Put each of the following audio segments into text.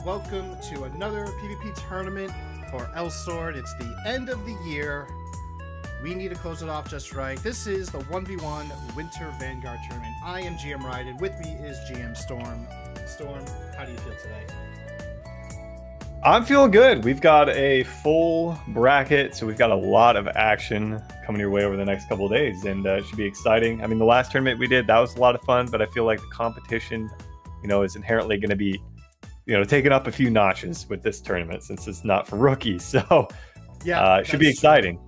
welcome to another PvP tournament for Elsword. It's the end of the year. We need to close it off just right. This is the 1v1 Winter Vanguard tournament. I am GM Ryden. With me is GM Storm. Storm, how do you feel today? I'm feeling good. We've got a full bracket, so we've got a lot of action coming your way over the next couple of days, and it should be exciting. I mean, the last tournament we did, that was a lot of fun, but I feel like the competition, is inherently going to be, taking up a few notches with this tournament since it's not for rookies. So, it should be exciting.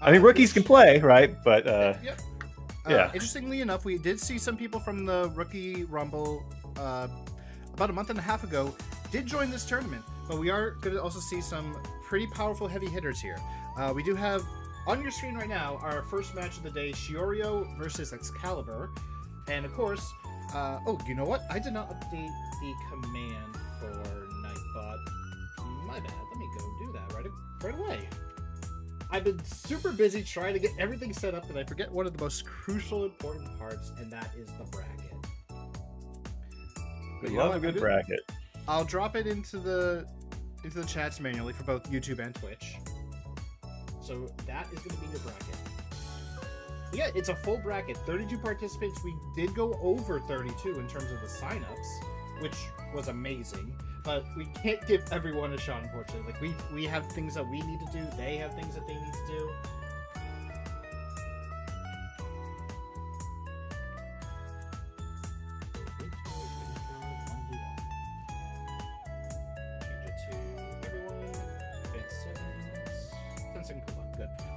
I mean, rookies can play, right? But yeah. Interestingly enough, we did see some people from the Rookie Rumble about a month and a half ago did join this tournament, but we are going to also see some pretty powerful heavy hitters here. We do have on your screen right now our first match of the day, Shiorio versus Excalibur, and of course, you know what? I did not update the command for Nightbot. My bad. Let me go do that right away. I've been super busy trying to get everything set up, and I forget one of the most crucial, important parts, and that is the bracket. We love a good bracket. I'll drop it into the chats manually for both YouTube and Twitch. So that is going to be your bracket. Yeah, it's a full bracket. 32 participants. We did go over 32 in terms of the signups, which was amazing. But we can't give everyone a shot, unfortunately. Like we have things that we need to do. They have things that they need to do.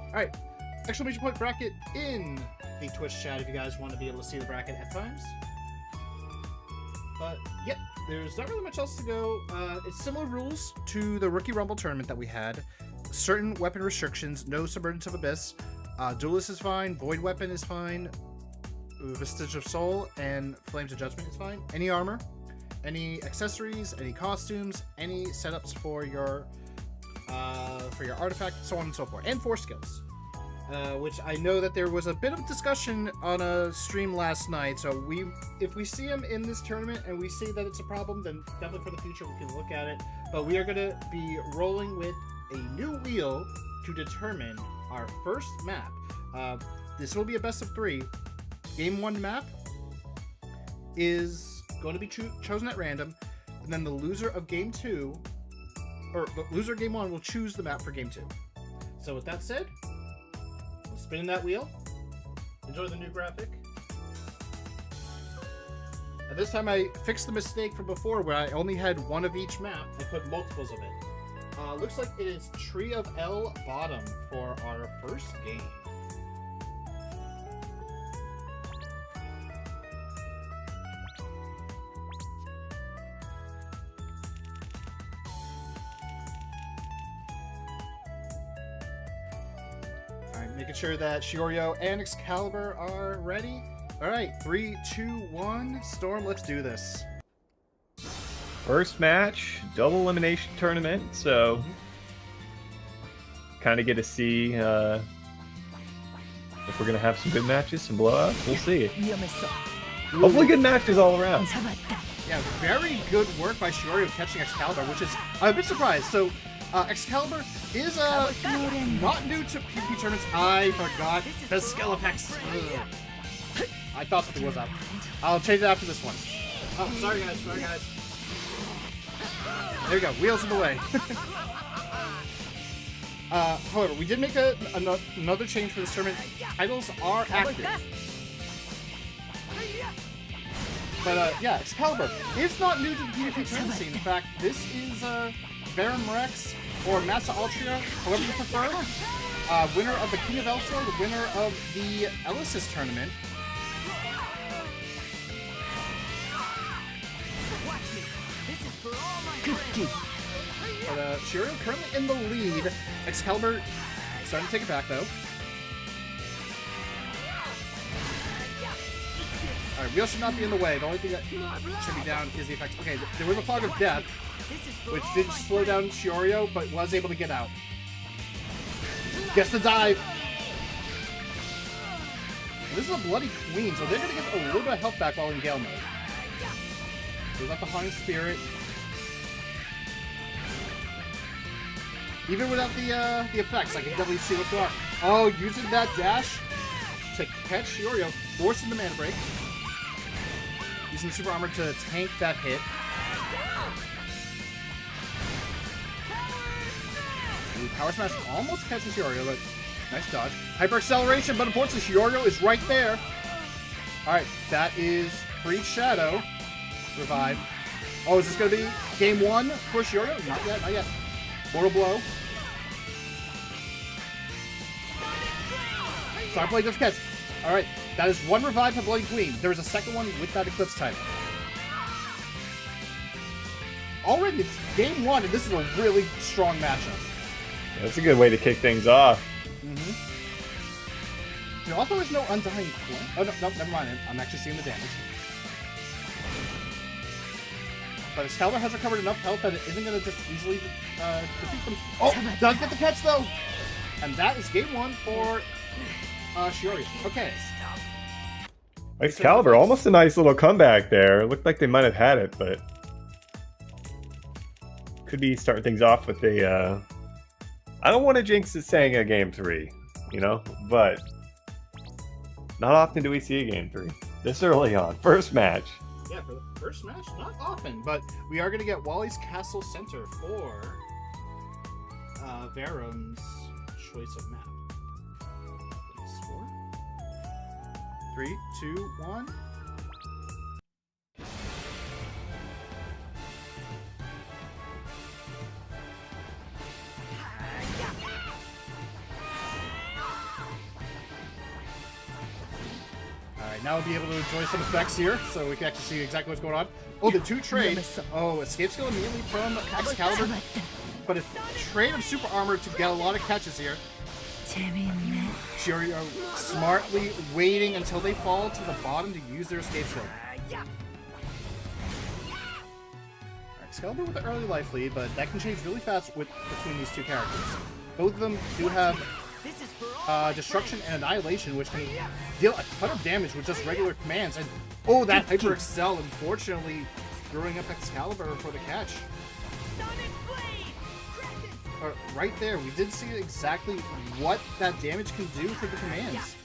All right, exclamation point bracket in the Twitch chat if you guys want to be able to see the bracket at times. But yep, there's not really much else to go. It's similar rules to the Rookie Rumble tournament that we had. Certain weapon restrictions, no Submergence of Abyss. Duelist is fine, Void Weapon is fine, Vestige of Soul and Flames of Judgment is fine. Any armor, any accessories, any costumes, any setups for your artifact, so on and so forth, and 4 skills. Which I know that there was a bit of discussion on a stream last night, so if we see them in this tournament and we see that it's a problem, then definitely for the future we can look at it. But we are going to be rolling with a new wheel to determine our first map. This will be a best of 3. Game 1 map is going to be chosen at random, and then the loser of Game 2, or the loser of Game 1 will choose the map for Game 2. So with that said, spinning that wheel. Enjoy the new graphic. And this time I fixed the mistake from before where I only had one of each map. I put multiples of it. Looks like it is Tree of El Bottom for our first game. Making sure that Shiorio and Excalibur are ready. All right, 3, 2, 1. Storm, let's do this. First match, double elimination tournament, so kind of get to see if we're going to have some good matches, some blowouts. We'll see. Hopefully good matches all around. Yeah, very good work by Shiorio catching Excalibur, which is, I'm a bit surprised. So, Excalibur is not new to PvP tournaments. I forgot the skill effects. I thought something was up. I'll change it after this one. Oh, sorry guys. There you go. Wheels in the way. However, we did make another change for this tournament. Titles are active. But yeah, Excalibur is not new to the PvP tournament scene. In fact, this is Baron Rex or Massa Altria, however you prefer. Winner of the King of Elsword, the winner of the Elysis tournament. But Shiorio currently in the lead. Excalibur starting to take it back though. Alright, wheel should not be in the way. The only thing that should be down is the effect. Okay, there was a Fog of Death, which did slow down Shiorio, but was able to get out. Gets the dive. This is a Bloody Queen, so they're going to get a little bit of health back while in Gale mode. There's not the Haunting Spirit. Even without the effects, I can definitely see what's going on. Oh, using that dash to catch Shiorio, forcing the mana break. Using the super armor to tank that hit. Ooh, power smash almost catches Shiorio, but nice dodge. Hyper acceleration, but unfortunately Shiorio is right there. Alright, that is free Shadow. Revive. Oh, is this going to be game 1 for Shiorio? Not yet, not yet. Mortal Blow. Star Blade just catch. Alright, that is 1 revive for Bloody Queen. There is a second one with that Eclipse type. Already, it's game 1, and this is a really strong matchup. That's a good way to kick things off. There also is no Undying Flame. Oh, no, never mind. I'm actually seeing the damage. But Excalibur has recovered enough health that it isn't going to just easily defeat them. Oh, does get the catch, though! And that is game 1 for Shiorio. Okay. Excalibur, almost a nice little comeback there. It looked like they might have had it, but could be starting things off with a... I don't want to jinx it saying a game 3, you know, but not often do we see a game 3 this early on. First match. Yeah, for the first match, not often, but we are going to get Wally's Castle Center for Varum's choice of map. 4, 3, 2, 1. Now we'll be able to enjoy some effects here, so we can actually see exactly what's going on. Oh, the 2 trade. Oh, escape skill immediately from Excalibur. But a trade of super armor to get a lot of catches here. Shiorio smartly waiting until they fall to the bottom to use their escape skill. Excalibur with the early life lead, but that can change really fast between these 2 characters. Both of them do have Destruction and Annihilation, which can deal a ton of damage with just regular commands. And oh, that Hyper Excel, unfortunately, screwing up Excalibur for the catch. Right there, we did see exactly what that damage can do for the commands.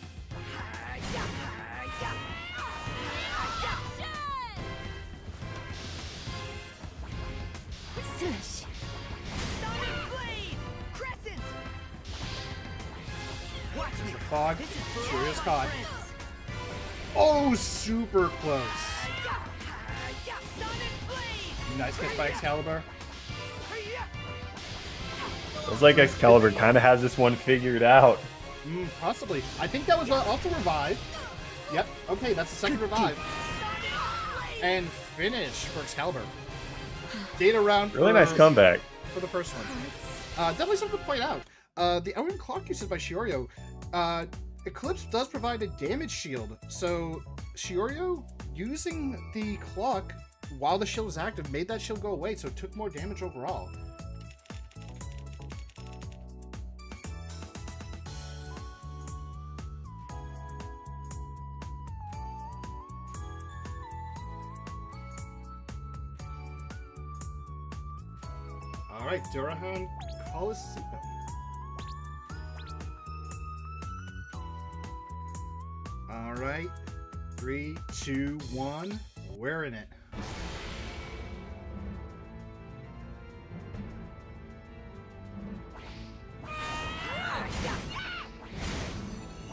The fog. Shiorio's caught. Oh, super close. Nice catch by Excalibur. Looks like Excalibur kind of has this one figured out. Possibly. I think that was also revive. Yep. Okay, that's the second revive. And finish for Excalibur. Data round. Really nice comeback for the first one. Definitely something to point out. The Elven Clock usage by Shiorio, Eclipse does provide a damage shield, so Shiorio using the clock while the shield was active made that shield go away, so it took more damage overall. Alright, Durahan Coliseum. Alright, 3, 2, 1, we're in it.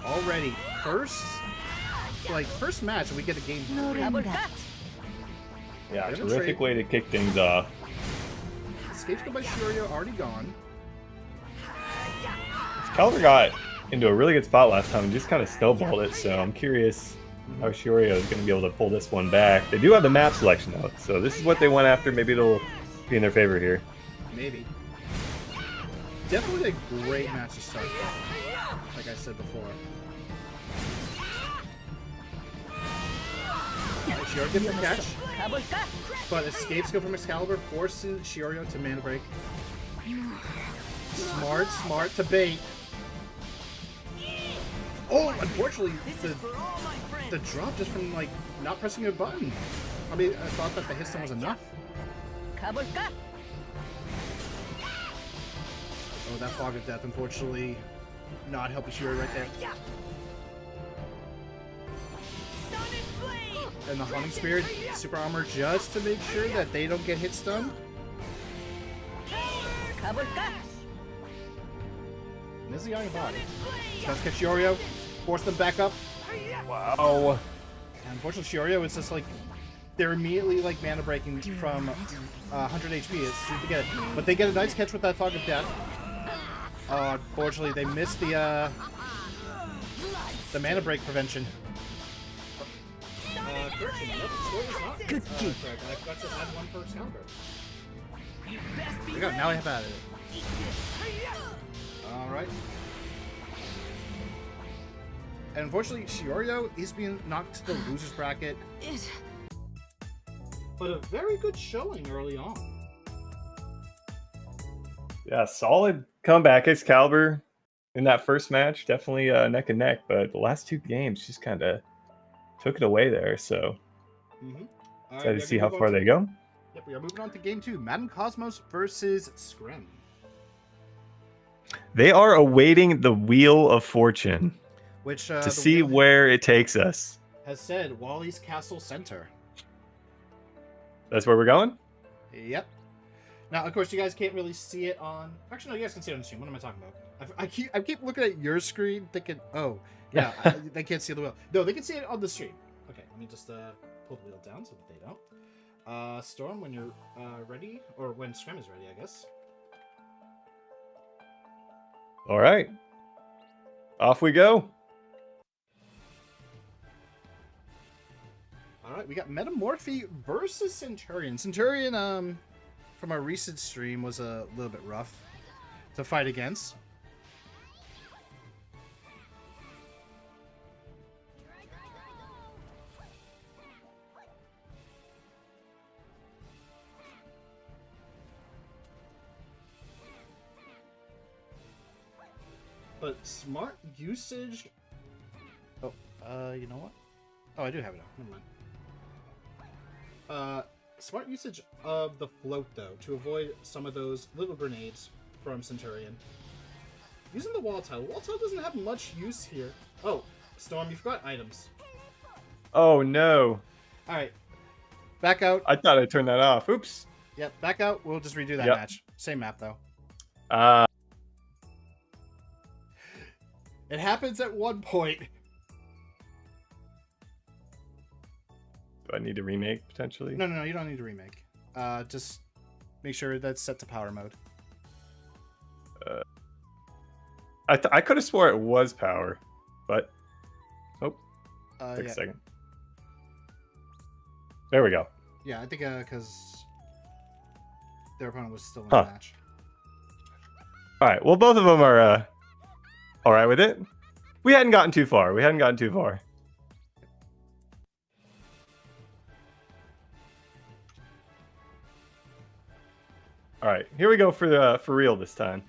Already, first match, we get a game 3. Yeah, terrific way to kick things off. Escape skill by Shiorio already gone. Excalibur got into a really good spot last time and just kind of snowballed it, so I'm curious how Shiorio is going to be able to pull this one back. They do have the map selection though, so this is what they went after. Maybe it'll be in their favor here. Maybe. Definitely a great match to start with, like I said before. Shiorio gets the catch, but escape skill from Excalibur forces Shiorio to mana break. Smart to bait. Oh, unfortunately, the drop just from like not pressing a button. I mean, I thought that the hit stun was enough. Oh, that fog of death, unfortunately, not helping Shiori right there. And the Haunting Spirit, super armor just to make sure that they don't get hit stun. And this is the Iron Body. Let's catch Shiorio, force them back up. Wow. And unfortunately, Shiorio is just like, they're immediately like mana breaking from 100 HP as soon as they get it. But they get a nice catch with that Fog of Death. Unfortunately, they missed the mana break prevention. Correction, nope, the score was not correct. I forgot to add one per Excalibur. There we go, now I have added it. Alright. And unfortunately, Shiorio is being knocked to the loser's bracket. But a very good showing early on. Yeah, solid comeback. Excalibur in that first match, definitely neck and neck, but the last two games just kind of took it away there, so excited to see how far they go. Yep, we are moving on to game 2, Madden Cosmos versus Scrim. They are awaiting the Wheel of Fortune, which to see where it takes us. Has said Wally's Castle Center. That's where we're going? Yep. Now, of course, you guys can't really see it on... Actually, no, you guys can see it on the stream. What am I talking about? I keep looking at your screen thinking, oh, yeah, they can't see the wheel. No, they can see it on the stream. Okay, let me just pull the wheel down so that they don't. Storm, when you're ready, or when Scrim is ready, I guess. All right. Off we go. Alright, we got Metamorphy versus Centurion. Centurion, from our recent stream, was a little bit rough to fight against. But smart usage... Oh, you know what? Oh, I do have it on. Never mind. Smart usage of the float, though, to avoid some of those little grenades from Centurion. Using the wall tile. Wall tile doesn't have much use here. Oh, Storm, you forgot items. Oh, no. Alright. Back out. I thought I turned that off. Oops. Yep, back out. We'll just redo that match. Same map, though. It happens at one point. Do I need to remake, potentially? No, you don't need to remake. Just make sure that's set to power mode. I could have swore it was power, but... Oh, take a second. There we go. Yeah, I think because their opponent was still in the match. Alright, well, both of them are alright with it. We hadn't gotten too far. All right, here we go for real this time.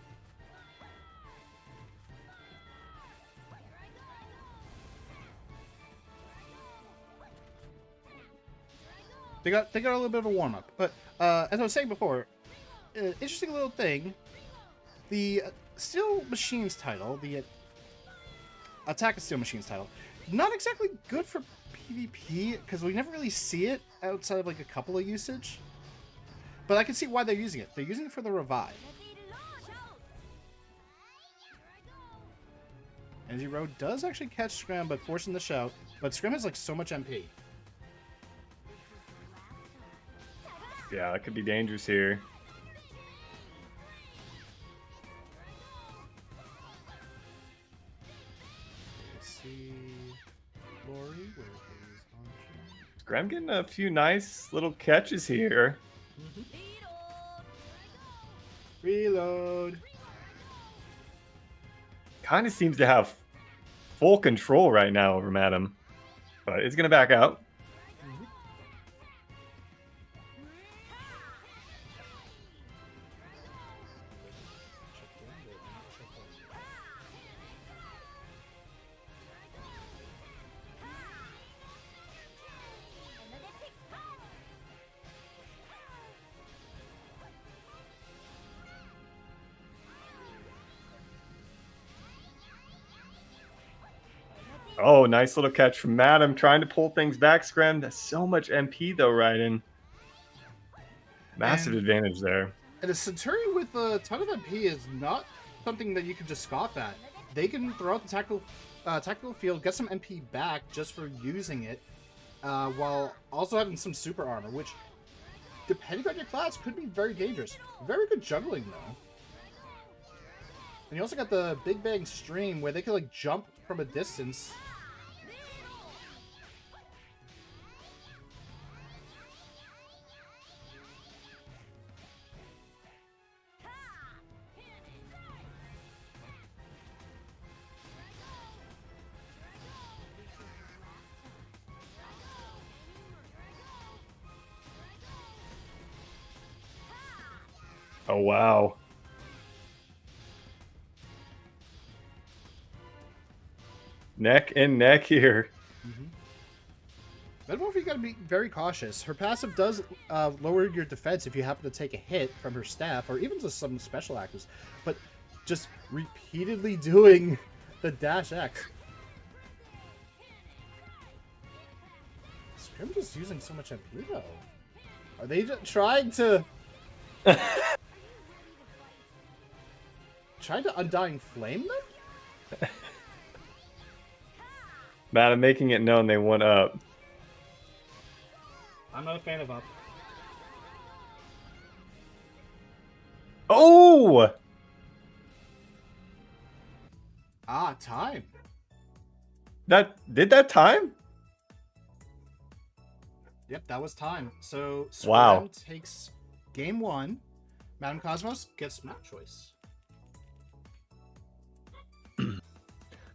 They got a little bit of a warm up, but as I was saying before, interesting little thing. The Steel Machines title, the Attack of Steel Machines title, not exactly good for PvP because we never really see it outside of like a couple of usage. But I can see why they're using it. They're using it for the revive. Energy Road does actually catch Scram, but forcing the shout. But Scram has like so much MP. Yeah, that could be dangerous here. Let's see. Lori, where is Archer? Scram getting a few nice little catches here. Reload. Kind of seems to have full control right now over Madam, but it's gonna back out. Oh, nice little catch from Madam, trying to pull things back. Scram. That's so much MP though, Raiden. Massive advantage there. And a Centurion with a ton of MP is not something that you can just scoff at. They can throw out the tactical field, get some MP back just for using it, while also having some super armor, which, depending on your class, could be very dangerous. Very good juggling, though. And you also got the Big Bang Stream, where they can, like, jump from a distance. Oh, wow. Neck and neck here. Metamorph, you gotta be very cautious. Her passive does lower your defense if you happen to take a hit from her staff, or even just some special actors. But just repeatedly doing the dash X. Scrim just using so much MP, though. Are they just trying to... trying to Undying Flame them? Madam making it known they went up. I'm not a fan of up. Oh! Ah, time. Did that time? Yep, that was time. So Scram Wow. takes game 1. Madam Cosmos gets map choice.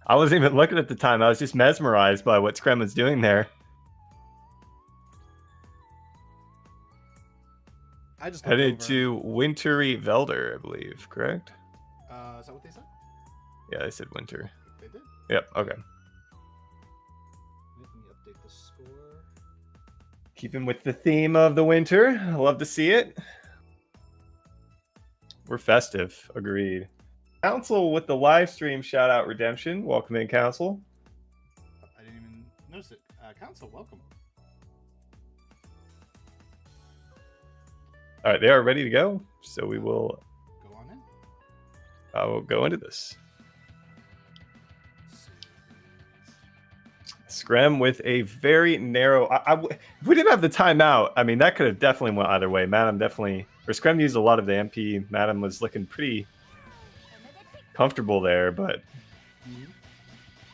I wasn't even looking at the time. I was just mesmerized by what Scram was doing there. I just Headed to Wintry Velder, I believe, correct? Is that what they said? Yeah, they said winter. They did. Yep, okay. Let me update the score. Keeping with the theme of the winter. I love to see it. We're festive. Agreed. Council with the live stream shout out redemption. Welcome in, Council. I didn't even notice it. Council, welcome. All right, they are ready to go. So we will Go on in. I will go into this. Scram with a very narrow. If we didn't have the timeout, I mean, that could have definitely went either way. Madam definitely, or Scram used a lot of the MP. Madam was looking pretty comfortable there, but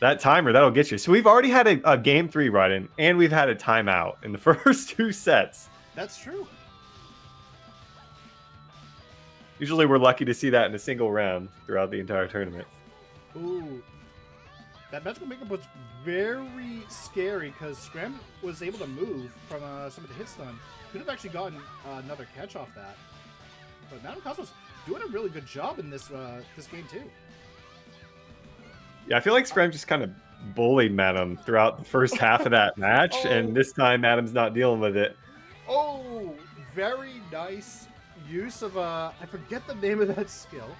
that timer, that'll get you. So we've already had a game 3 right in, and we've had a timeout in the first 2 sets. That's true. Usually we're lucky to see that in a single round throughout the entire tournament. Ooh. That magical makeup was very scary because Scram was able to move from some of the hit stun. Could have actually gotten another catch off that. But Madam Cosmos doing a really good job in this this game too. Yeah, I feel like Scram just kind of bullied Madam throughout the first half of that match, and this time Madam's not dealing with it. Oh, very nice use of I forget the name of that skill.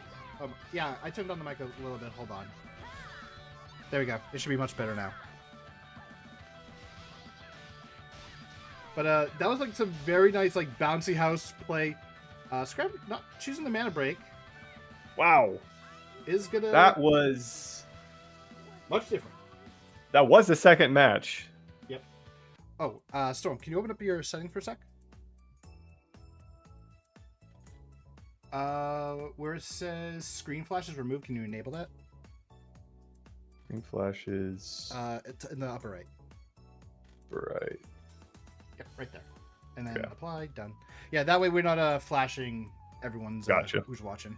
Yeah, I turned on the mic a little bit. Hold on. There we go. It should be much better now. But that was like some very nice like bouncy house play. Scram not choosing the mana break. Wow. Is gonna... That was... much different. That was the second match. Yep. Oh, Storm, can you open up your setting for a sec? Where it says screen flash is removed, can you enable that? Screen flashes. It's in the upper right. Right. Yep, right there. And then apply, done. Yeah, that way we're not flashing everyone's who's watching.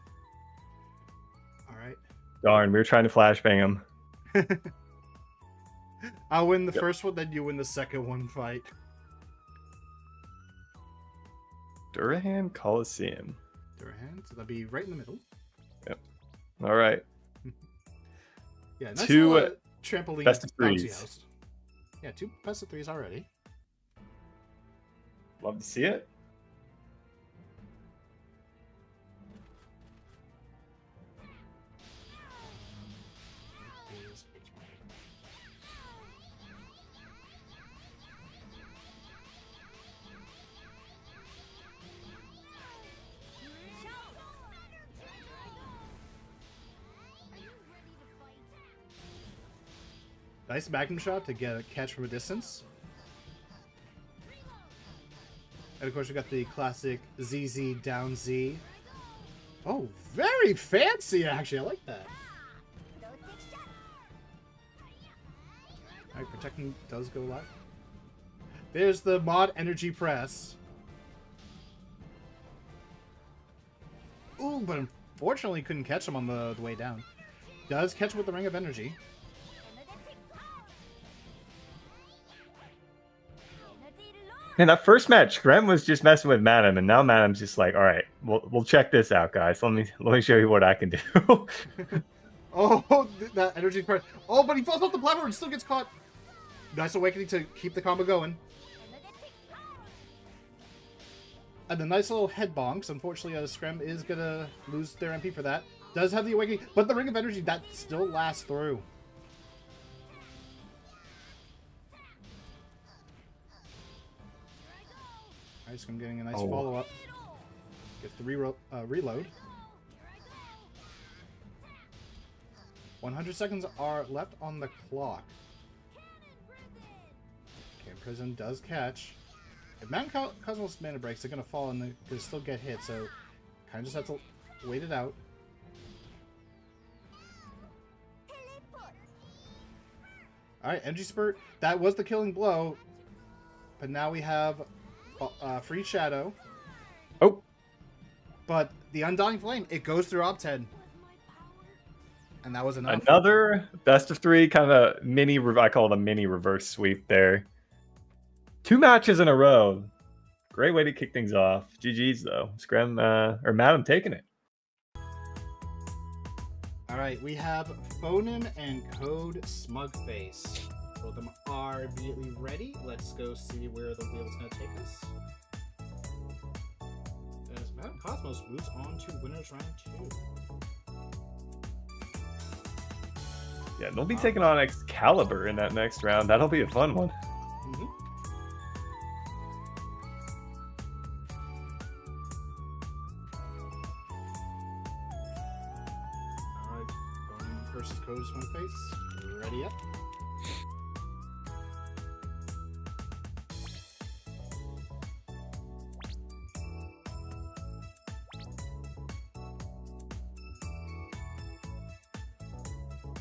All right. Darn, we were trying to flashbang him. I'll win the first one, then you win the second one fight. Durahan Coliseum. Durahan, so that'll be right in the middle. Yep. All right. Yeah, nice 2 little, trampoline best of bouncy 3s. house. Yeah, 2 best of 3s already. Love to see it. Nice magnum shot to get a catch from a distance. And of course we got the classic ZZ down Z. Oh, very fancy actually. I like that. Alright, protecting does go live. There's the mod energy press. Ooh, but unfortunately couldn't catch him on the way down. Does catch him with the ring of energy. Man, that first match, Graham was just messing with Madam, and now Madam's just like, all right, we'll check this out, guys. Let me show you what I can do. Oh, that energy press. Oh, but he falls off the platform and still gets caught. Nice awakening to keep the combo going. And the nice little head bonks. Unfortunately, Screm is going to lose their MP for that. Does have the awakening, but the ring of energy, that still lasts through. Alright, Screm getting a nice follow-up. Gets the reload. 100 seconds are left on the clock. Okay, Prison does catch. If Mount Cosmos mana breaks, they're going to fall and they're going to still get hit, so kind of just have to wait it out. Alright, Energy Spurt. That was the killing blow. But now we have Free Shadow. Oh. But the Undying Flame, it goes through Opted. And that was enough. Another best of 3 kind of mini, I call it a mini reverse sweep there. 2 matches in a row. Great way to kick things off. GG's though. Screm or Madam taking it. Alright, we have Phonem and Code Smugface. Both of them are immediately ready. Let's go see where the wheel's going to take us. As Madam Cosmos moves on to Winners Round 2. Yeah, they'll be taking on Excalibur in that next round. That'll be a fun one. Mm-hmm. Alright, Phonem versus Code Smugface. Ready up.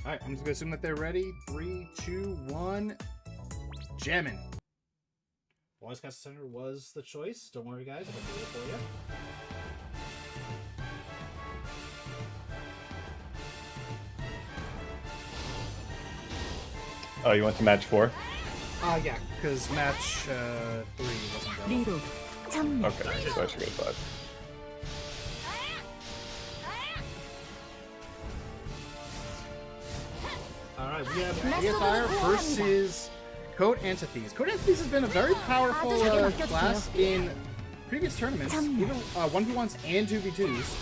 Alright, I'm just gonna assume that they're ready. 3, 2, 1. Jammin'. Voice Cast Center was the choice. Don't worry, guys. I'm gonna do it for you. Oh, you went to match 4? Yeah, because match 3 wasn't done. Okay, so I should go to 5. Alright, we have ASIR versus Code Antithes. Code Antithes has been a very powerful class in previous tournaments, even 1v1s and 2v2s.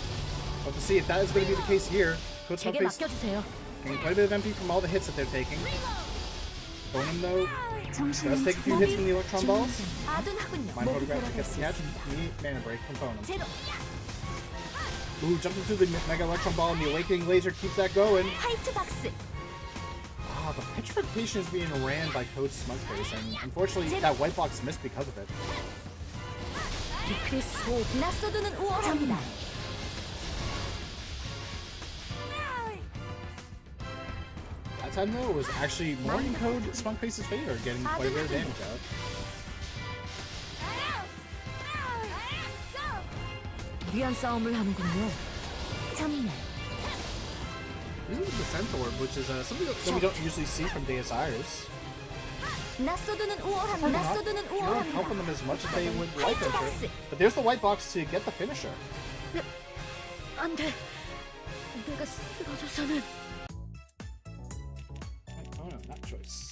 But to see if that is going to be the case here, Code Smugface getting quite a bit of MP from all the hits that they're taking. Phonem, though, does take a few hits from the Electron Balls. Mind Photograph gets the catch. Neat mana break from Phonem. Ooh, jumping through the Mega Electron Ball and the Awakening Laser keeps that going. The Petrification is being ran by Code Smugface, and unfortunately that white box missed because of it. That time though was actually more in Code Smugface's favor, getting quite a bit of damage out. Using the Centaur, which is something that we don't usually see from DSIers. Not helping them as much as they would like them to. But there's the white box to get the finisher. Oh no, not choice.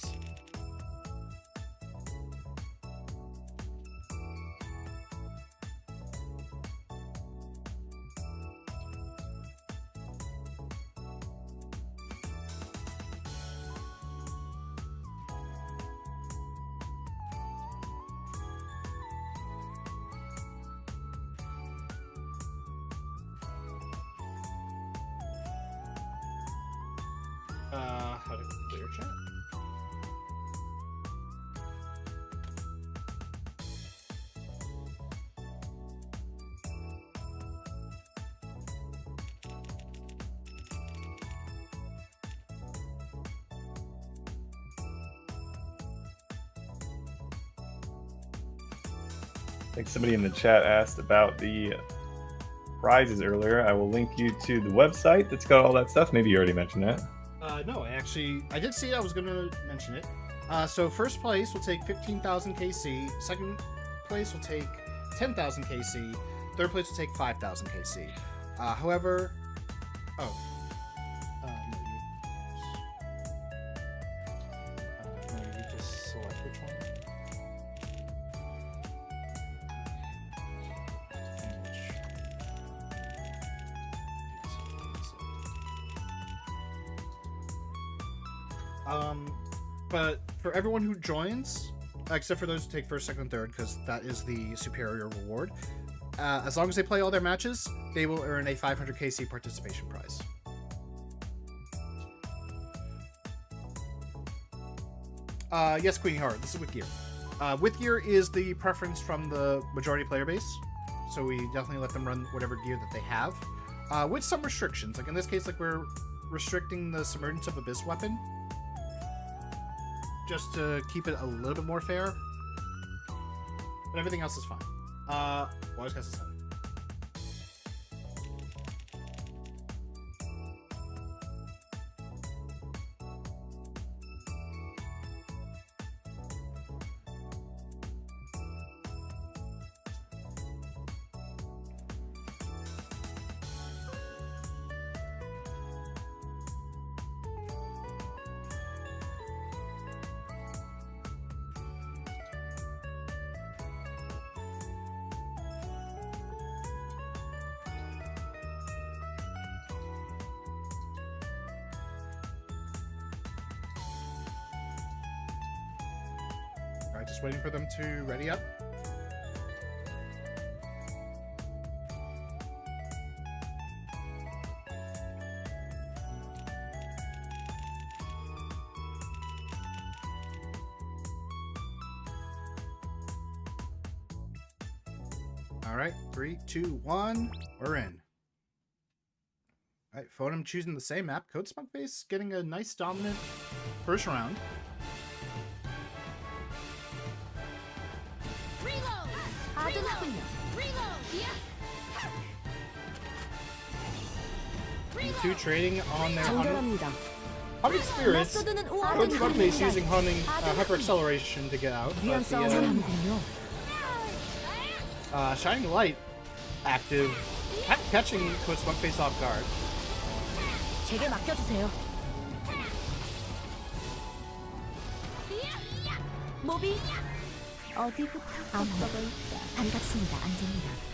think somebody in the chat asked about the prizes earlier. I will link you to the website that's got all that stuff. Maybe you already mentioned that. No, I did see it. I was going to mention it. So first place will take 15,000 KC. Second place will take 10,000 KC. Third place will take 5,000 KC. However, no, you just select which one. But for everyone who joins, except for those who take first, second, and third, because that is the superior reward, as long as they play all their matches, they will earn a 500 KC participation prize. Yes, Queenie Heart, this is with gear. With gear is the preference from the majority player base, so we definitely let them run whatever gear that they have, with some restrictions. Like in this case, like we're restricting the Submergence of Abyss weapon, just to keep it a little bit more fair. But everything else is fine. Water's Cast is 7. Alright, just waiting for them to ready up. Alright, 3, 2, 1, we're in. Alright, Phonem choosing the same map. Code Smug Base getting a nice dominant first round. The two trading on their hunting spirits. Code Smug Base using hunting hyper acceleration to get out. But the Shining Light active, catching Code Smug Base off guard. 제게 맡겨주세요. 모비 어디부터 안먹을까? 반갑습니다. 안젤리나.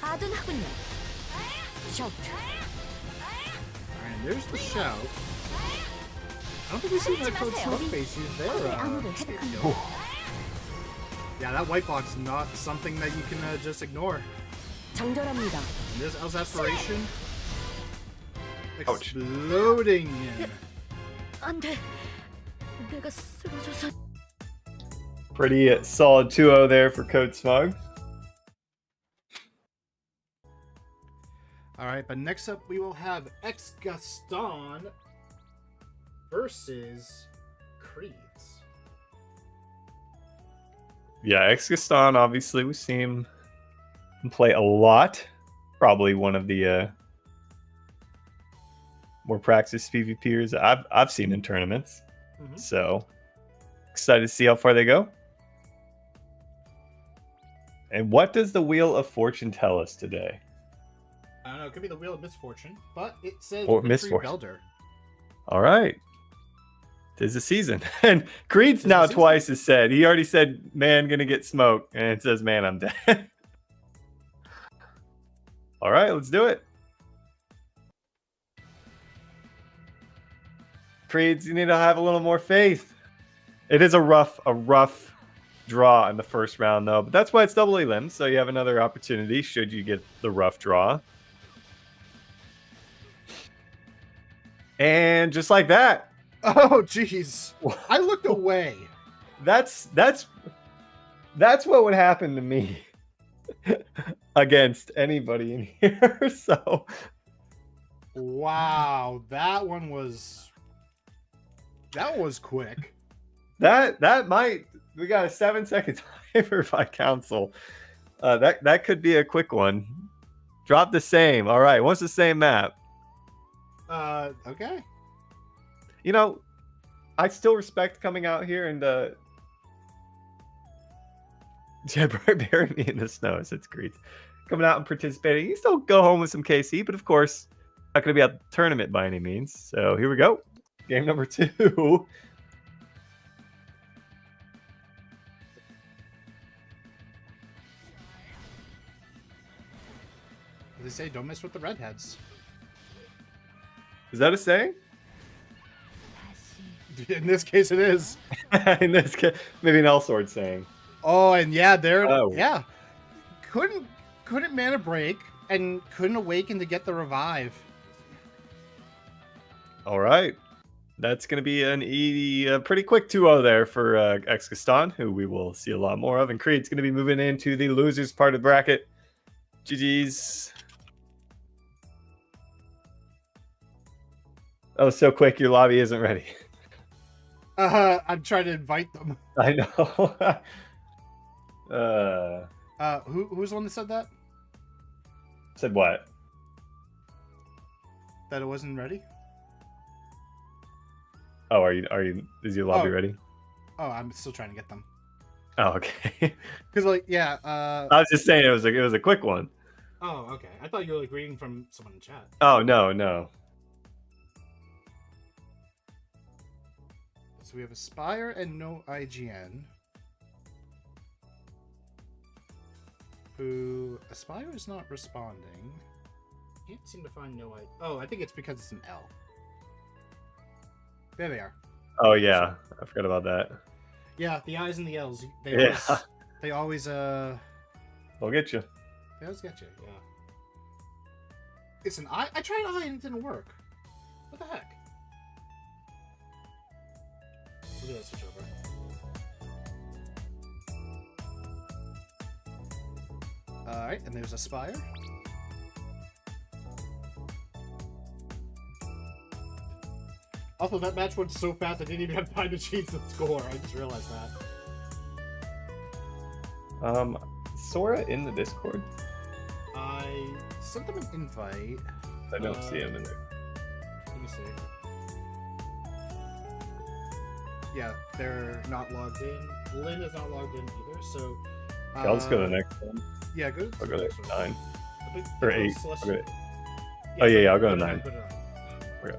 아둔하군요. 셔트. And there's the shout. I don't think we've seen that Code Smug Base use their skill. Yeah, that white box is not something that you can just ignore. 정절합니다. And there's El's Aspiration. Exploding in. 안돼. 내가 쓰러져서. Pretty solid 2-0 there for Code Smug. Alright, but next up we will have Ex-Gaston versus Creeds. Yeah, Ex-Gaston, obviously, we've seen him play a lot. Probably one of the more practiced PvPers I've seen in tournaments. Mm-hmm. So, excited to see how far they go. And what does the Wheel of Fortune tell us today? I don't know, it could be the Wheel of Misfortune, but it says or Misfortune. Belder. All right. 'Tis the season. And Creed's now twice has said. He already said, man, gonna get smoked. And it says, man, I'm dead. All right, let's do it. Creeds, you need to have a little more faith. It is a rough draw in the first round, though. But that's why it's double elims, so you have another opportunity should you get the rough draw. And just like that. Oh, jeez. I looked away. That's what would happen to me against anybody in here. So, wow, that one was quick. That might We got a 7-second timer by council. That could be a quick one. Drop the same. All right. What's the same map? Okay. You know, I still respect coming out here and yeah, bury me in the snow. It's great. Coming out and participating. You can still go home with some KC, but of course, not going to be at the tournament by any means. So here we go. Game number 2. What they say, don't mess with the redheads. Is that a saying? In this case, it is. In this case, maybe an Elsword saying. Oh, and yeah, there. Oh. Yeah, couldn't mana break and couldn't awaken to get the revive. All right. That's going to be a pretty quick 2-0 there for Exkastan, who we will see a lot more of. And Creed's going to be moving into the losers part of the bracket. GG's. Oh, so quick, your lobby isn't ready. I'm trying to invite them. I know. Who's the one that said that? Said what? That it wasn't ready? Oh, is your lobby ready? Oh, I'm still trying to get them. Oh, okay. Because, like, yeah. I was just saying it was a quick one. Oh, okay. I thought you were, like, reading from someone in chat. Oh, no. So we have Aspire and no IGN. Who Aspire is not responding. Can't seem to find no I. Oh, I think it's because it's an L. There they are. Oh yeah, I forgot about that. Yeah, the I's and the L's. Yeah. They always They'll get you. They always get you. Yeah. Listen, I tried I and it didn't work. What the heck? We'll do that switch over. Alright, and there's Aspire. Also, that match went so fast I didn't even have time to change the score. I just realized that. Sora in the Discord? I sent them an invite. I don't see him in there. Let me see. Yeah, they're not logged in. Lynn is not logged in either, so... Okay, I'll just go to the next one. Yeah, good. I'll go to 9. Big, Or 8. Celestial. Okay. Oh, yeah, I'll go to 9. Put it on. Okay.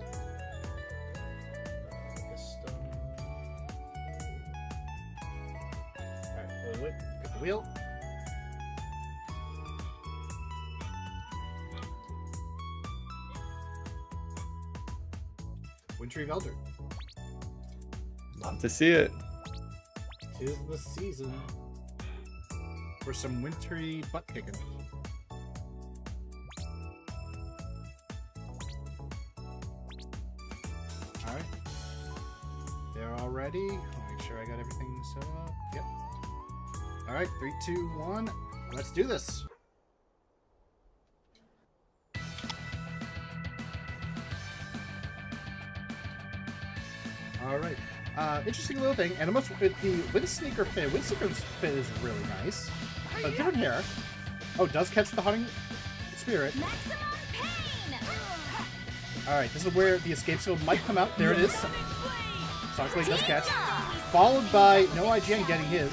Alright, wait. Get the wheel. Wintry Velder. Love to see it. 'Tis the season for some wintry butt kicking. Alright. They're all ready. I'll make sure I got everything set up. Yep. Alright, 3, 2, 1. Let's do this. Alright. Interesting little thing, and the Windsneaker fin. Windsneaker's fin is really nice. Different hair. Oh, does catch the hunting spirit. Alright, this is where the escape skill might come out. There it is. Sonic Blade does catch. Followed by no IGN getting his.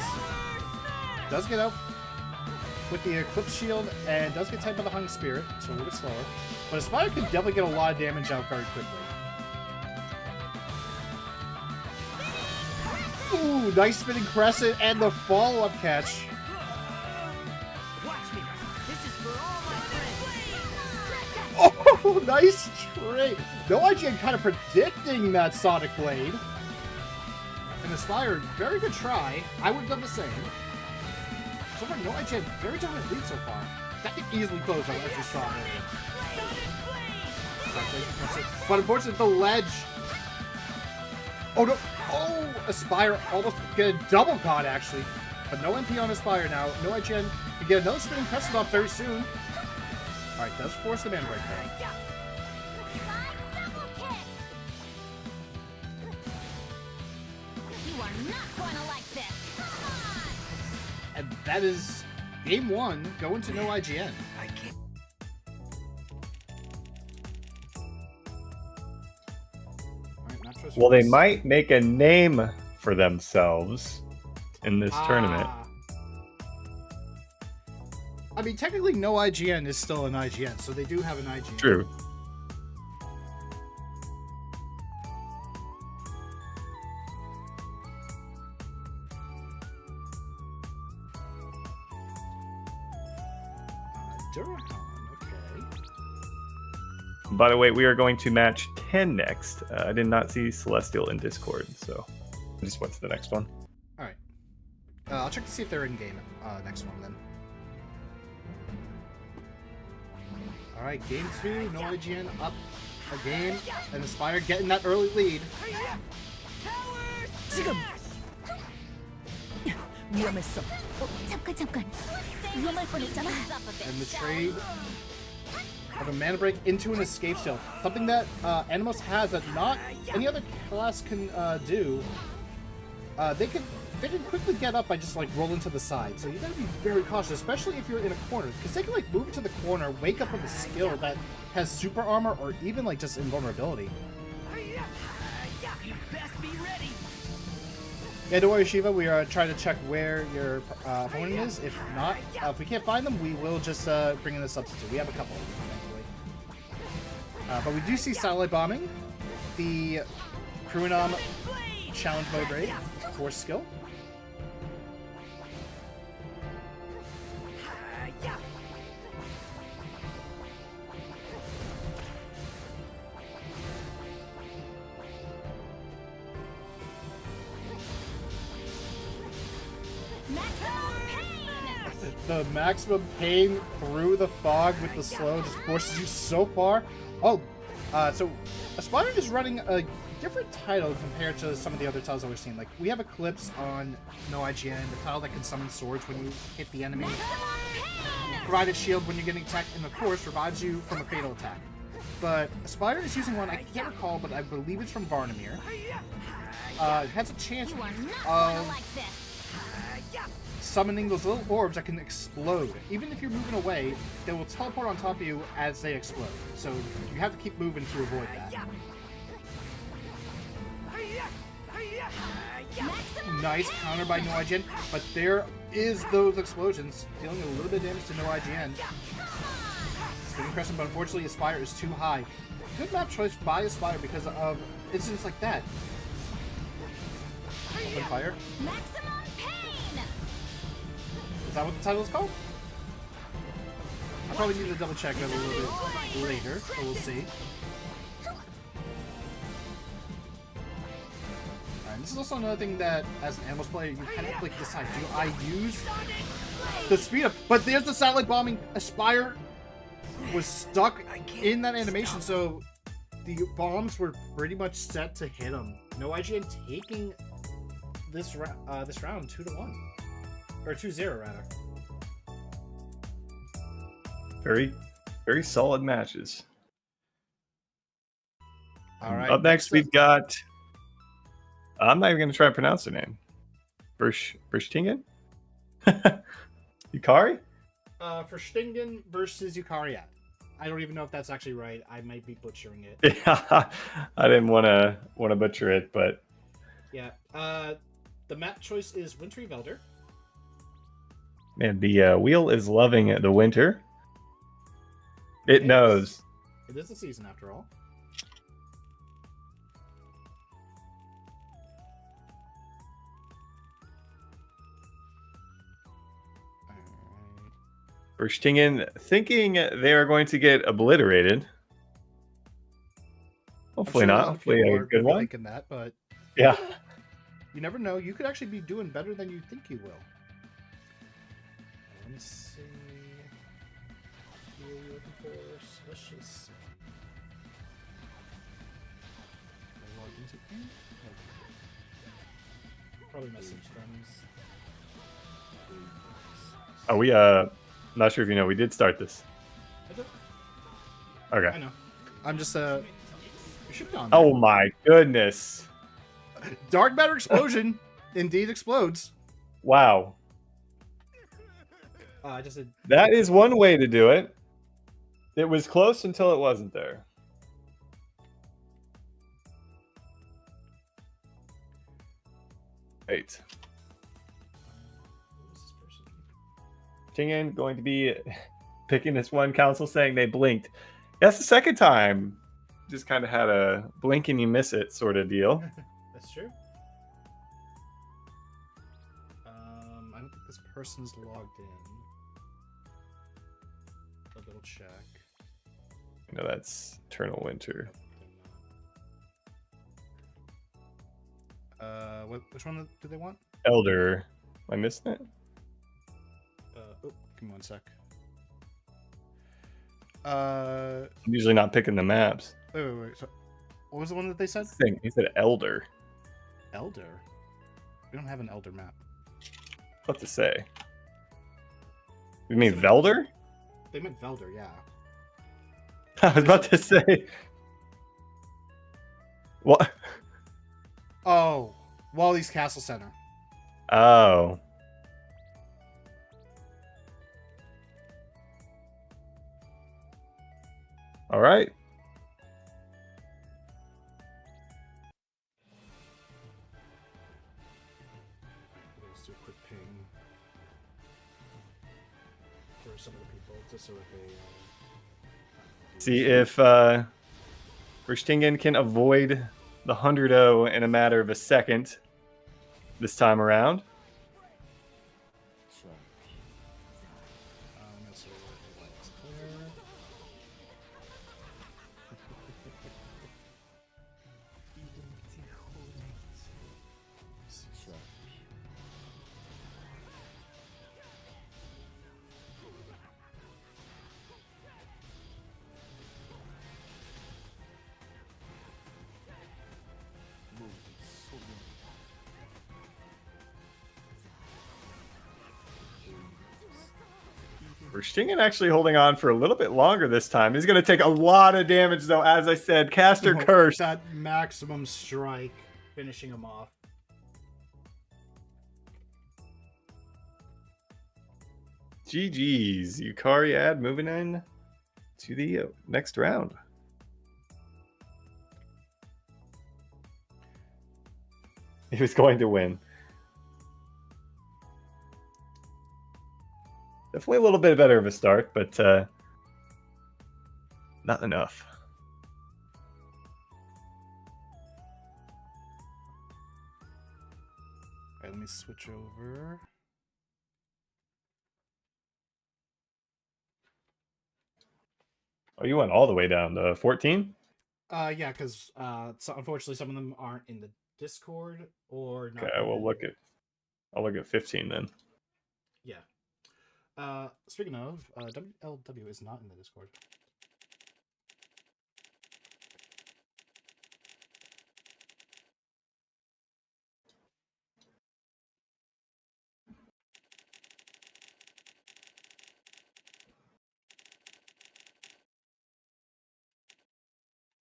Does get out with the Eclipse Shield, and does get typed by the hunting spirit, so a little bit slower. But Aspire can definitely get a lot of damage out very quickly. Ooh, nice spinning crescent and the follow-up catch. Watch me. This is for all my friends. Oh, nice trade. No IGN kind of predicting that Sonic Blade. And Aspire, very good try. I would have done the same. So far, no IGN, very dominant lead so far. That could easily close out as we saw earlier. But unfortunately, the ledge. Oh no. Oh, Aspire almost get a double caught, actually. But no MP on Aspire now. No IGN can get another spinning crescent off very soon. Alright, does force the man break there. You are not going to like this. that is game 1 going to no IGN. I can't. Alright, map choice Well, they first. might make a name for themselves in this tournament. I mean, technically, no IGN is still an IGN, so they do have an IGN. True. Durahan, okay. By the way, we are going to match 10 next. I did not see Celestial in Discord, so I just went to the next one. Alright. I'll check to see if they're in game next one then. Alright, game 2, no IGN, up a game, and Aspire getting that early lead. 지금 위험했어. 잠깐. 위험할 뻔했잖아. And the trade of a mana break into an escape steal. Something that Animus has that not any other class can do. They can quickly get up by just like rolling to the side. So you gotta be very cautious, especially if you're in a corner, because they can like move to the corner, wake up with a skill that has super armor or even like just invulnerability. You best be ready. Yeah, don't worry, Shiva. We are trying to check where your opponent is. If not, if we can't find them, we will just bring in a substitute. We have a couple, thankfully. But we do see satellite bombing, the Kruinam challenge mode raid, force skill. The maximum pain through the fog with the slow just forces you so far. Oh, so Aspire is running a different title compared to some of the other titles that we've seen. Like, we have Eclipse on no IGN, the title that can summon swords when you hit the enemy, provide a shield when you're getting attacked, and of course revives you from a fatal attack. But Aspire is using one, I can't recall, but I believe it's from Varnamir. It has a chance of summoning those little orbs that can explode. Even if you're moving away, they will teleport on top of you as they explode. So you have to keep moving to avoid that. Nice counter by no IGN, but there is those explosions, dealing a little bit of damage to no IGN. Spinning Crescent, but unfortunately Aspire is too high. Good map choice by Aspire because of incidents like that. Open fire. Is that what the title is called? I probably need to double check that a little bit later, so we'll see. Alright, this is also another thing that, as an Animus player, you kind of like decide, do I use the speed up? But there's the satellite bombing. Aspire was stuck in that animation, so the bombs were pretty much set to hit him. No IGN taking this round 2-1. Or 2-0, rather. Very solid matches. All right. Up next, we've got... I'm not even going to try to pronounce the name. Verstingen? Yukari? Verstingen versus Yukariat. I don't even know if that's actually right. I might be butchering it. Yeah, I didn't want to butcher it, but... Yeah. The map choice is Wintry Velder. Man, the wheel is loving the winter. It knows. It is the season, after all. Verstingen thinking they are going to get obliterated. Hopefully not. Hopefully a good one. Thinking that, but yeah. You never know. You could actually be doing better than you think you will. Let me see. Who are we looking for? Let's just see. Can I log into it? Okay. Probably message friends. Are we not sure if you know, we did start this. I do. Okay. I know. I'm just we should be on. Oh my goodness. Dark matter explosion indeed explodes. Wow. I just did. That is one way to do it. It was close until it wasn't there. Right. Who is this person? Tingen going to be picking this one council saying they blinked. That's the second time. Just kind of had a blink and you miss it sort of deal. That's true. I don't think this person's logged in. A little check. No, that's Eternal Winter. Which one do they want? Elder. Am I missing it? Oh, give me one sec. I'm usually not picking the maps. Wait. So, what was the one that they said? Thing. He said Elder. Elder. We don't have an Elder map. What to say? You mean Velder? They meant Velder, yeah. I was about to say. What? Oh, Wally's Castle Center. Oh. All right. Let's do a quick ping for some of the people, just so that they. See if Verstingen can avoid the 100-0 in a matter of a second this time around. So lights clear. Verstingen actually holding on for a little bit longer this time. He's going to take a lot of damage, though, as I said. Caster Curse. That maximum strike, finishing him off. GG's. Yukariad moving in to the next round. He was going to win. Definitely a little bit better of a start, but not enough. Alright, let me switch over. Oh, you went all the way down to 14? Yeah, because so unfortunately some of them aren't in the Discord or not. Okay, I'll look at 15 then. Yeah. Speaking of, WLW is not in the Discord.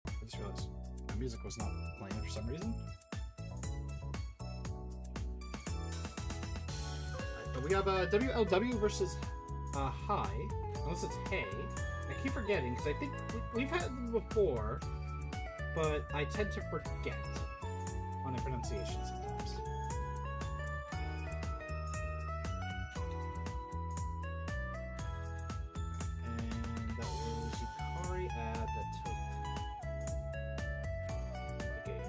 I just realized my music was not playing for some reason. We have WLW versus Hi, unless it's Hey. I keep forgetting because I think we've had them before, but I tend to forget on the pronunciation sometimes. And that was Yukari that took the game.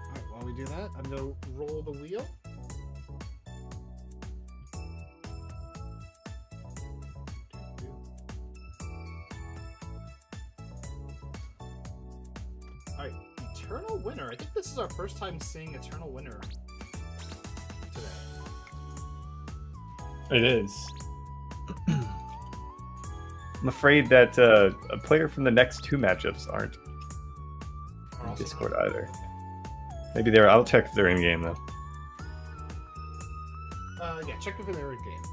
Alright, while we do that, I'm gonna roll the wheel. Alright, Eternal Winner. I think this is our first time seeing Eternal Winner today. It is. I'm afraid that a player from the next two matchups aren't Or in also- Discord either. Maybe they're. I'll check if they're in game though. Yeah, check if they're in game.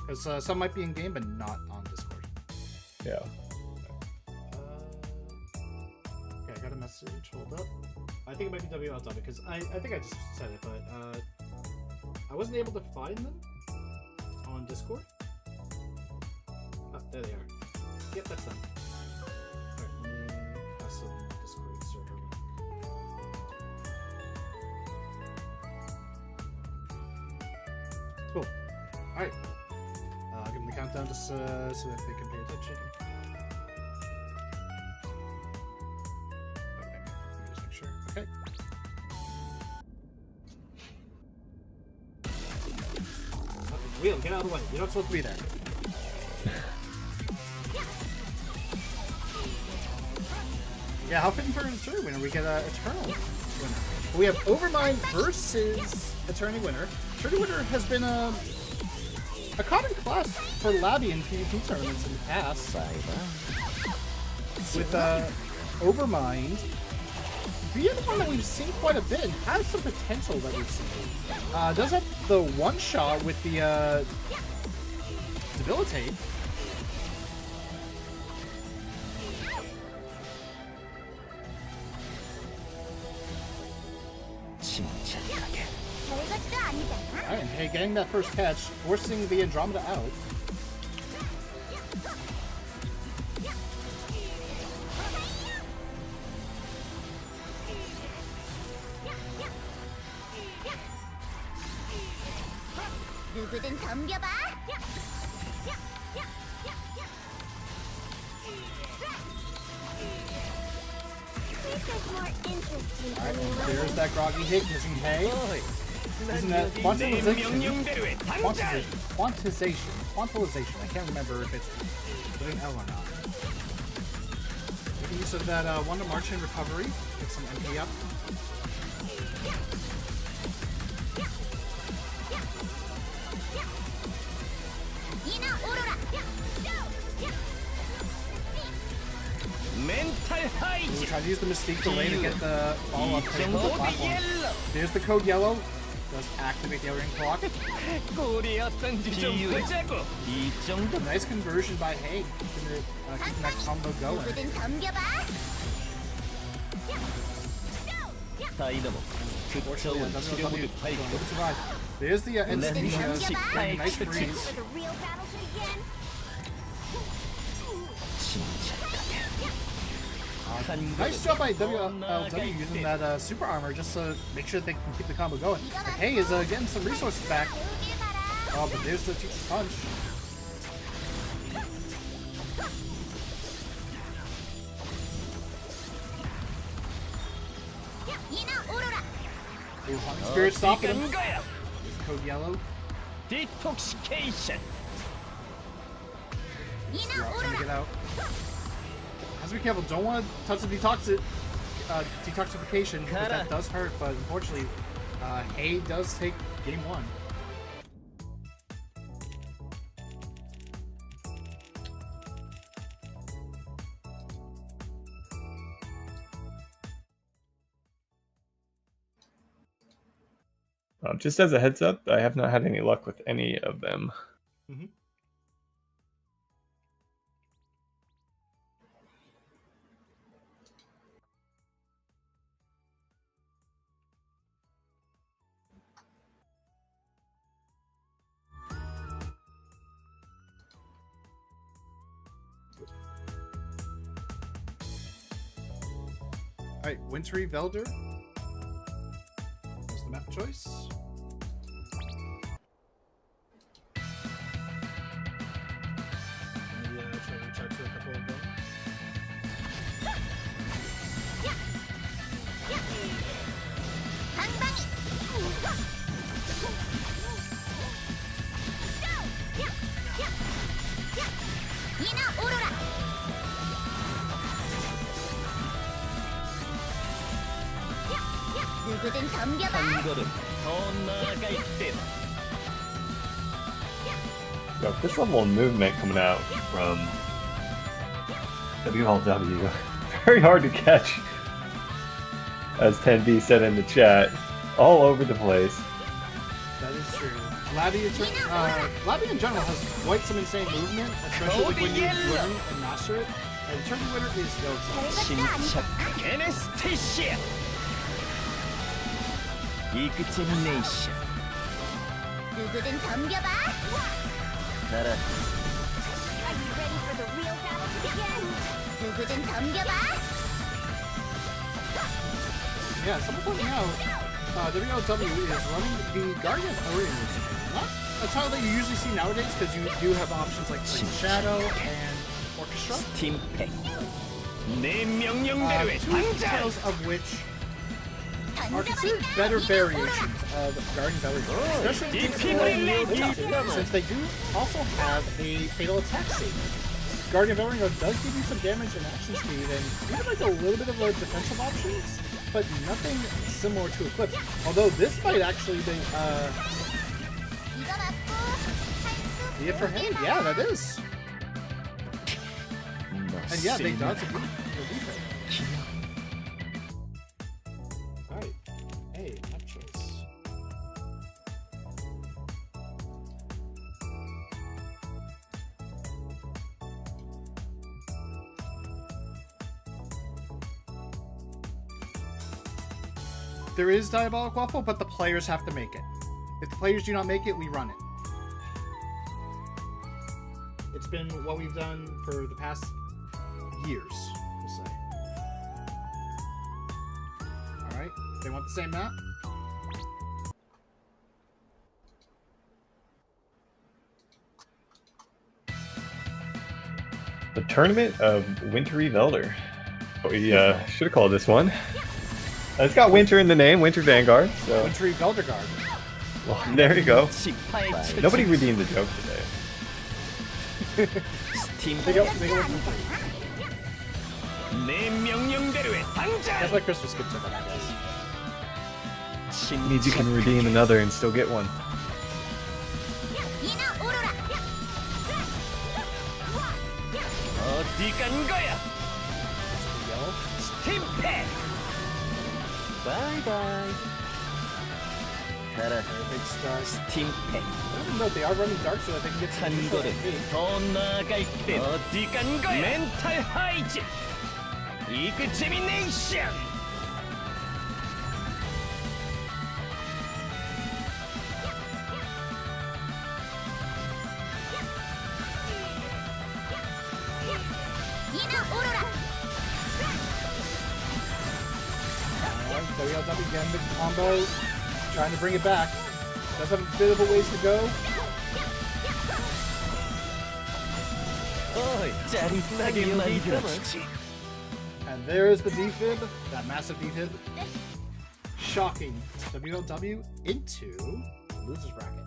Because some might be in game, but not on Discord. Yeah. Okay, I got a message. Hold up. I think it might be WLW because I think I just said it, but I wasn't able to find them on Discord. Oh, there they are. Yep, that's them. Alright, let me pass some Discord server link. Cool. Alright. I'll give them the countdown just so that they can pay attention. Okay, let me just make sure. Okay. Wheel, get out of the way. You're not supposed to be there. Yeah, how fitting for an Eternity winner? We get an Eternal winner. We have Overmind versus Eternity winner. Eternity winner has been a common class for Labby in PvP tournaments in the past. With Overmind being one that we've seen quite a bit and has some potential that we've seen. Does have the one shot with the Debilitate. Alright, and hey, getting that first catch, forcing the Andromeda out. 누구든 덤벼봐. Alright, and there's that groggy hit, missing Hay. Isn't that quantization? I can't remember if it's with an L or not. Making use of that Wonder March in recovery. Get some MP up. We'll try to use the Mystique delay to get the follow-up hit with the platform. There's the code yellow. Does activate the O-ring clock. Nice conversion by Hay. Keeping that combo going. There's the anesthesia. Nice breeze. Nice job by WLW using that super armor just to make sure that they can keep the combo going. And Hay is getting some resources back. Oh, but there's the Teacher's Punch. Ooh, Hunting Spirit stopping him. There's code yellow. Detoxification. Trying to get out. Has to be careful. Don't want to touch the detoxification because that does hurt. But unfortunately, Hay does take game one. Just as a heads up, I have not had any luck with any of them. Mm-hmm. Alright, Wintry Velder. That's the map choice. Let me try to reach out to a couple of them. 누구든 덤벼봐. Yo, this level of movement coming out from WLW, very hard to catch. As 10B said in the chat, all over the place. That is true. Labby in general has quite some insane movement, especially like when you learn and master it. And Turkey Winter is no exception. 침착하게 스테이시야. 이그제미네이션. 누구든 덤벼봐. 나라. Are you ready for the real battle to begin? 누구든 덤벼봐. Yeah, someone pointing out, WLW is running the Guardian Arena routine. Not a title that you usually see nowadays because you do have options like Free Shadow and Orchestra. 스팀팩. 내 명령대로의 Two 당장. titles of which are considered better variations of Guardian Belly, especially since they do also have a fatal attack save. Guardian Bellingo does give you some damage and action speed, and even like a little bit of a defensive options, but nothing similar to Eclipse. Although this might actually be be it for him. Yeah, that is. And yeah, they dodge the defense. Alright. Hey, that choice. There is Diabolic Waffle, but the players have to make it. If the players do not make it, we run it. It's been what we've done for the past years, we'll say. Alright, they want the same map? The Tournament of Wintry Velder. We should have called this one. It's got winter in the name, Winter Vanguard. So Wintry Veldergard. well, there you go. 지파의 Nobody redeemed the joke today. 스팀. They go 내 명령대로의 That's 당장. why Chris was skipped to that, I guess. Means you can redeem another and still get one. 이나 오로라. 어디 간 거야? Yellow. 스팀팩. 바이바이. 가라. Big start. 스팀팩. No, they are running dark so that they can get some 한 control 걸음 of me. 더 나아갈 때 어디 간 거야? 멘탈 하이즈. 이그제미네이션. 이나 오로라. WLW again, big combo. Trying to bring it back. Does have a bit of a ways to go. 짜릿하게 만들어주지. And there's the defib, that massive defib. Shocking WLW into losers bracket.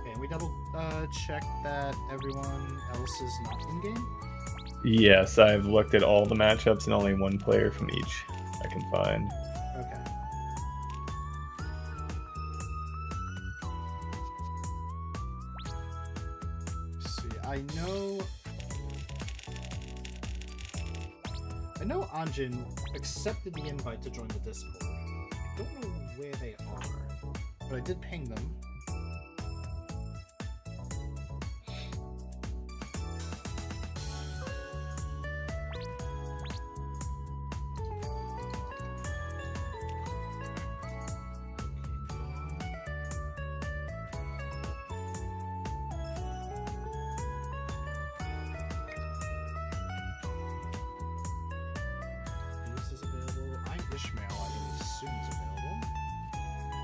Okay, and we double check that everyone else is not in game. Yes, I've looked at all the matchups and only one player from each I can find. Okay. Let's see, I know Anjin accepted the invite to join the Discord. I don't know where they are, but I did ping them.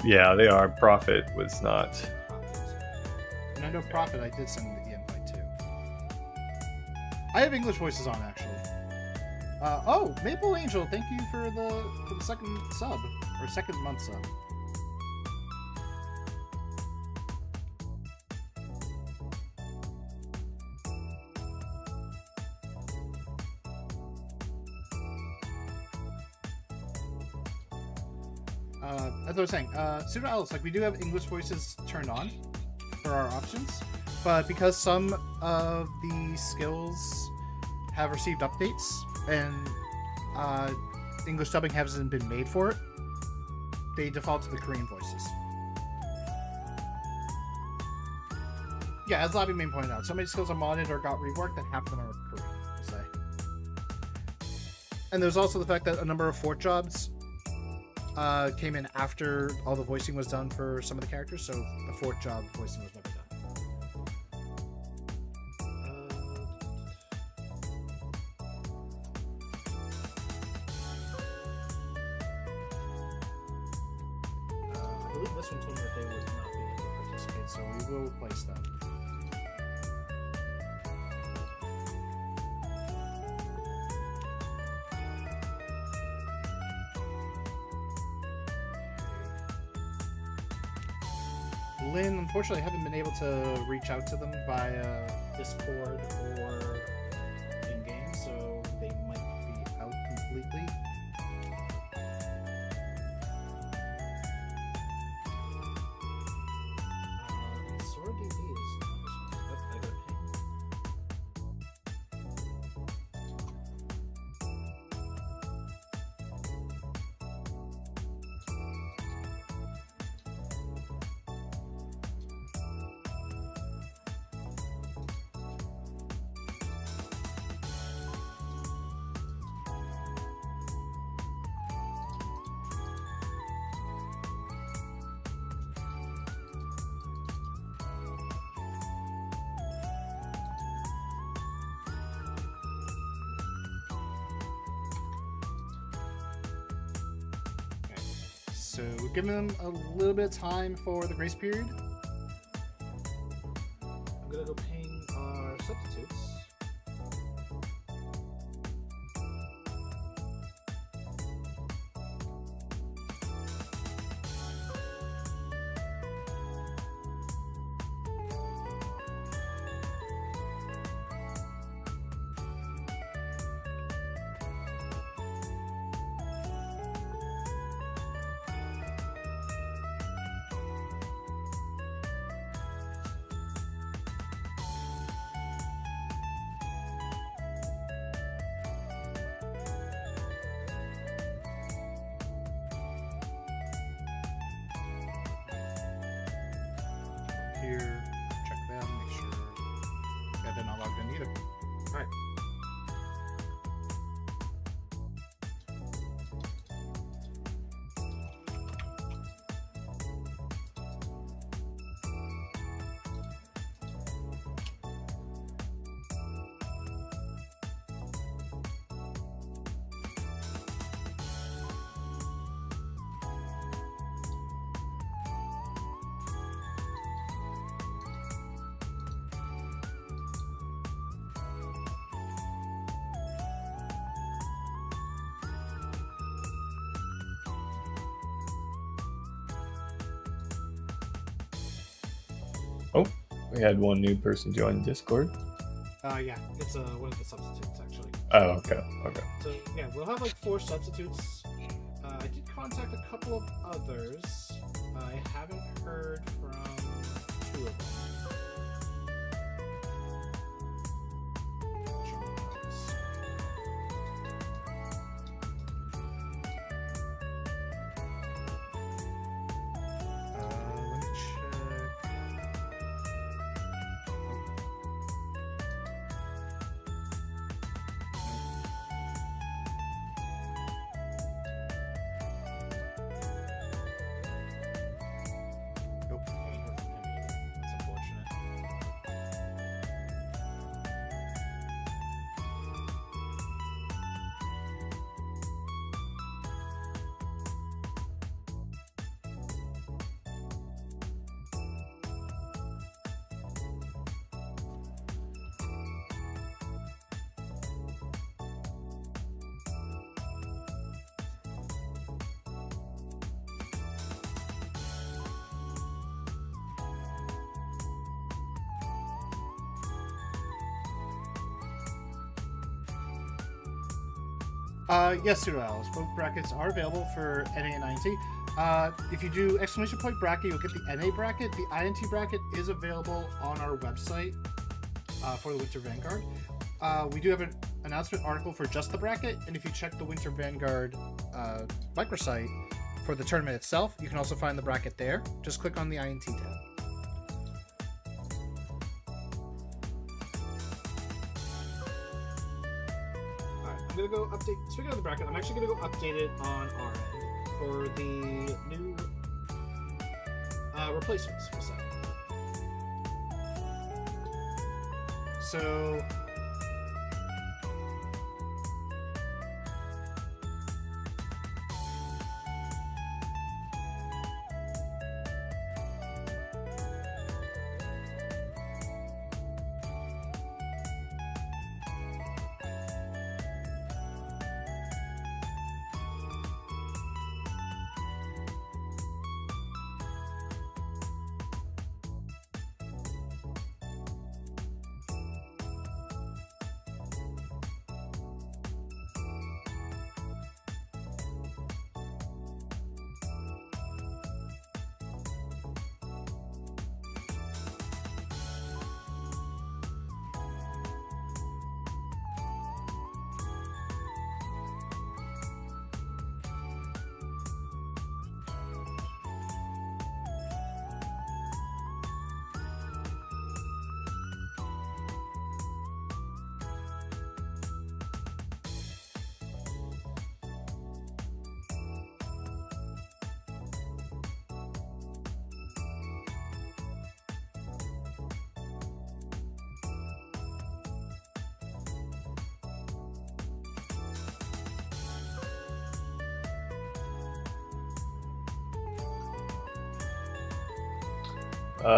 Yeah, they are. Prophet was not. And I know Prophet, I did send the invite too. I have English voices on actually. Oh, Maple Angel, thank you for the second sub or second month sub. As I was saying, Pseudo Alice, like we do have English voices turned on. for our options, but because some of the skills have received updates and English dubbing hasn't been made for it, they default to the Korean voices. Yeah, as Lobby Main pointed out, so many skills are modded or got reworked, and half of them are Korean, I'll say. And there's also the fact that a number of fort jobs came in after all the voicing was done for some of the characters, so the fort job voicing was never done. I believe this one told me that they would not be able to participate, so we will replace them. Lynn, unfortunately, I haven't been able to reach out to them via Discord or in-game, so they might be out completely. Sword DB is not this one. I got a ping. So we're giving them a little bit of time for the grace period. I'm gonna go ping our substitutes. Here, check them, make sure they're not logged in either. Alright. Oh, we had one new person join Discord. Yeah, it's one of the substitutes actually. Oh, okay, okay. So yeah, we'll have like 4 substitutes. I did contact a couple of others. I haven't heard from 2 of them. Let me check. Nope, haven't heard from him either. It's unfortunate. Yes, Pseudo Alice. Both brackets are available for NA and INT. If you do exclamation point bracket, you'll get the NA bracket. The INT bracket is available on our website for the Winter Vanguard. We do have an announcement article for just the bracket, and if you check the Winter Vanguard microsite for the tournament itself, you can also find the bracket there. Just click on the INT tab. Alright, I'm gonna go update. Speaking of the bracket, I'm actually gonna go update it on our end for the new replacements for a second. So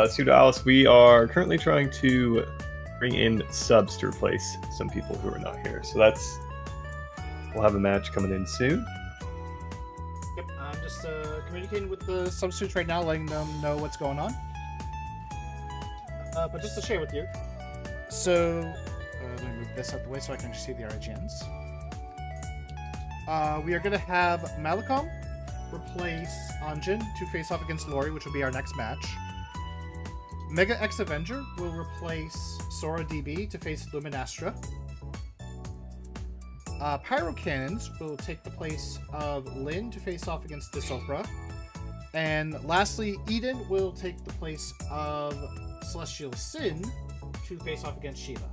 Pseudo Alice, we are currently trying to bring in subs to replace some people who are not here. So we'll have a match coming in soon. Yep, I'm just communicating with the substitutes right now, letting them know what's going on. But just to share with you, so let me move this out the way so I can see the RGNs. We are going to have Malcolm replace Anjin to face off against Lori, which will be our next match. Mega X Avenger will replace Sora DB to face Luminastra. Pyro Cannons will take the place of Lyn to face off against Disopra. And lastly, Eden will take the place of Celestial Sin to face off against Shiva.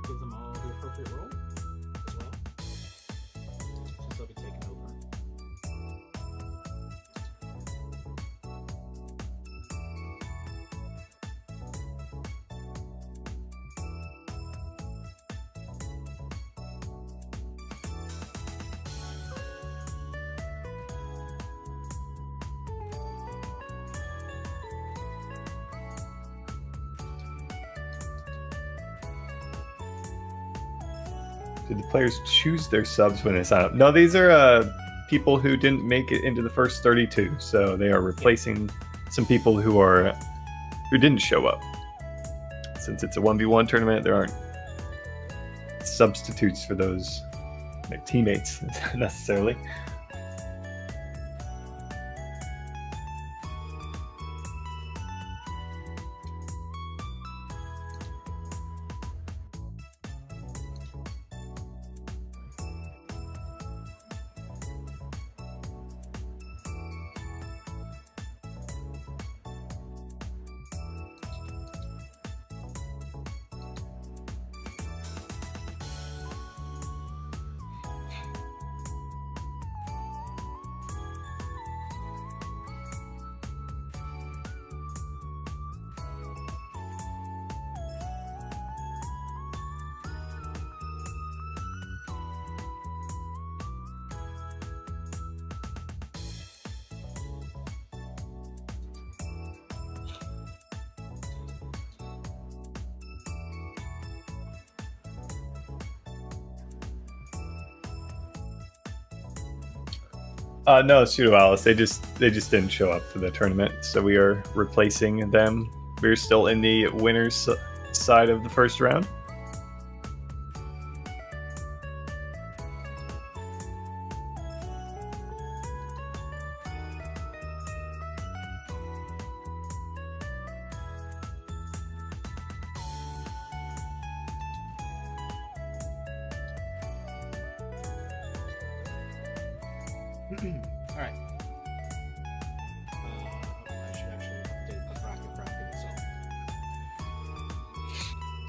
Give them all the appropriate role as well, since they'll be taking over. Did the players choose their subs when they sign up? No, these are people who didn't make it into the first 32, so they are replacing some people who didn't show up. Since it's a 1v1 tournament, there aren't substitutes for those teammates necessarily. No, Pseudo Alice. They just didn't show up for the tournament, so we are replacing them. We're still in the winners side of the first round. All right. I should actually update the bracket itself.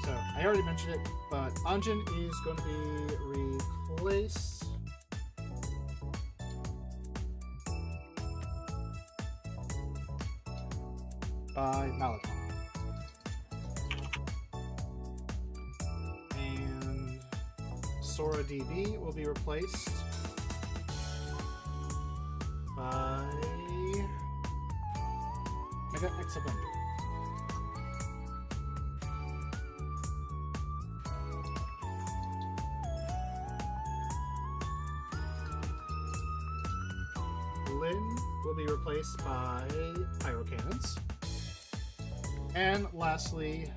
So I already mentioned it, but Anjin is going to be replaced by Malachon. And Sora DB will be replaced by Mega X Avenger. Lyn will be replaced by Pyro Cannons. And lastly,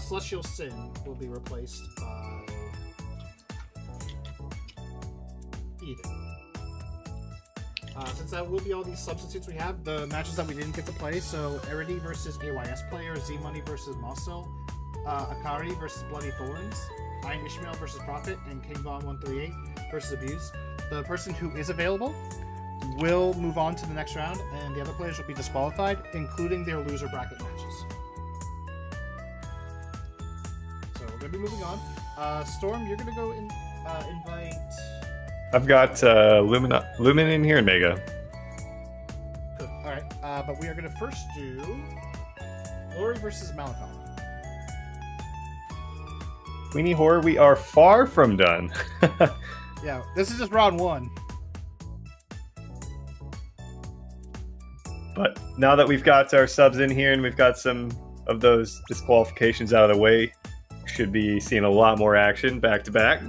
Celestial Sin will be replaced by Eden. Since that will be all these substitutes we have, the matches that we didn't get to play, so Erity versus AYS player, Z-Money versus Mosso, Akari versus Bloody Thorns, Iron Ishmael versus Prophet, and King Von 138 versus Abuse. The person who is available will move on to the next round, and the other players will be disqualified, including their loser bracket matches. So we're going to be moving on. Storm, you're going to go and invite... I've got Lumin in here and Mega. Good. All right, but we are going to first do Lori versus Malachon. Queenie Horror, we are far from done. Yeah, this is just round one. But now that we've got our subs in here and we've got some of those disqualifications out of the way, we should be seeing a lot more action back to back.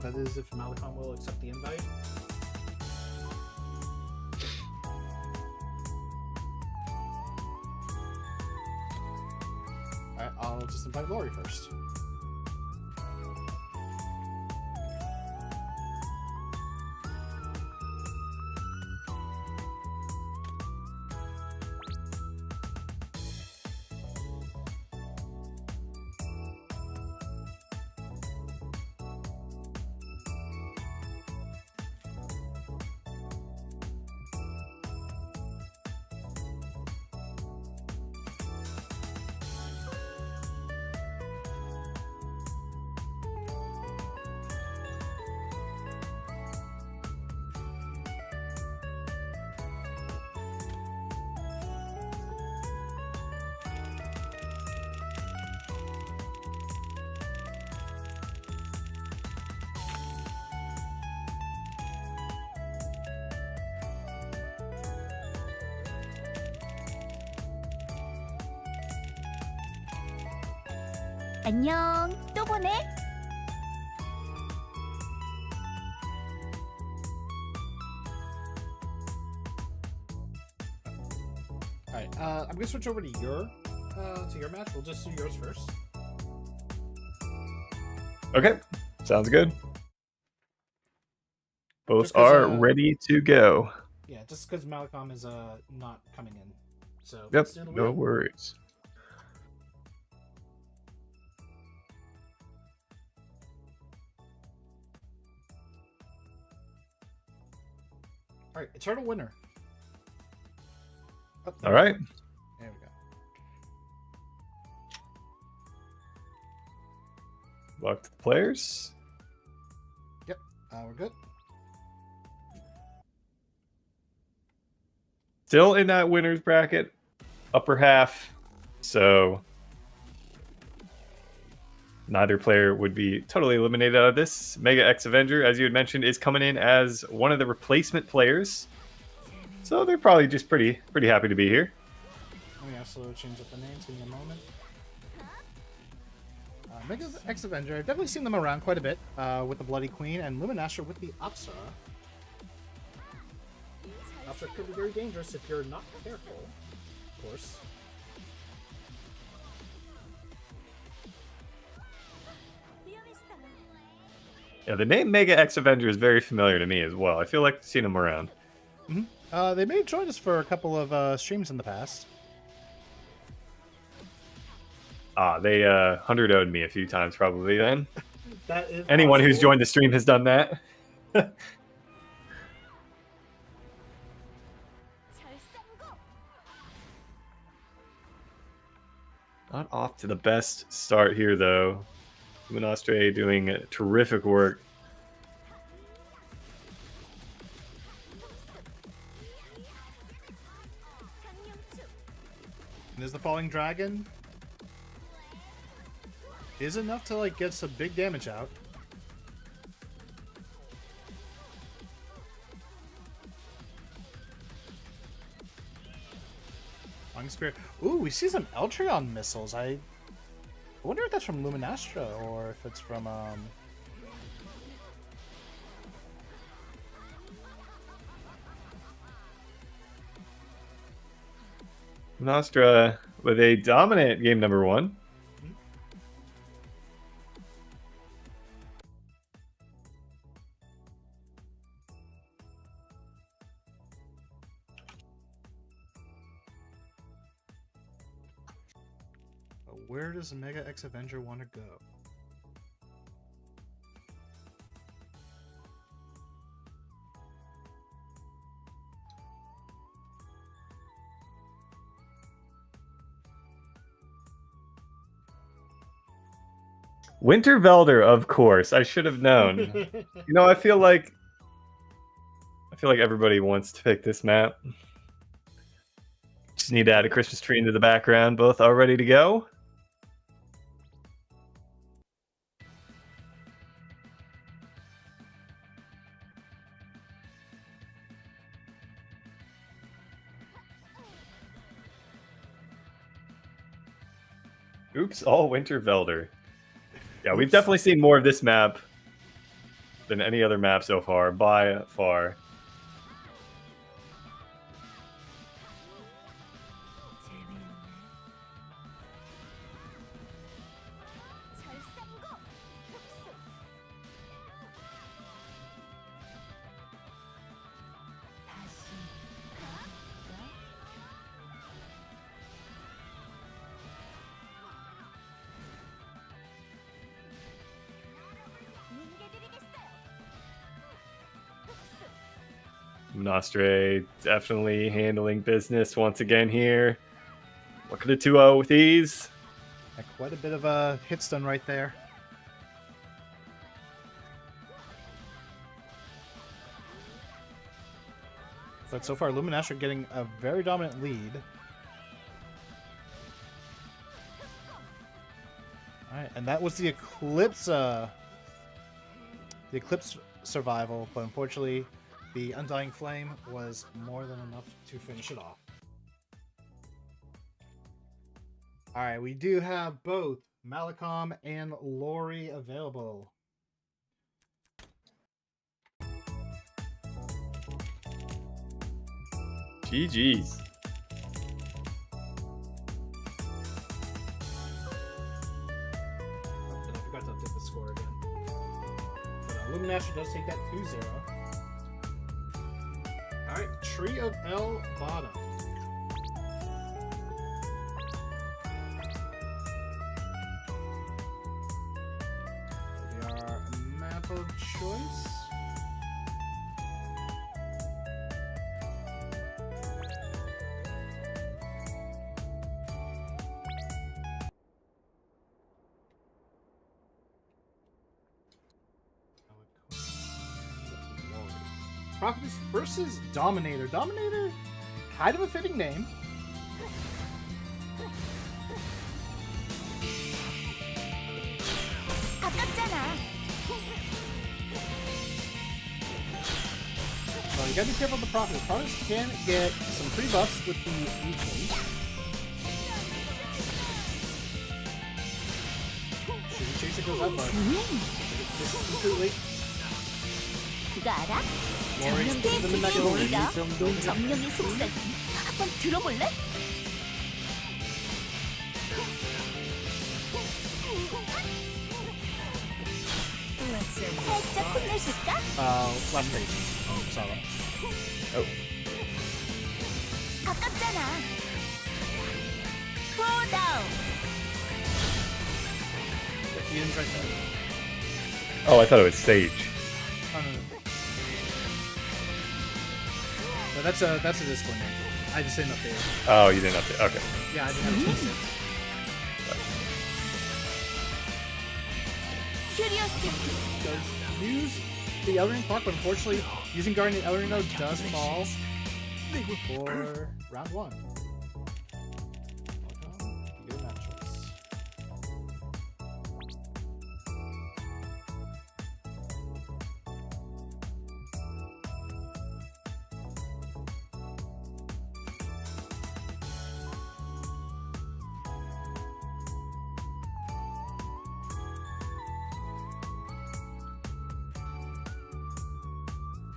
That is if Malachon will accept the invite. Alright, I'll just invite Lori first. 안녕. 또 보네. Alright, I'm gonna switch over to your match. We'll just do yours first. Okay, sounds good. Both Just 'cause, are ready to go. Yeah, just because Malachon is not coming in. So Yep, let's do the no wheel. worries. Alright, eternal winner. Oh, All right. There we go. Luck to the players. Yep, we're good. Still in that winner's bracket, upper half. So neither player would be totally eliminated out of this. Mega X Avenger, as you had mentioned, is coming in as one of the replacement players. So they're probably just pretty happy to be here. Let me also change up the names. Give me a moment. Mega X Avenger, I've definitely seen them around quite a bit with the Bloody Queen and Luminastra with the Apsara. Apsara could be very dangerous if you're not careful, of course. Yeah, the name Mega X Avenger is very familiar to me as well. I feel like I've seen them around. Mm-hmm. They may have joined us for a couple of streams in the past. They 100-0'd me a few times probably then. That is Anyone who's possible. joined the stream has done that. Not off to the best start here, though. Luminastra doing terrific work. And there's the Falling Dragon. Is enough to like get some big damage out. Long Spear. Ooh, we see some Eltreon missiles. I wonder if that's from Luminastra or if it's from Luminastra with a dominant game number 1. where does Mega X Avenger want to go? Wintervelder, of course. I should have known. You know, I feel like everybody wants to pick this map. Just need to add a Christmas tree into the background. Both are ready to go. Oops, all Wintervelder. Yeah, we've definitely seen more of this map than any other map so far, by far. Nostre definitely handling business once again here. Look at the 2-0 with ease. Yeah, quite a bit of a hit stun right there. But so far, Luminastra getting a very dominant lead. Alright, and that was the Eclipse survival, but unfortunately the Undying Flame was more than enough to finish it off. Alright, we do have both Malcolm and Lori available. GG's. I forgot to update the score again. But Luminastra does take that 2-0. Alright, Tree of El bottom. We are map of choice. Prophetess versus Dominator. Dominator, kind of a fitting name. Well, you gotta be careful with the Prophetess. Prophetess can get some free buffs with the Legion. She's goes that far. Just completely. 그거 알아? Lori, 정령 the midnight Lori. 게임이죠. 정령의 속삭임. 한번 들어볼래? 살짝 혼내줄까? Last page. Sorry. Oh. 가깝잖아. 프로다운. You didn't try that. Oh, I thought it was Sage. Oh, no. No, that's a disclaimer. I just didn't update it. Oh, you didn't update. Okay. Yeah, I didn't have a chance to. 큐리오시티. Does use the Eldering clock, but unfortunately, using Guardian Eldering node does fall for round 1. Welcome to your match choice.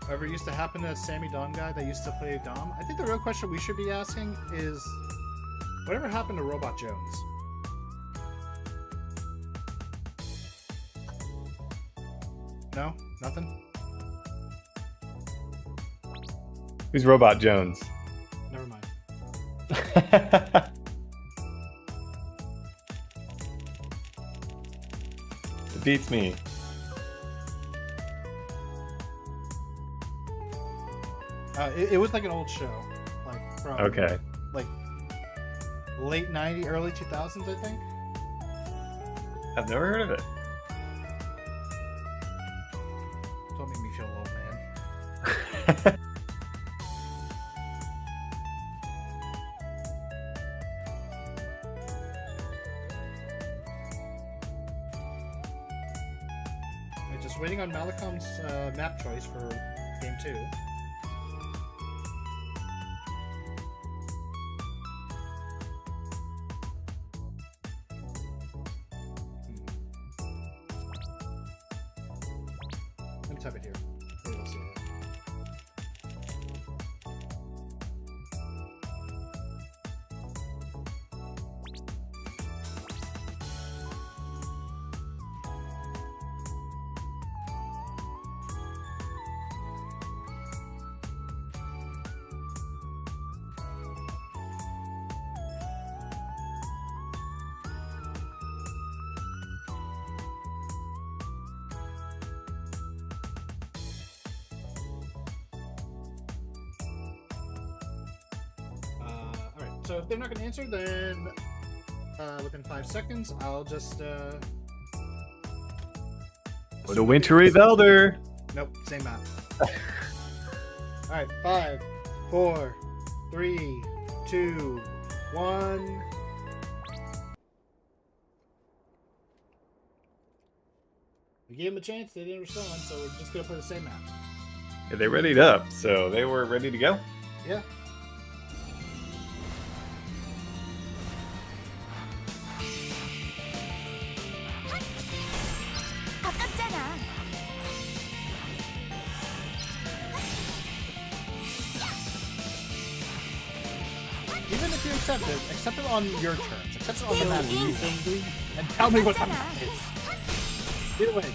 Whatever used to happen to Sammy Don guy that used to play Dom, I think the real question we should be asking is, whatever happened to Robot Jones? No? Nothing? Who's Robot Jones? Never mind. It beats me. It was like an old show, like from Okay. like late '90s, early 2000s, I think. I've never heard of it. Don't make me feel old, man. I'm just waiting on Malcolm's map choice for game 2. Let me type it here. Maybe we'll see it. Alright, so if they're not going to answer, then within 5 seconds, I'll just. What a wintry Velder. Nope, same map. Alright, 5, 4, 3, 2, 1. We gave them a chance, they didn't respond, so we're just gonna play the same map. Yeah, they readied up, so they were ready to go. Yeah. 가깝잖아. Even if you accept it on your terms. Accept it on the map you think, and tell me what the map is. Either way,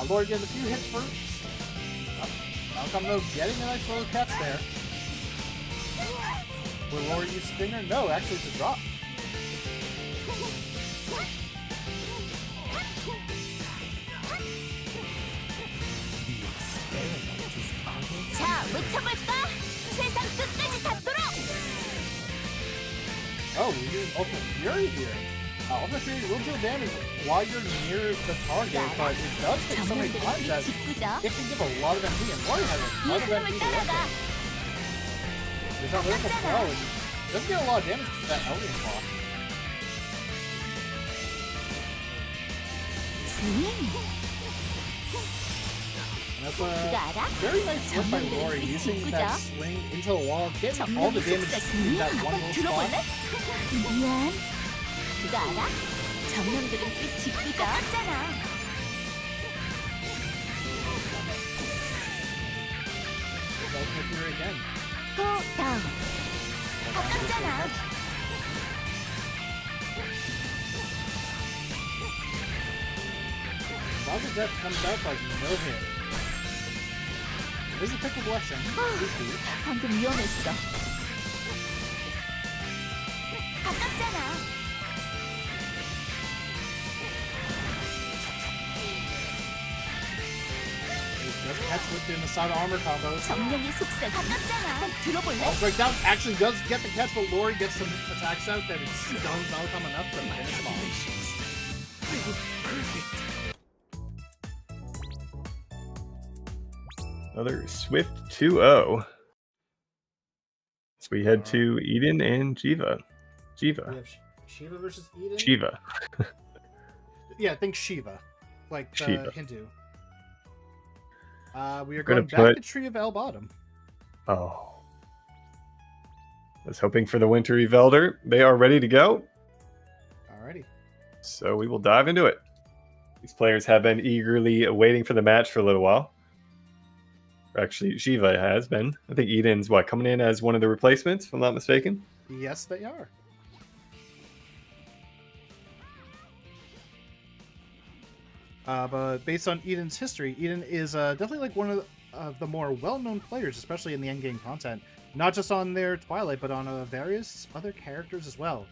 Lord gets a few hits first. I'll come no getting a nice little catch there. Will Lord use Stinger? No, actually it's a drop. 자, 외쳐볼까? 세상 끝까지 닿도록! Oh, we're using Ultimate Fury here. Ultimate Fury will deal damage while you're near the target, but it does take so many times that 짓궂어. it can give a lot of MP, and Lori has a 이 lot of 흐름을 MP to work 따라가. with. There's not really control, and it doesn't get a lot of damage to that Elden Claw. And that's 그거 a 알아? very nice flip by Lori, using that swing into the wall, getting all the 정령의 damage 속삭임 in that one 한번 little spot. 들어볼래? 미안. 그거 알아? 정령들은 끝이 비자. 가깝잖아. Welcome here again. 또 다음. 가깝잖아. As long as that comes out like no hit. This is a pickle blessing. 방금 위험했어. 가깝잖아. Just catch with in the side armor combos. 정령의 속삭임. 가깝잖아. 들어볼래? All breakdown actually does get the catch, but Lori gets some attacks out that it's done not come enough to finish him off. Another swift 2-0. So we head to Eden and Jiva. We have Shiva versus Eden. Shiva. Yeah, think Shiva, like the Shiva. Hindu. We are Gonna going back put- to Tree of El Bottom. Oh. I was hoping for the Wintry Velder. They are ready to go. Alrighty. So we will dive into it. These players have been eagerly waiting for the match for a little while. Or actually, Shiva has been. I think Eden's coming in as one of the replacements, if I'm not mistaken. Yes, they are. But based on Eden's history, Eden is definitely like one of the more well-known players, especially in the endgame content. Not just on their Twilight, but on various other characters as well.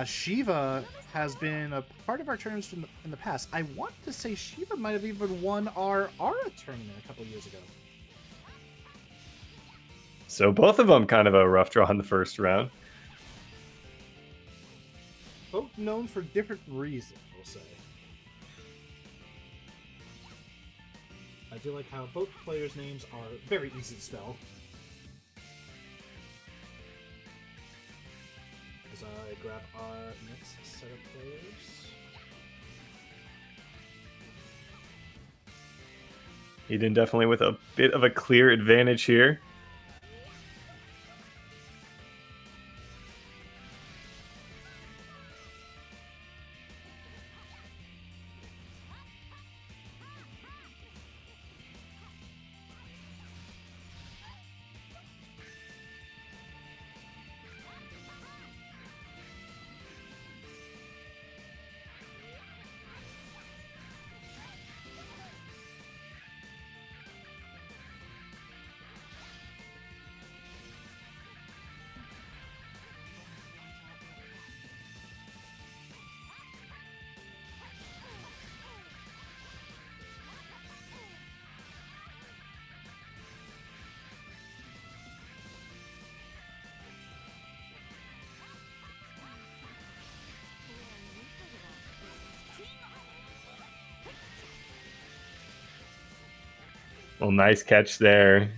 Shiva has been a part of our tournaments in the past. I want to say Shiva might have even won our Aura tournament a couple years ago. So both of them kind of a rough draw in the first round. Both known for different reasons, we'll say. I do like how both players' names are very easy to spell. As I grab our next set of players. Eden definitely with a bit of a clear advantage here. Well, nice catch there.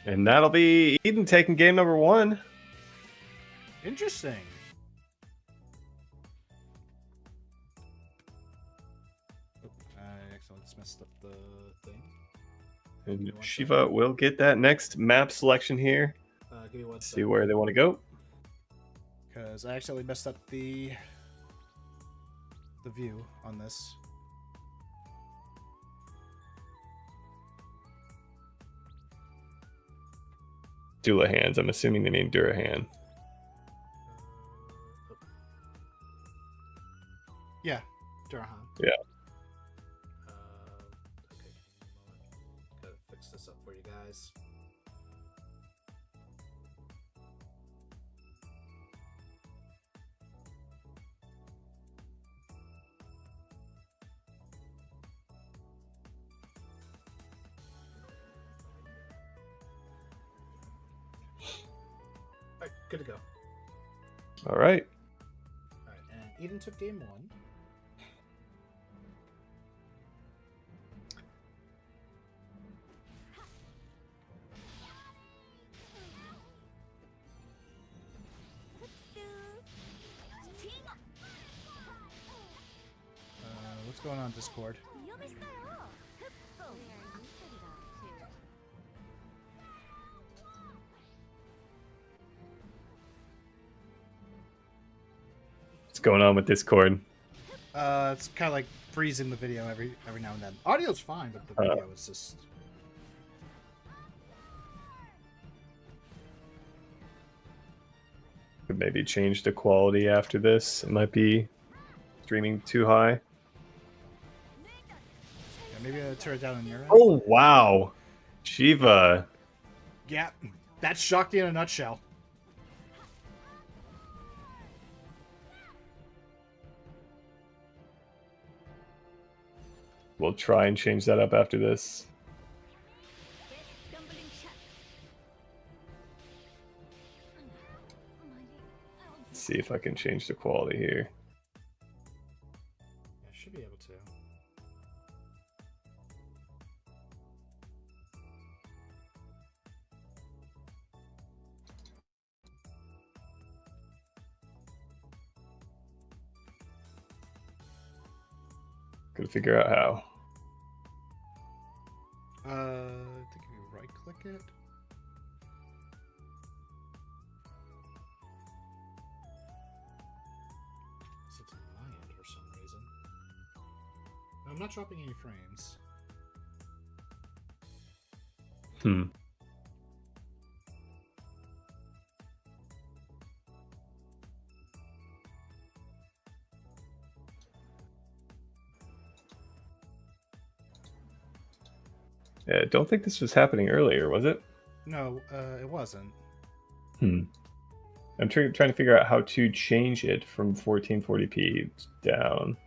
And that'll be Eden taking game number 1. Interesting. Oh, I accidentally just messed up the thing. And Shiva will get that next map selection here. Give me one See second. where they want to go. Because I accidentally messed up the view on this. Doulahans. I'm assuming they mean Durahan. Yeah, Durahan. Yeah. Okay, gotta fix this up for you guys. Alright, good to go. All right. Alright, and Eden took game 1. going on Discord? What's going on with Discord? It's kind of like freezing the video every now and then. Audio's fine, but the video is just. Could maybe change the quality after this. It might be streaming too high. Yeah, maybe turn it down on your end. Oh wow, Shiva. Yeah, that's Shakti in a nutshell. We'll try and change that up after this. Let's see if I can change the quality here. Yeah, should be able to. Gotta figure out how. I think if you right click it. So it's on my end for some reason. I'm not dropping any frames. Yeah, I don't think this was happening earlier, was it? No, it wasn't. I'm trying to figure out how to change it from 1440p down.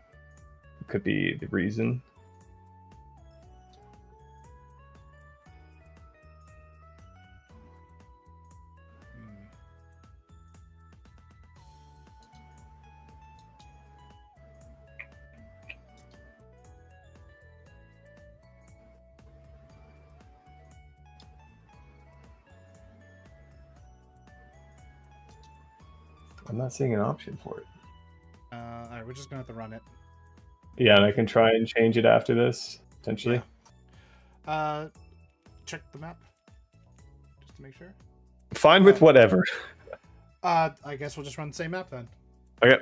It could be the reason. I'm not seeing an option for it. Alright, we're just gonna have to run it. Yeah, and I can try and change it after this, potentially. Yeah. Check the map. Just to make sure. Fine with whatever. I guess we'll just run the same map then. Okay.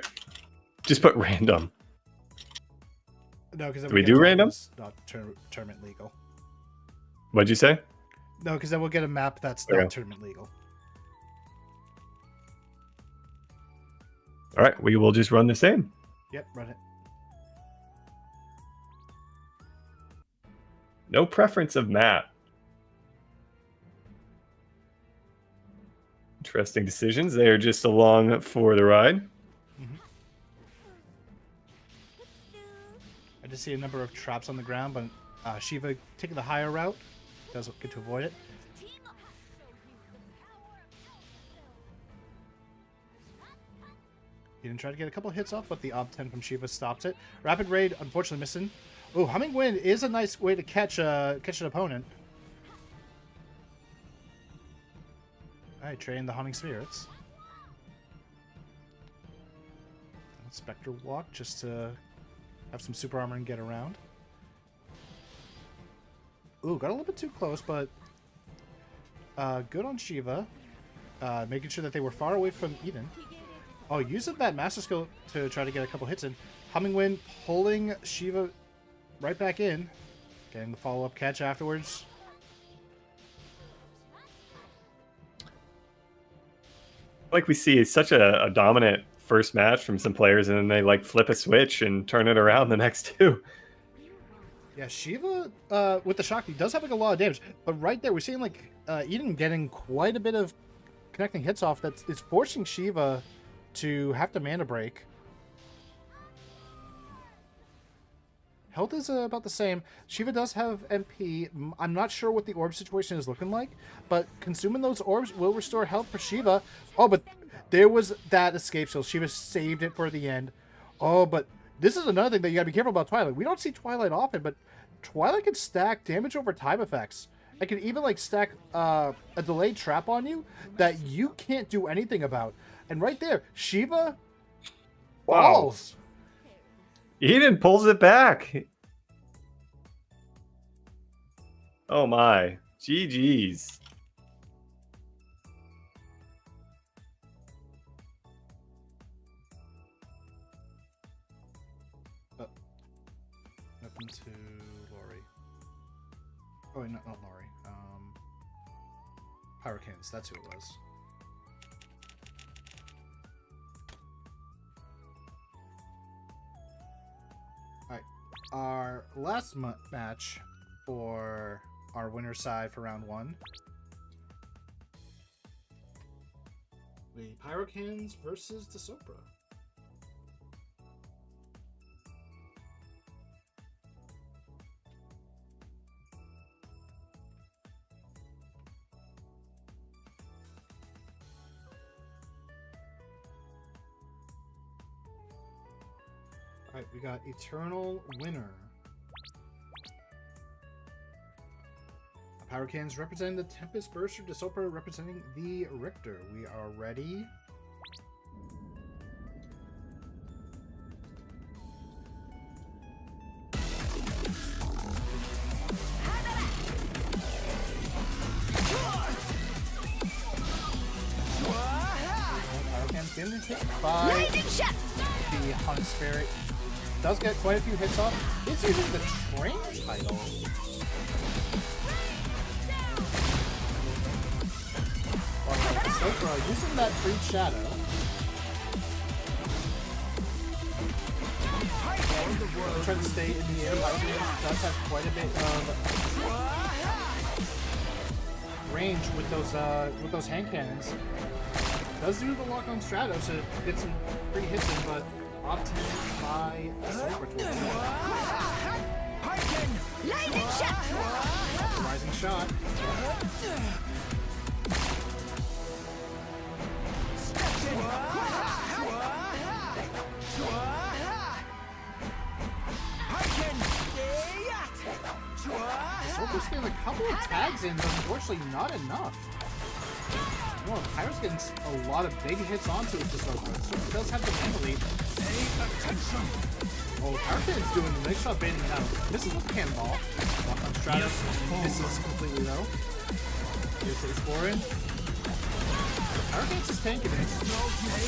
Just put random. No, because Do we do random? Not tournament legal. What'd you say? No, because then we'll get a map that's Okay. not tournament legal. All right, we will just run the same. Yep, run it. No preference of map. Interesting decisions. They are just along for the ride. I just see a number of traps on the ground, but Shiva taking the higher route does get to avoid it. He didn't try to get a couple hits off, but the Ob 10 from Shiva stops it. Rapid Raid, unfortunately missing. Ooh, Humming Wind is a nice way to catch an opponent. Alright, trading the Haunting Spirits. Spectre Walk just to have some super armor and get around. Ooh, got a little bit too close, but good on Shiva. Making sure that they were far away from Eden. Oh, using that Master Skill to try to get a couple hits in. Humming Wind pulling Shiva right back in. Getting the follow-up catch afterwards. Like we see such a dominant first match from some players, and then they like flip a switch and turn it around the next two. Yeah, Shiva with the Shakti does have like a lot of damage, but right there we're seeing like Eden getting quite a bit of connecting hits off that is forcing Shiva to have to mana break. Health is about the same. Shiva does have MP. I'm not sure what the orb situation is looking like, but consuming those orbs will restore health for Shiva. Oh, but there was that escape skill. Shiva saved it for the end. Oh, but this is another thing that you gotta be careful about Twilight. We don't see Twilight often, but Twilight can stack damage over time effects. It can even like stack a delayed trap on you that you can't do anything about. And right there, Shiva falls. Eden pulls it back. Oh my. GG's. Nothing to Lori. Oh, wait, not Lori. Hurricanes, that's who it was. Alright, our last match for our winner side for round 1. The Pyrocans versus the Sopra. Alright, we got Eternal Winner. Pyrocans representing the Tempest Burster, Desopra representing the Richter. We are ready. Pyrocans getting hit by the Hunt Spirit. Does get quite a few hits off. It's using the train title. Sopra using that free shadow. Trying to stay in the air. Does have quite a bit of range with those hand cannons. Does do the lock on strato to get some free hits in, but often by Sopra towards Lightning shot! rising shot. Sopra's getting a couple of tags in, but unfortunately not enough. Well, Pyro's getting a lot of big hits onto it to Sopra. Sopra does have the mana lead. Oh, Pyro's doing a nice job baiting it out. Misses with the cannonball. Lock on Stratus. Misses completely though. Here's the exploring. Pyro's just tanking it.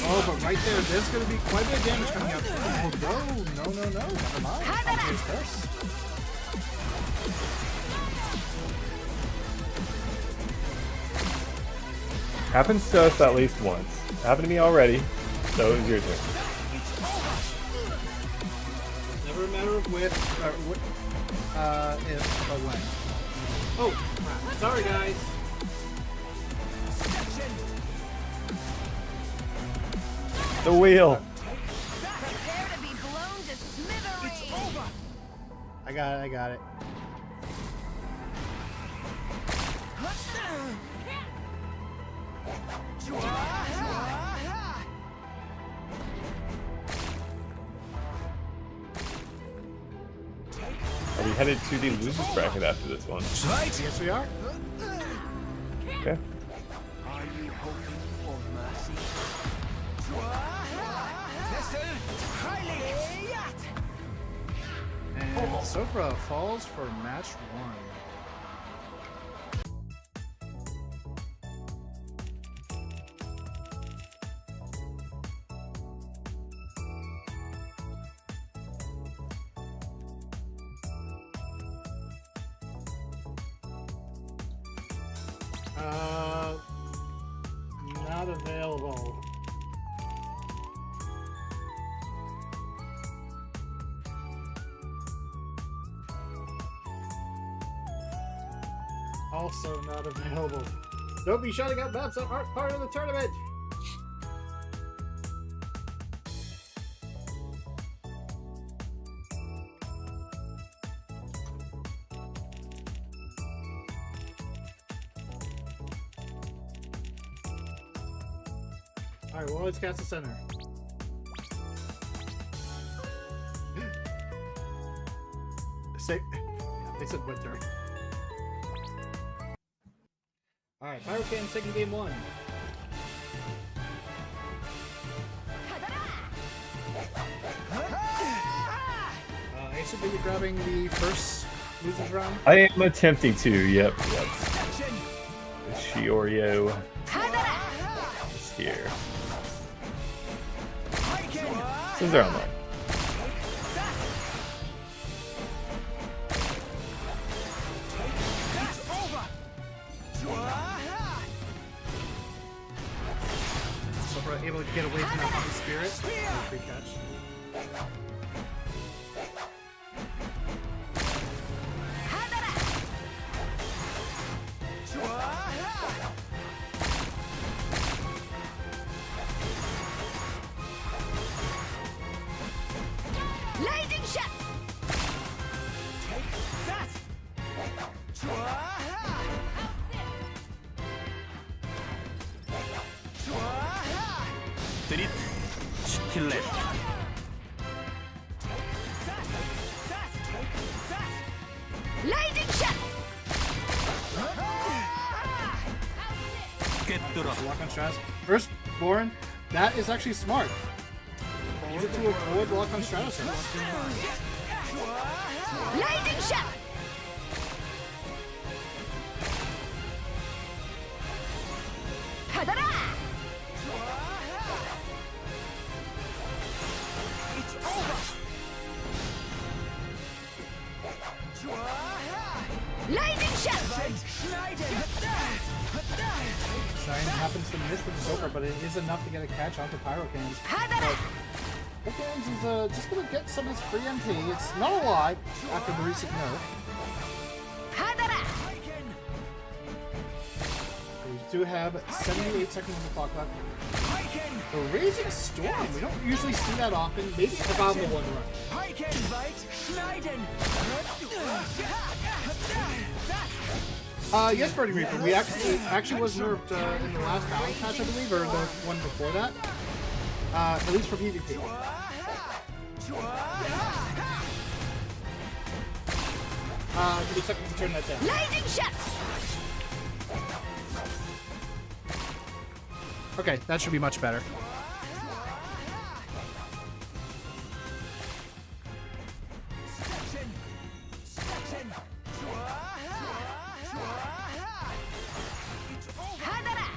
Oh, but right there, there's going to be quite a bit of damage coming out. Oh, no. Never mind. Here's Curse. Happens to us at least once. Happened to me already, so it's your turn. Never a matter of if, but when. Oh, crap. Sorry, guys. The wheel. Prepare to be blown to smithereens! I got it. Are we headed to the losers bracket after this one? Yes, we are. Okay. Are you hoping for mercy? And Sopra falls for match 1. Not available. Also not available. Don't be shouting out maps that aren't part of the tournament! Alright, well, let's cast the center. Say, they said winter. Alright, Pyrocans taking game 1. Okay, so are you grabbing the first losers round? I am attempting to. Yep. Shioryo is here. Since they're online. So we're able to get away from that Holy Spirit. Free catch. Lightning shot. Lightning shot. Lock on Stratus. Firstborn, that is actually smart. Use it to avoid lock on Stratus. Lightning shot. Hadara. Lightning shot. Shine happens to miss with the Joker, but it is enough to get a catch onto Pyrocans. Hadara. Pyrocans is just going to get some of his free MP. It's not a lot after the recent nerf. Hadara. We do have 78 seconds on the clock left. The Raging Storm, we don't usually see that often. Maybe about the one run. Yes, Birdie Reaper. We actually was nerfed in the last balance patch, I believe, or the one before that. At least for PvP. Give me a second to turn that down. Lightning shot. Okay, that should be much better. Hadara.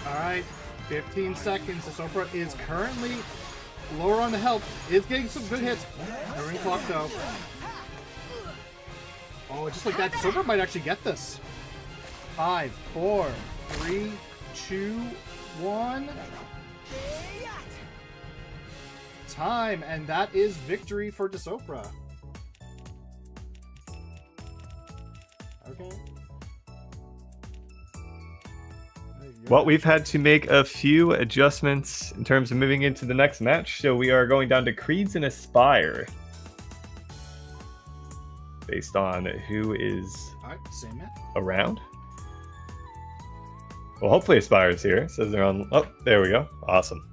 Alright, 15 seconds. The Sopra is currently lower on the health. Is getting some good hits. The ring clock though. Oh, just like that, the Sopra might actually get this. 5, 4, 3, 2, 1. Time, and that is victory for DeSopra. Okay. Well, we've had to make a few adjustments in terms of moving into the next match, so we are going down to Creeds and Aspire. Based on who is Alright, same man. around. Well, hopefully Aspire is here. It says they're on. Oh, there we go. Awesome.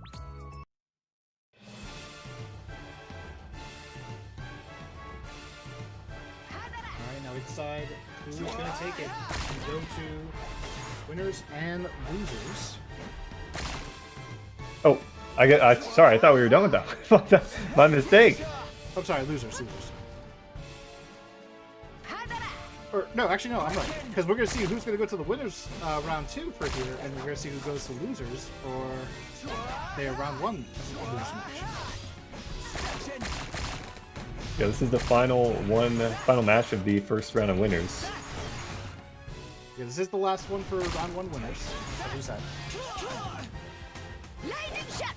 Alright, now we decide who's going to take it and go to winners and losers. Oh, sorry, I thought we were done with that. My mistake. Oh, sorry, losers. Or, no, actually, no, I'm right. Because we're going to see who's going to go to the winners round 2 for here, and we're going to see who goes to losers for their round 1 losers match. Yeah, this is the final match of the first round of winners. Yeah, this is the last one for round 1 winners. Like we said. Lightning shot.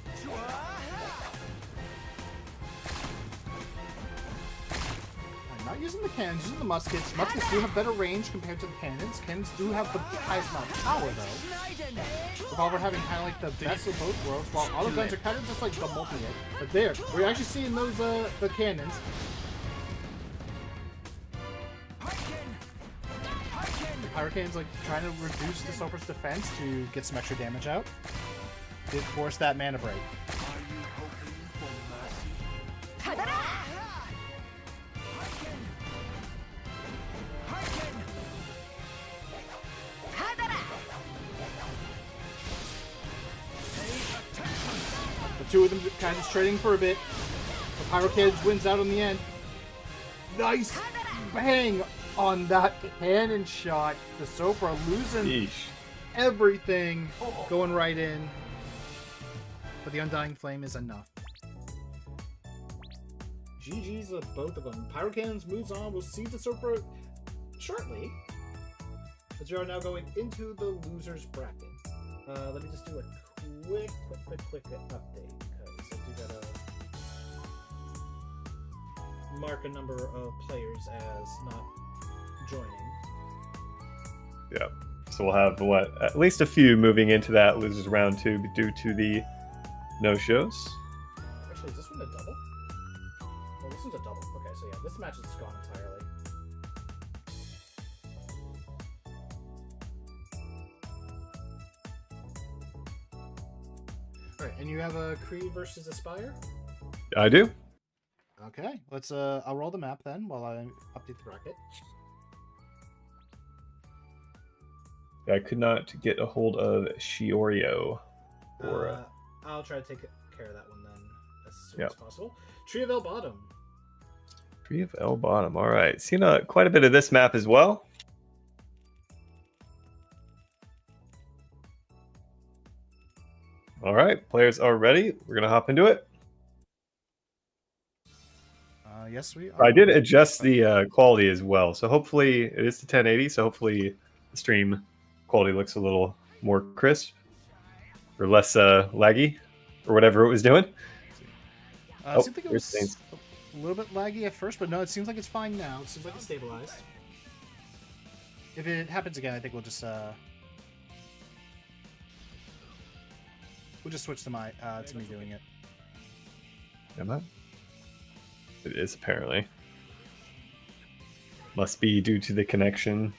I'm not using the cannons, using the muskets. Muskets do have better range compared to the cannons. Cannons do have the highest amount of power, though. Revolver having kind of like the best of both worlds, while auto guns are kind of just like the multi-hit. But there, we're actually seeing those the cannons. Hurricane's like trying to reduce the Sopra's defense to get some extra damage out. Did force that mana break. two of them kind of trading for a bit. The Pyro Kids wins out on the end. Nice bang on that cannon shot. The Sopra losing Yeesh. everything, going right in. But the Undying Flame is enough. GG's of both of them. Pyro Cannons moves on. We'll see the Sopra shortly. As we are now going into the losers bracket. Let me just do a quick update, because I do gotta mark a number of players as not joining. Yeah. So we'll have at least a few moving into that losers round 2 due to the no-shows. Actually, is this one a double? Oh, this one's a double. Okay, so yeah, this match is gone entirely. Alright, and you have a Creed versus Aspire? I do. Okay, let's I'll roll the map then while I update the bracket. I could not get a hold of Shiorio. Or I'll try to take care of that one then as soon Yep. as possible. Tree of El Bottom. Tree of El Bottom. All right. Seen quite a bit of this map as well. All right. Players are ready. We're going to hop into it. Yes, we are. I did adjust the quality as well. So hopefully it is to 1080. So hopefully the stream quality looks a little more crisp or less laggy or whatever it was doing. It seemed like it here's was things. a little bit laggy at first, but no, it seems like it's fine now. It seems like it's stabilized. If it happens again, I think we'll just switch to me doing it. Am I? It is apparently. Must be due to the connection.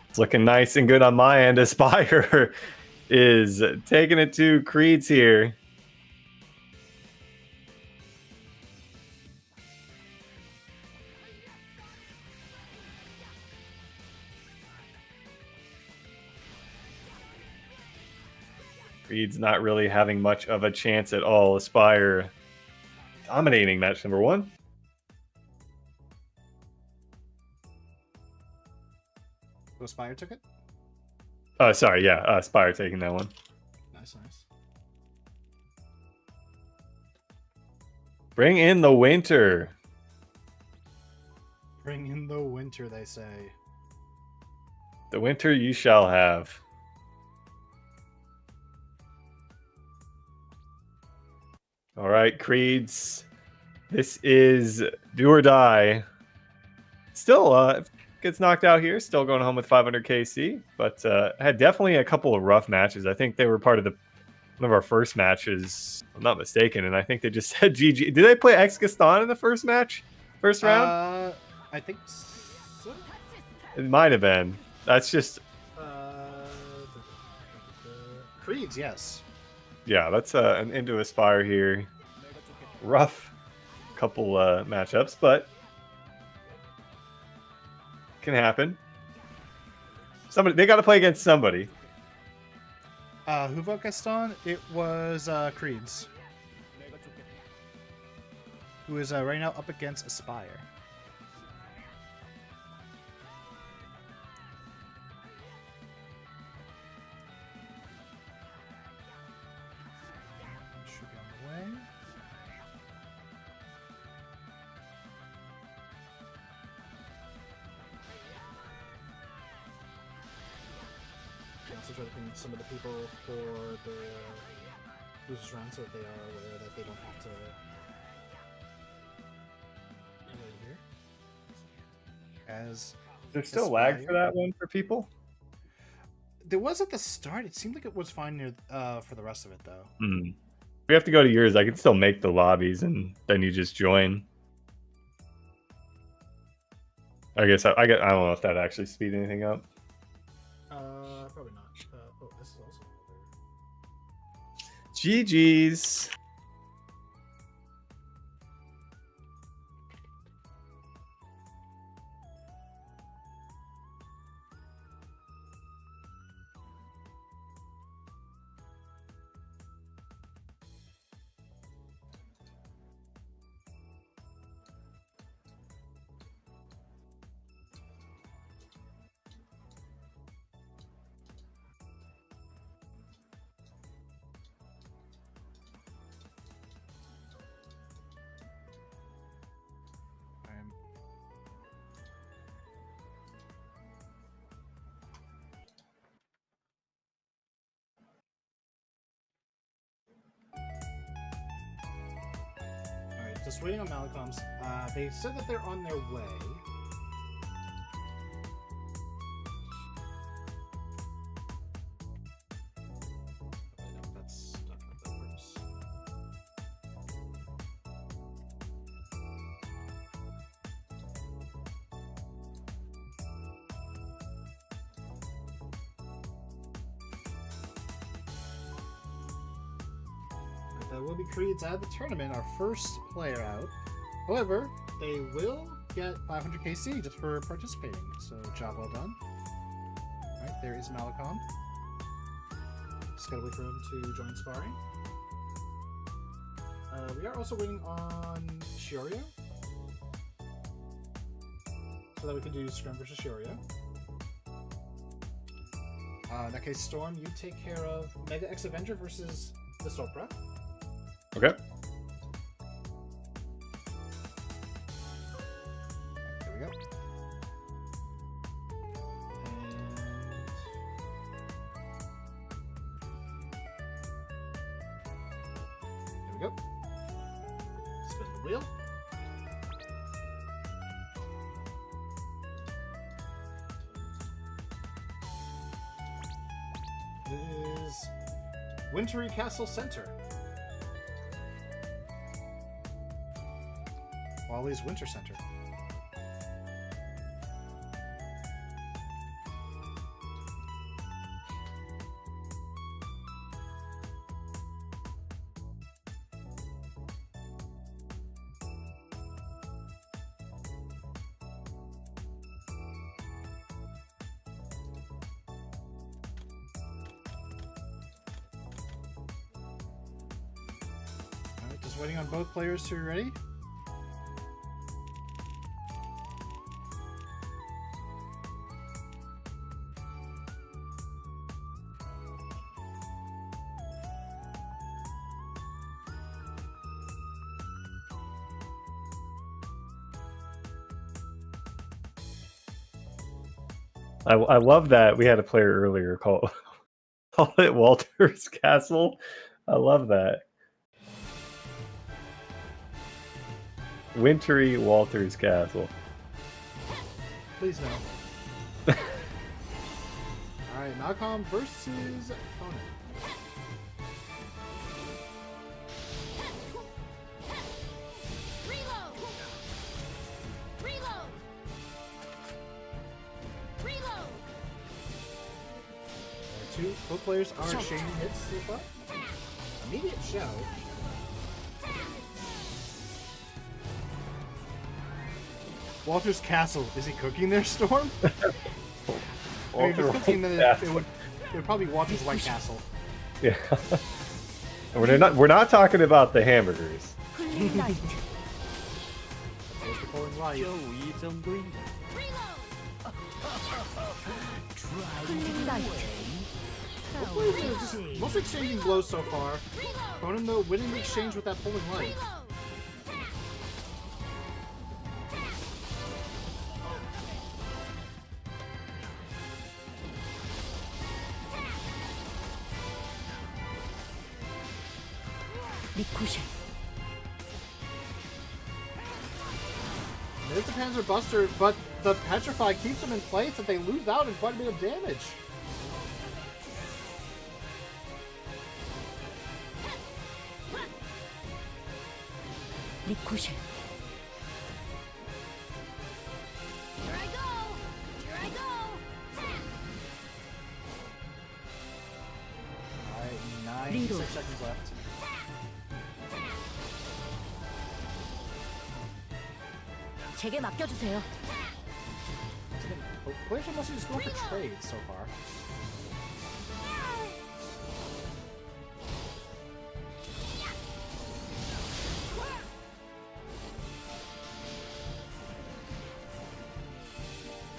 It's looking nice and good on my end. Aspire is taking it to Creed's here. Creed's not really having much of a chance at all. Aspire dominating match number 1. So Aspire took it? Sorry, yeah. Aspire taking that one. Nice. Bring in the winter. Bring in the winter, they say. The winter you shall have. All right, Creeds. This is do or die. Still gets knocked out here. Still going home with 500 KC, but had definitely a couple of rough matches. I think they were part of one of our first matches, if I'm not mistaken, and I think they just said GG. Did they play Ex Gaston in the first match? First round? I think so. It might have been. That's just... Creeds, yes. Yeah, that's an into Aspire here. Rough couple matchups, but can happen. They got to play against somebody. Who vote Gaston? It was Creeds, who is right now up against Aspire. Should be on the way. Also try to ping some of the people for the losers round so that they are aware that they don't have to here. As There's still lag for that one for people? there was at the start, it seemed like it was fine near for the rest of it though. We have to go to yours. I can still make the lobbies and then you just join. I guess I don't know if that actually speed anything up. Probably not. Oh, this is also another. GG's. just waiting on Malcolm's. They said that they're on their way. No, that's not how that works. That will be created out of the tournament, our first player out. However, they will get 500 KC just for participating, so job well done. Alright, there is Malcolm. Just gotta wait for him to join sparring. We are also waiting on Shiorio, so that we can do Scrum versus Shiorio. In that case, Storm, you take care of Mega X Avenger versus the Sopra. Okay. There we go. And there we go. Spin the wheel. It is Wintry Castle Center. Wally's Winter Center. Alright, just waiting on both players to be ready. I love that we had a player earlier call it Walter's Castle. I love that. Wintry Walter's Castle. Please no. Alright, Malcolm versus opponent. Reload! Reload! Reload! Both players are exchanging hits so far. Immediate show. Walter's Castle. Is he cooking there, Storm? I mean, if it's cooking, then it would probably be Walter's White Castle. Yeah. We're not talking about the hamburgers. Clean light. There's the polling light. Reload! Try light. Both players are just mostly exchanging blows so far. Reload! Opponent, though, winning the exchange with that polling light. Reload! Ricochet. There's the Panzer Buster, but the Petrify keeps them in place and they lose out in quite a bit of damage. Ricochet. Here I go! Here I go! Alright, 9 seconds left. 제게 맡겨주세요. Players are mostly just going for trades so far.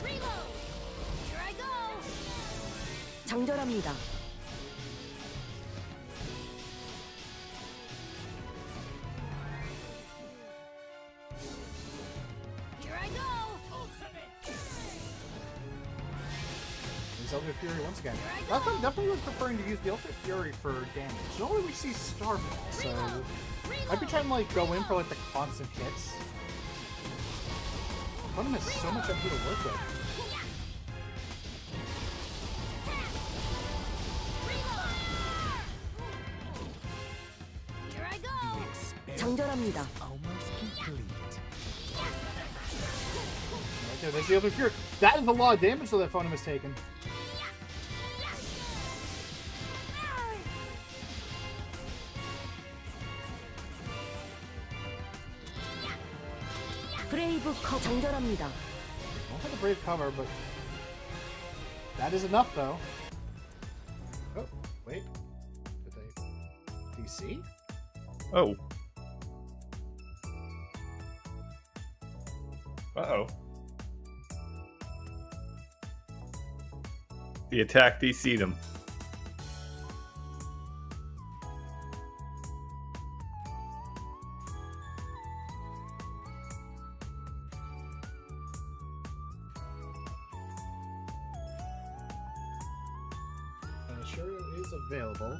Reload! Here I go! 장전합니다. Here I go! Use Ultimate Fury once again. Last time definitely was preferring to use the Ultimate Fury for damage. Normally we see Starfall, so I'd be trying to like go in for like the constant hits. Phonem has so much MP to work with. Here I go. 장전합니다. Almost complete. Right there, there's the other cure. That is a lot of damage though that Phonem has taken. 브레이브 컵 장전합니다. Don't have the brave cover, but that is enough though. Oh, wait. Did they DC? Oh. Uh-oh. The attack DC'd him. Shurio is available.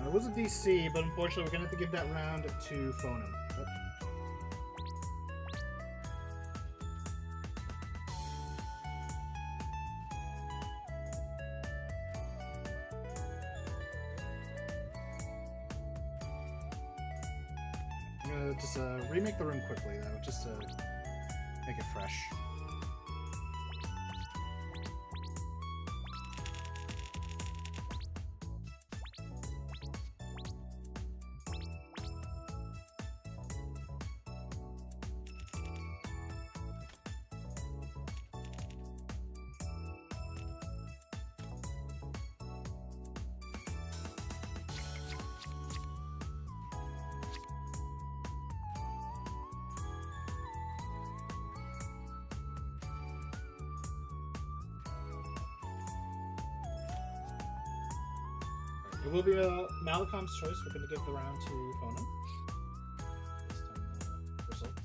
It was a DC, but unfortunately we're going to have to give that round to Phonem. Oh. I'm going to just remake the room quickly, though, just to make it fresh. It will be Malcolm's choice. We're going to give the round to Phonem. Based on the results.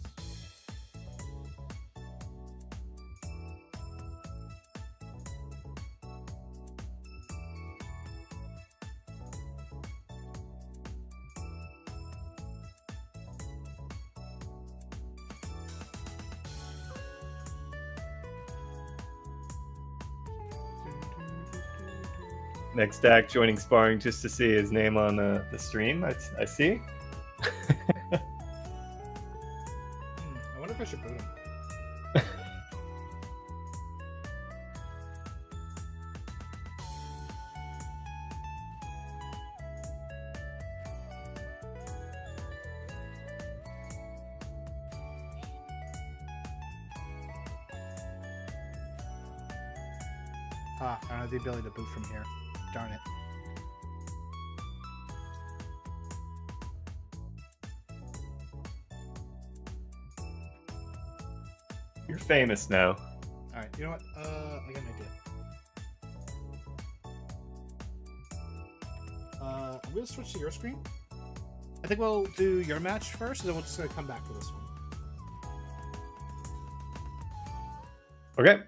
Next act joining sparring just to see his name on the stream. I see. I wonder if I should boot him. I don't have the ability to boot from here. Darn it. You're famous now. Alright, you know what? I got an idea. I'm gonna switch to your screen. I think we'll do your match first, and then we'll just come back to this one. Okay.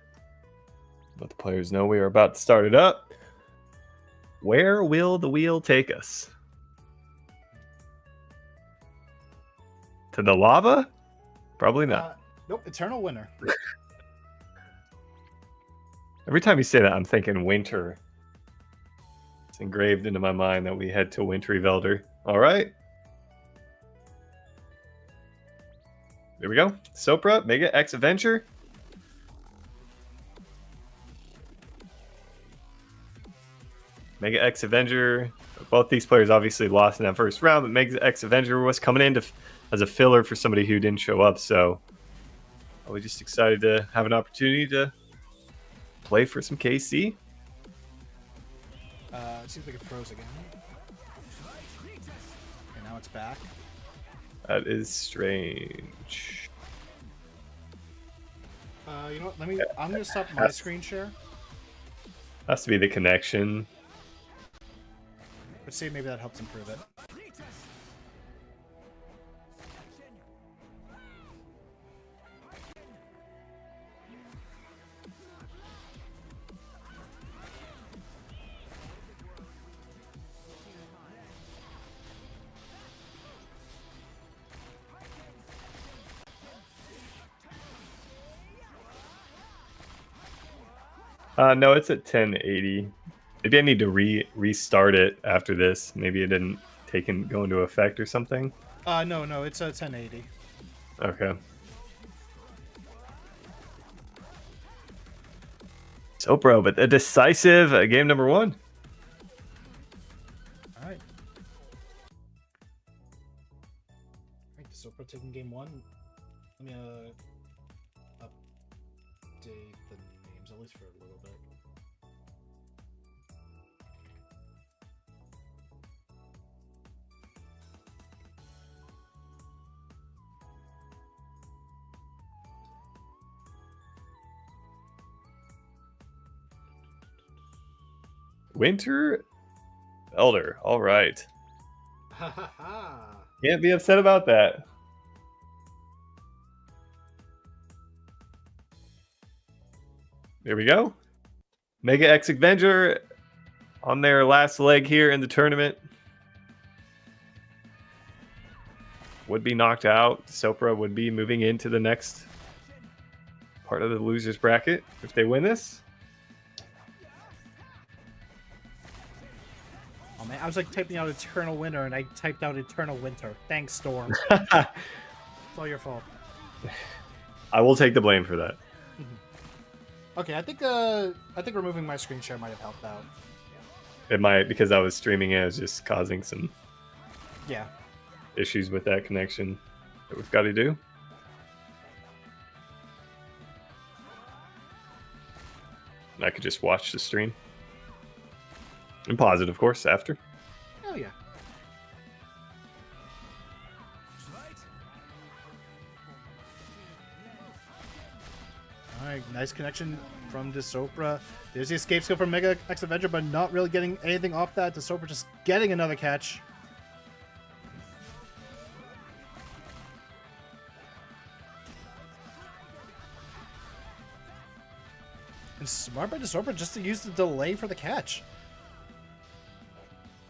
Let the players know we are about to start it up. Where will the wheel take us? To the lava? Probably not. Nope, Eternal Winter. Every time you say that, I'm thinking winter. It's engraved into my mind that we head to Wintry Velder. All right. There we go. Sopra, Mega X Adventure. Mega X Avenger. Both these players obviously lost in that first round, but Mega X Avenger was coming in as a filler for somebody who didn't show up. So we're just excited to have an opportunity to play for some KC. It seems like it froze again. it's back. That is strange. You know what? I'm gonna stop my screen share. Has to be the connection. Let's see if maybe that helps improve it. No, it's at 1080. Maybe I need to restart it after this. Maybe it didn't go into effect or something. No, it's a 1080. Okay. So, bro, but a decisive game number 1. All right. So we're taking game 1. Let me update the names at least for a little bit. Winter Elder. All right. Ha ha ha. Can't be upset about that. There we go. Mega X Avenger on their last leg here in the tournament. Would be knocked out. Sopra would be moving into the next part of the losers bracket if they win this. Oh man, I was like typing out Eternal Winter and I typed out Eternal Winter. Thanks, Storm. It's all your fault. I will take the blame for that. Okay, I think removing my screen share might have helped out. It might, because I was streaming it, I was just causing some issues with that connection that we've got to do. And I could just watch the stream. And pause it, of course, after. Oh yeah. Alright, nice connection from Desopra. There's the escape skill from Mega X Avenger, but not really getting anything off that. Desopra just getting another catch. And smart by Desopra just to use the delay for the catch.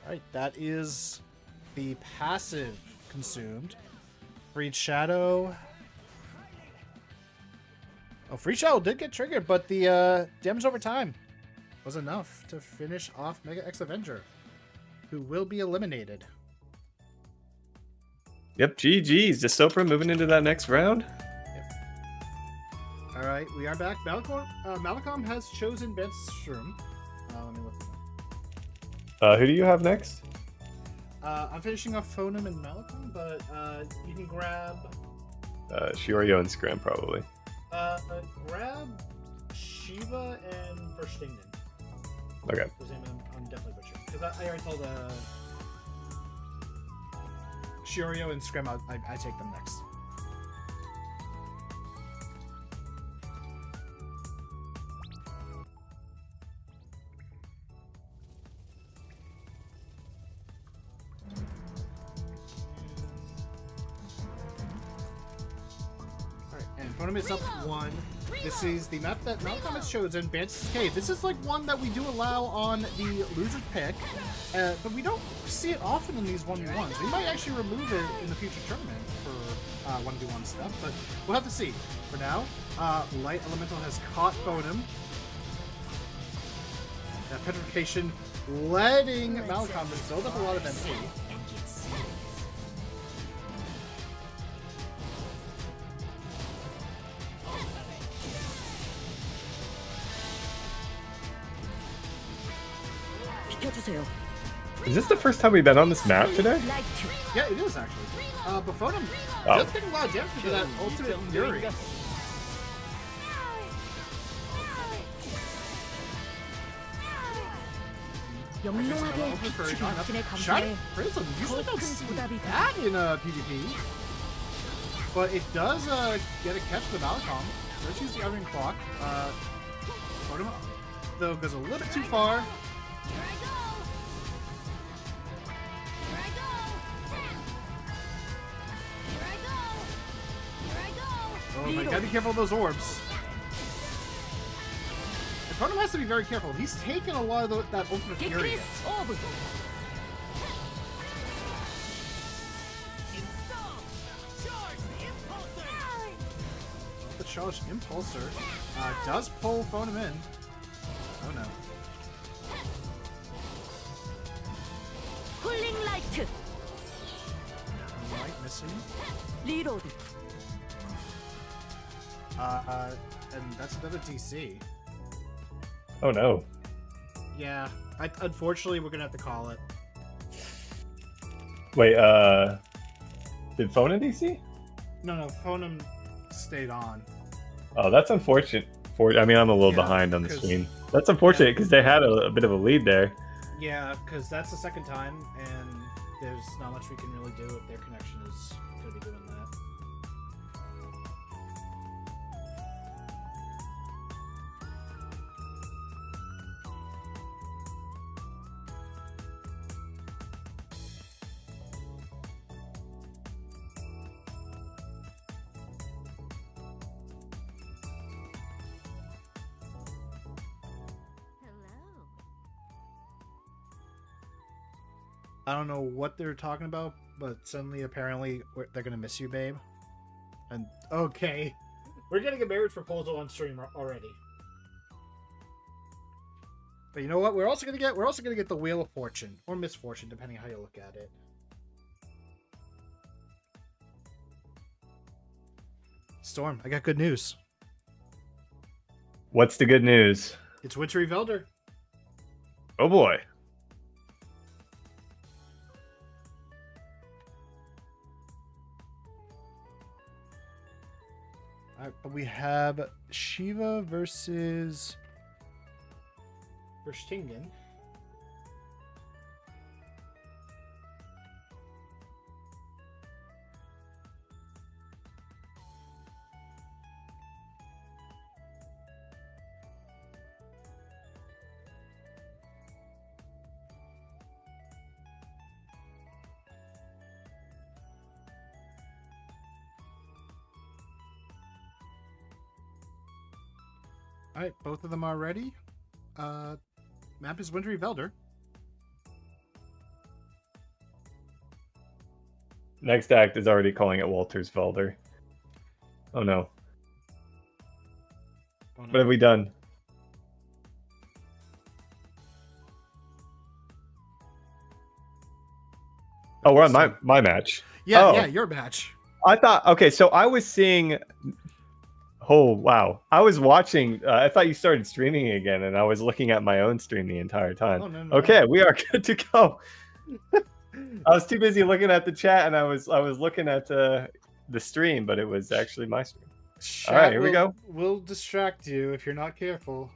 Alright, that is the passive consumed. Freed Shadow. Oh, Free Shadow did get triggered, but the damage over time was enough to finish off Mega X Avenger, who will be eliminated. Yep, GG's. Desopra moving into that next round. Yep. Alright, we are back. Malcolm has chosen Benstrom. Let me look at that. Who do you have next? I'm finishing off Phonum and Malcolm, but you can grab... Shiorio and Scram, probably. Grab Shiva and Verstingen. Okay. Whose name I'm definitely butchering. Because I already told Shiorio and Scram I take them next. Phonum is up 1. This is the map that Malcolm has chosen, Bantz's Cave. This is like one that we do allow on the loser pick, but we don't see it often in these 1v1s. We might actually remove it in the future tournament for 1v1 stuff, but we'll have to see. For now, Light Elemental has caught Phonum. That petrification letting Malcolm build up a lot of MP. Is this the first time we've been on this map today? Yeah, it is actually. But Phonum does take a lot of damage to that ultimate fury. 영롱하게 비추게 당신의 감사에 Prism usually 더 don't 큰 see 보답이 that in PvP. But it does get a catch with Malcolm. Let's use the Iron Clock. Photon, though, goes a little bit too far. Here I go. Here I go. Here I go. Here I go. Oh, my, gotta be careful of those orbs. And Photon has to be very careful. He's taken a lot of that ultimate fury. hit. 게크리스 오브. The charged impulsor does pull Photon in. Oh no. 쿨링 라이트. Light missing. 리로드. And that's another DC. Oh no. Yeah, unfortunately, we're gonna have to call it. Wait, did phone in DC? No, Photon stayed on. Oh, that's unfortunate. I mean, I'm a little Yeah, behind on the 'cause- screen. That's unfortunate because they had a bit of a lead there. Yeah, because that's the second time, and there's not much we can really do if their connection is gonna be doing that. I don't know what they're talking about, but suddenly, apparently, they're gonna miss you, babe. And okay, we're getting a marriage proposal on stream already. But you know what? We're also gonna get the Wheel of Fortune or Misfortune, depending how you look at it. Storm, I got good news. What's the good news? It's Wintry Velder. Oh boy. Alright, but we have Shiva versus Verstingen. Alright, both of them are ready. Map is Wintry Velder. Next act is already calling it Walter's Velder. Oh no. Oh, no. What have we done? Oh, we're on my match. Yeah, Oh. yeah, your match. I thought, okay, so I was seeing. Oh, wow. I was watching. I thought you started streaming again, and I was looking at my own stream the entire time. Oh, no. Okay, we are good to go. I was too busy looking at the chat, and I was looking at the stream, but it was actually my stream. Chat All right, here we go. Will distract you if you're not careful.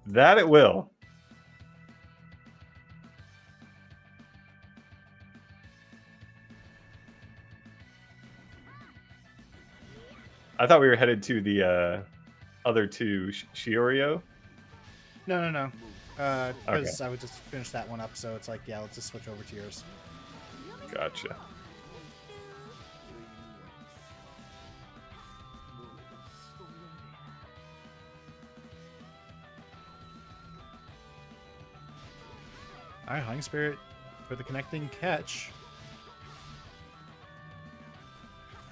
That it will. I thought we were headed to the other two Shiorio. No. Because I would just finish that one up, so it's like, yeah, let's just switch over to yours. Gotcha. Alright, Hunting Spirit for the connecting catch.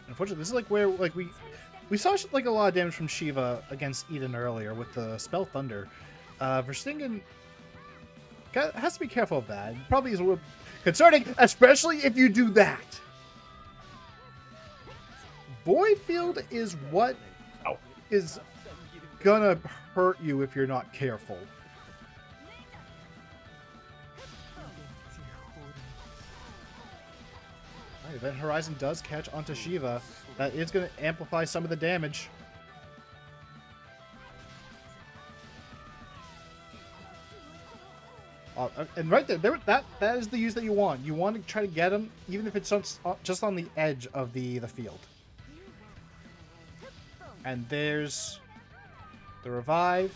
Unfortunately, this is like where like we saw like a lot of damage from Shiva against Eden earlier with the Spell Thunder. Verstingen has to be careful of that. It probably is a little concerning, especially if you do that. Void Field is what is gonna hurt you if you're not careful. Event Horizon does catch onto Shiva. That is going to amplify some of the damage. And right there, that is the use that you want. You want to try to get him, even if it's just on the edge of the field. And there's the revive.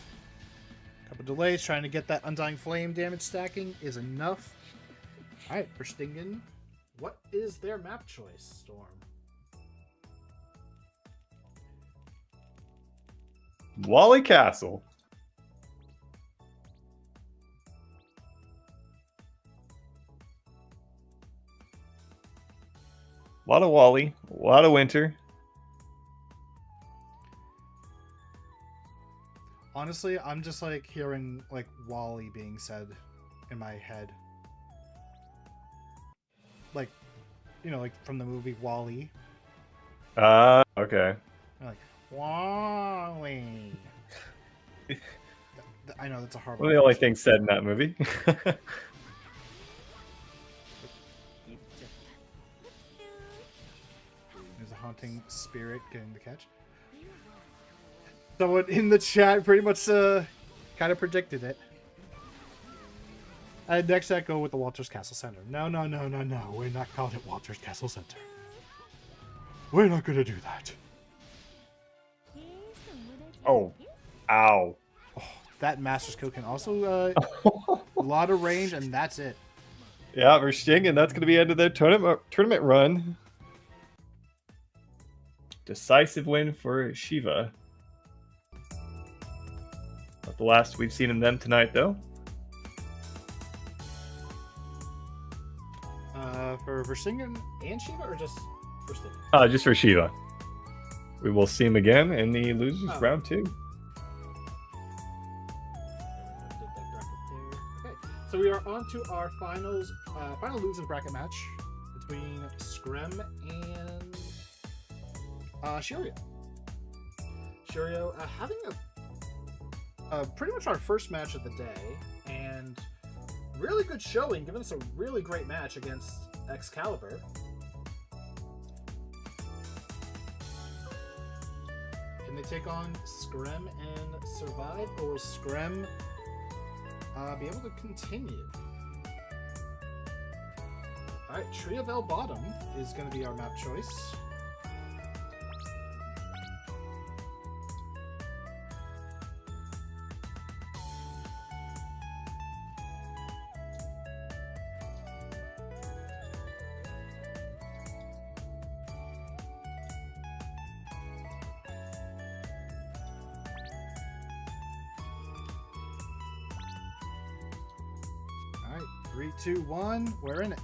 Couple delays, trying to get that Undying Flame damage stacking is enough. All right, Verstingen. What is their map choice, Storm? Wally Castle. A lot of Wally, a lot of Winter. Honestly, I'm just like hearing like Wally being said in my head. Like, you know, like from the movie Wall-E. Okay. Like, Wally. I know that's a hard One of the only things said in that movie. There's a haunting spirit getting the catch. Someone in the chat pretty much kind of predicted it. And next I go with the Walters Castle Center. No. We're not calling it Walters Castle Center. We're not going to do that. Oh. Ow. Oh, that Master's Code can also a lot of range, and that's it. Yeah, Verstingen, that's going to be end of their tournament run. Decisive win for Shiva. Not the last we've seen in them tonight, though. For Verstingen and Shiva, or just Verstingen? Just for Shiva. We will see him again in the losers round 2. Okay, so we are on to our final losers bracket match between Screm and Shiryo. Shiryo having pretty much our first match of the day, and really good showing, giving us a really great match against Excalibur. Can they take on Screm and survive, or will Screm be able to continue? Alright, Tree of El Bottom is going to be our map choice. Alright, 3, 2, 1, we're in it.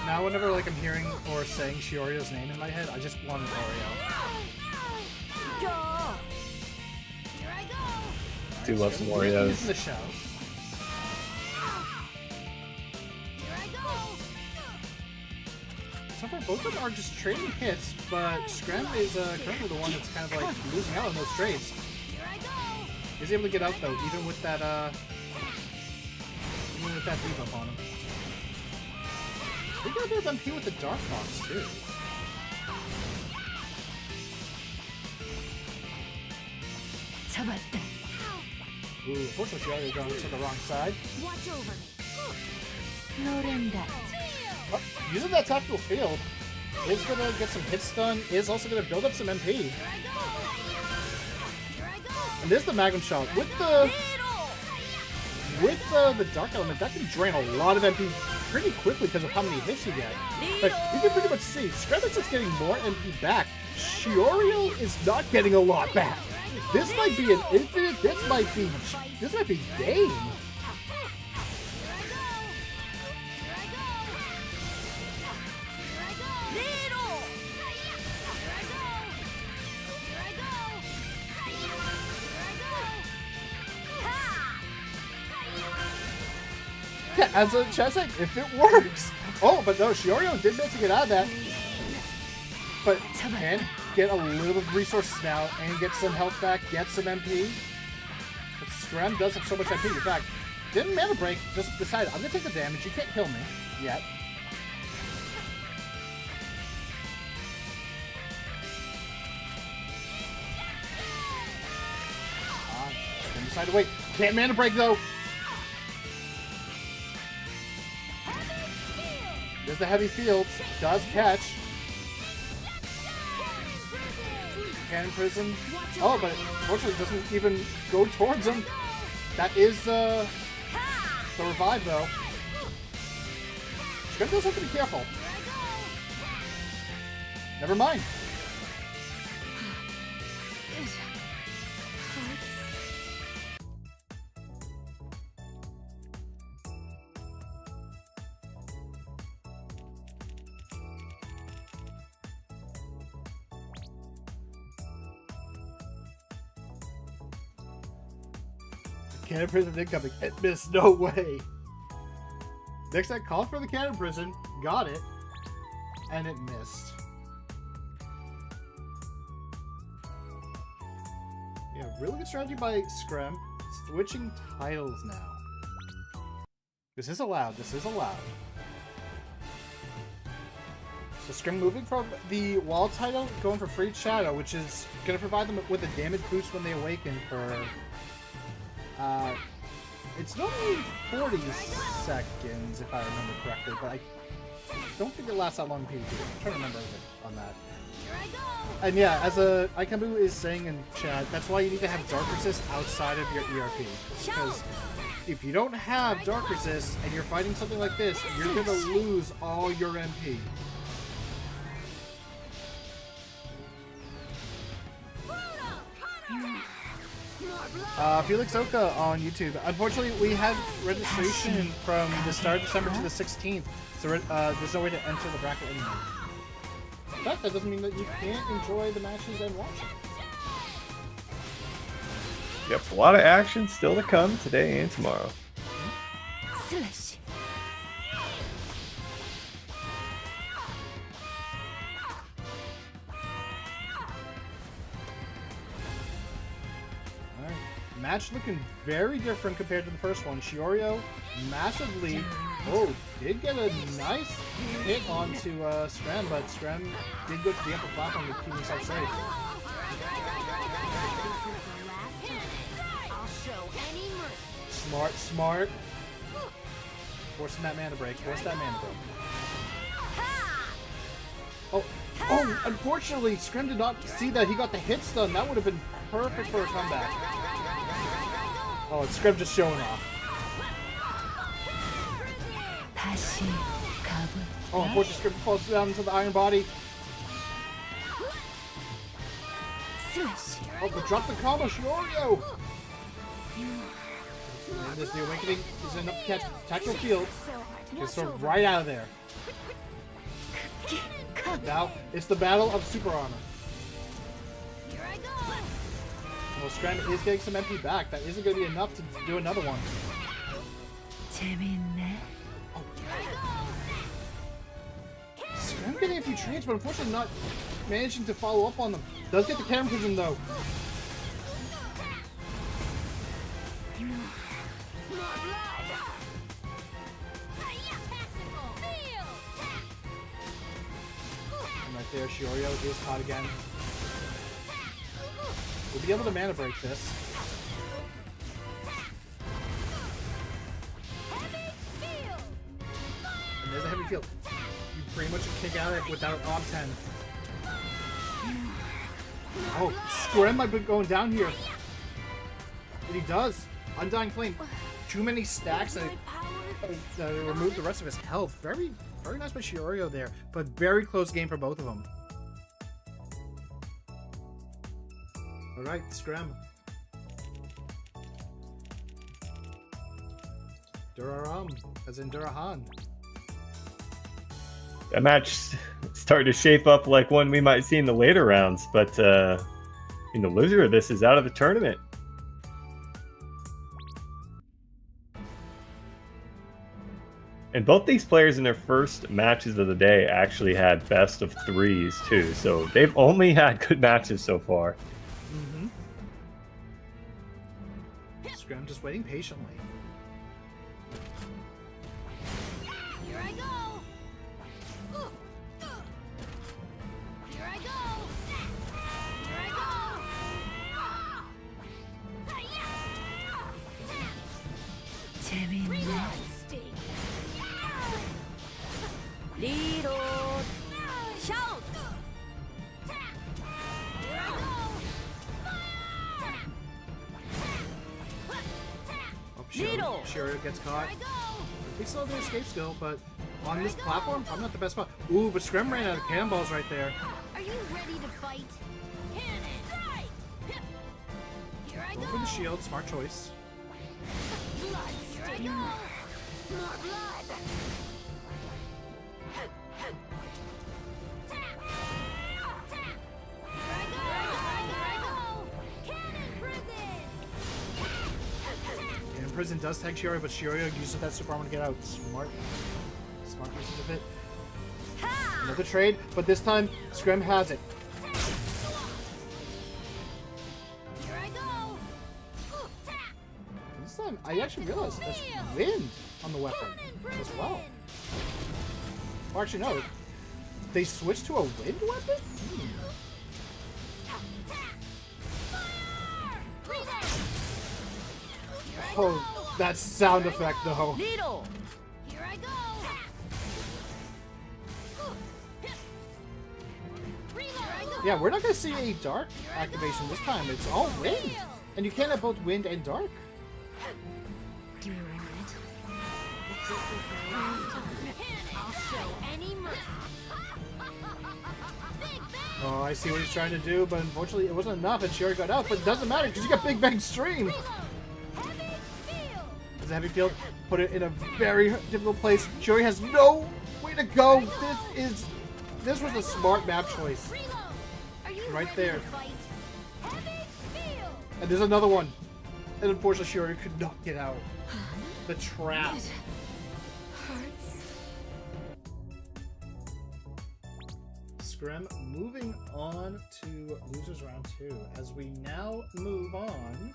Now whenever like I'm hearing or saying Shiorio's name in my head, I just want an Oreo. Do love some He's Oreos. in the show. So far, both of them are just trading hits, but Screm is currently the one that's kind of like losing out on those trades. He's able to get out though, even with that debuff on him. We got a bit of MP with the Dark Box too. Ooh, unfortunately, Shiorio's going to the wrong side. Watch over me. Oh, using that tactical field is going to get some hit stun, is also going to build up some MP. And there's the Magnum Shot. With the Dark Element, that can drain a lot of MP pretty quickly because of how many hits you get. Like, you can pretty much see, Scremix is getting more MP back. Shiorio is not getting a lot back. This might be an infinite, this might be game. Yeah, as a chess like, if it works. Oh, but no, Shiorio did manage to get out of that. But can get a little bit of resources now and get some health back, get some MP. But Screm does have so much MP. In fact, didn't mana break, just decided, I'm gonna take the damage, you can't kill me yet. Decide to wait. Can't mana break though. There's the heavy field. Does catch. Cannon Prison. Oh, but unfortunately doesn't even go towards him. That is the revive though. Scrim does have to be careful. Never mind. Cannon Prison incoming. It missed. No way. Next set called for the Cannon Prison. Got it. And it missed. Yeah, really good strategy by Scrim. Switching titles now. This is allowed. This is allowed. So Scrim moving from the wall title, going for Freed Shadow, which is going to provide them with a damage boost when they awaken for... it's normally 40 seconds, if I remember correctly, but I don't think it lasts that long in PvP. I'm trying to remember on that. And yeah, as Ikambu is saying in chat, that's why you need to have Dark Resist outside of your ERP. Because if you don't have Dark Resist and you're fighting something like this, you're going to lose all your MP. Felix Oka on YouTube. Unfortunately, we had registration from the start of December to the 16th, so there's no way to enter the bracket anymore. But that doesn't mean that you can't enjoy the matches and watch them. Yep, a lot of action still to come today and tomorrow. Match looking very different compared to the first one. Shiorio massively, did get a nice hit onto Scram, but Scram did go to the upper platform to keep himself safe. Smart. Forcing that mana break. Oh, unfortunately, Scrim did not see that he got the hit stun. That would have been perfect for a comeback. Oh, it's Scrim just showing off. Oh, unfortunately, Scrim falls down into the iron body. Oh, but drop the combo, Shiorio! And as the Awakening is enough to catch Tactical Field, just sort of right out of there. Now, it's the battle of Super Armor. Well, Scram is getting some MP back. That isn't going to be enough to do another one. Oh. Scram getting a few trades, but unfortunately not managing to follow up on them. Does get the Cannon Prison though. And right there, Shiorio is caught again. We'll be able to mana break this. And there's a heavy field. You pretty much kick out of it without Ob 10. Oh, Scrim might be going down here. And he does. Undying Flame. Too many stacks that remove the rest of his health. Very, very nice by Shiorio there. But very close game for both of them. Alright, Scram. Duraram, as in Durahan. That match started to shape up like one we might see in the later rounds, but the loser of this is out of the tournament. And both these players in their first matches of the day actually had best of threes too, so they've only had good matches so far. Scram just waiting patiently. Here I go. Here I go. Here I go. Reload. Shout. Oh, Needle. Shioryu gets caught. They still have the escape skill, but on this platform, I'm not the best spot. Ooh, but Screm ran out of cannonballs right there. Are you ready to fight? Cannon. Here I Going go. for the shield, smart choice. Blood. Here I go. More blood. And Prison does tag Shioryu, but Shioryu uses that super armor to get out. Smart uses of it. Another trade, but this time Screm has it. Here I go. This time I actually realized there's wind on the weapon as well. Or actually no, they switched to a wind weapon? Oh, that sound effect though. Needle. Here I go. Yeah, we're not gonna see a dark activation this time. It's all wind, and you can't have both wind and dark. Do you want it? If this is the last time, I'll show any mercy. Oh, I see what he's trying to do, but unfortunately it wasn't enough, and Shioryu got out. But it doesn't matter because you got Big Bang Stream. As a heavy field, put it in a very difficult place. Shioryu has no way to go. This was a smart map choice. Right there. And there's another one. And unfortunately, Shioryu could not get out. The trap. Screm moving on to losers round 2 as we now move on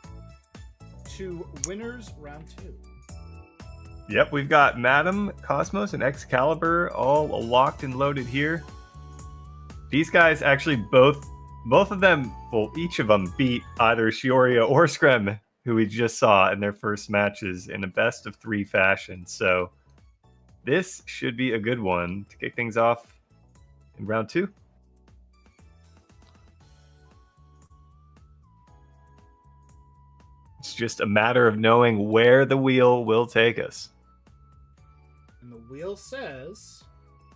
to winners round 2. Yep, we've got Madam, Cosmos, and Excalibur all locked and loaded here. These guys actually both of them, well, each of them beat either Shioryu or Screm, who we just saw in their first matches in a best of 3 fashion. So this should be a good one to kick things off in round 2. It's just a matter of knowing where the wheel will take us. And the wheel says,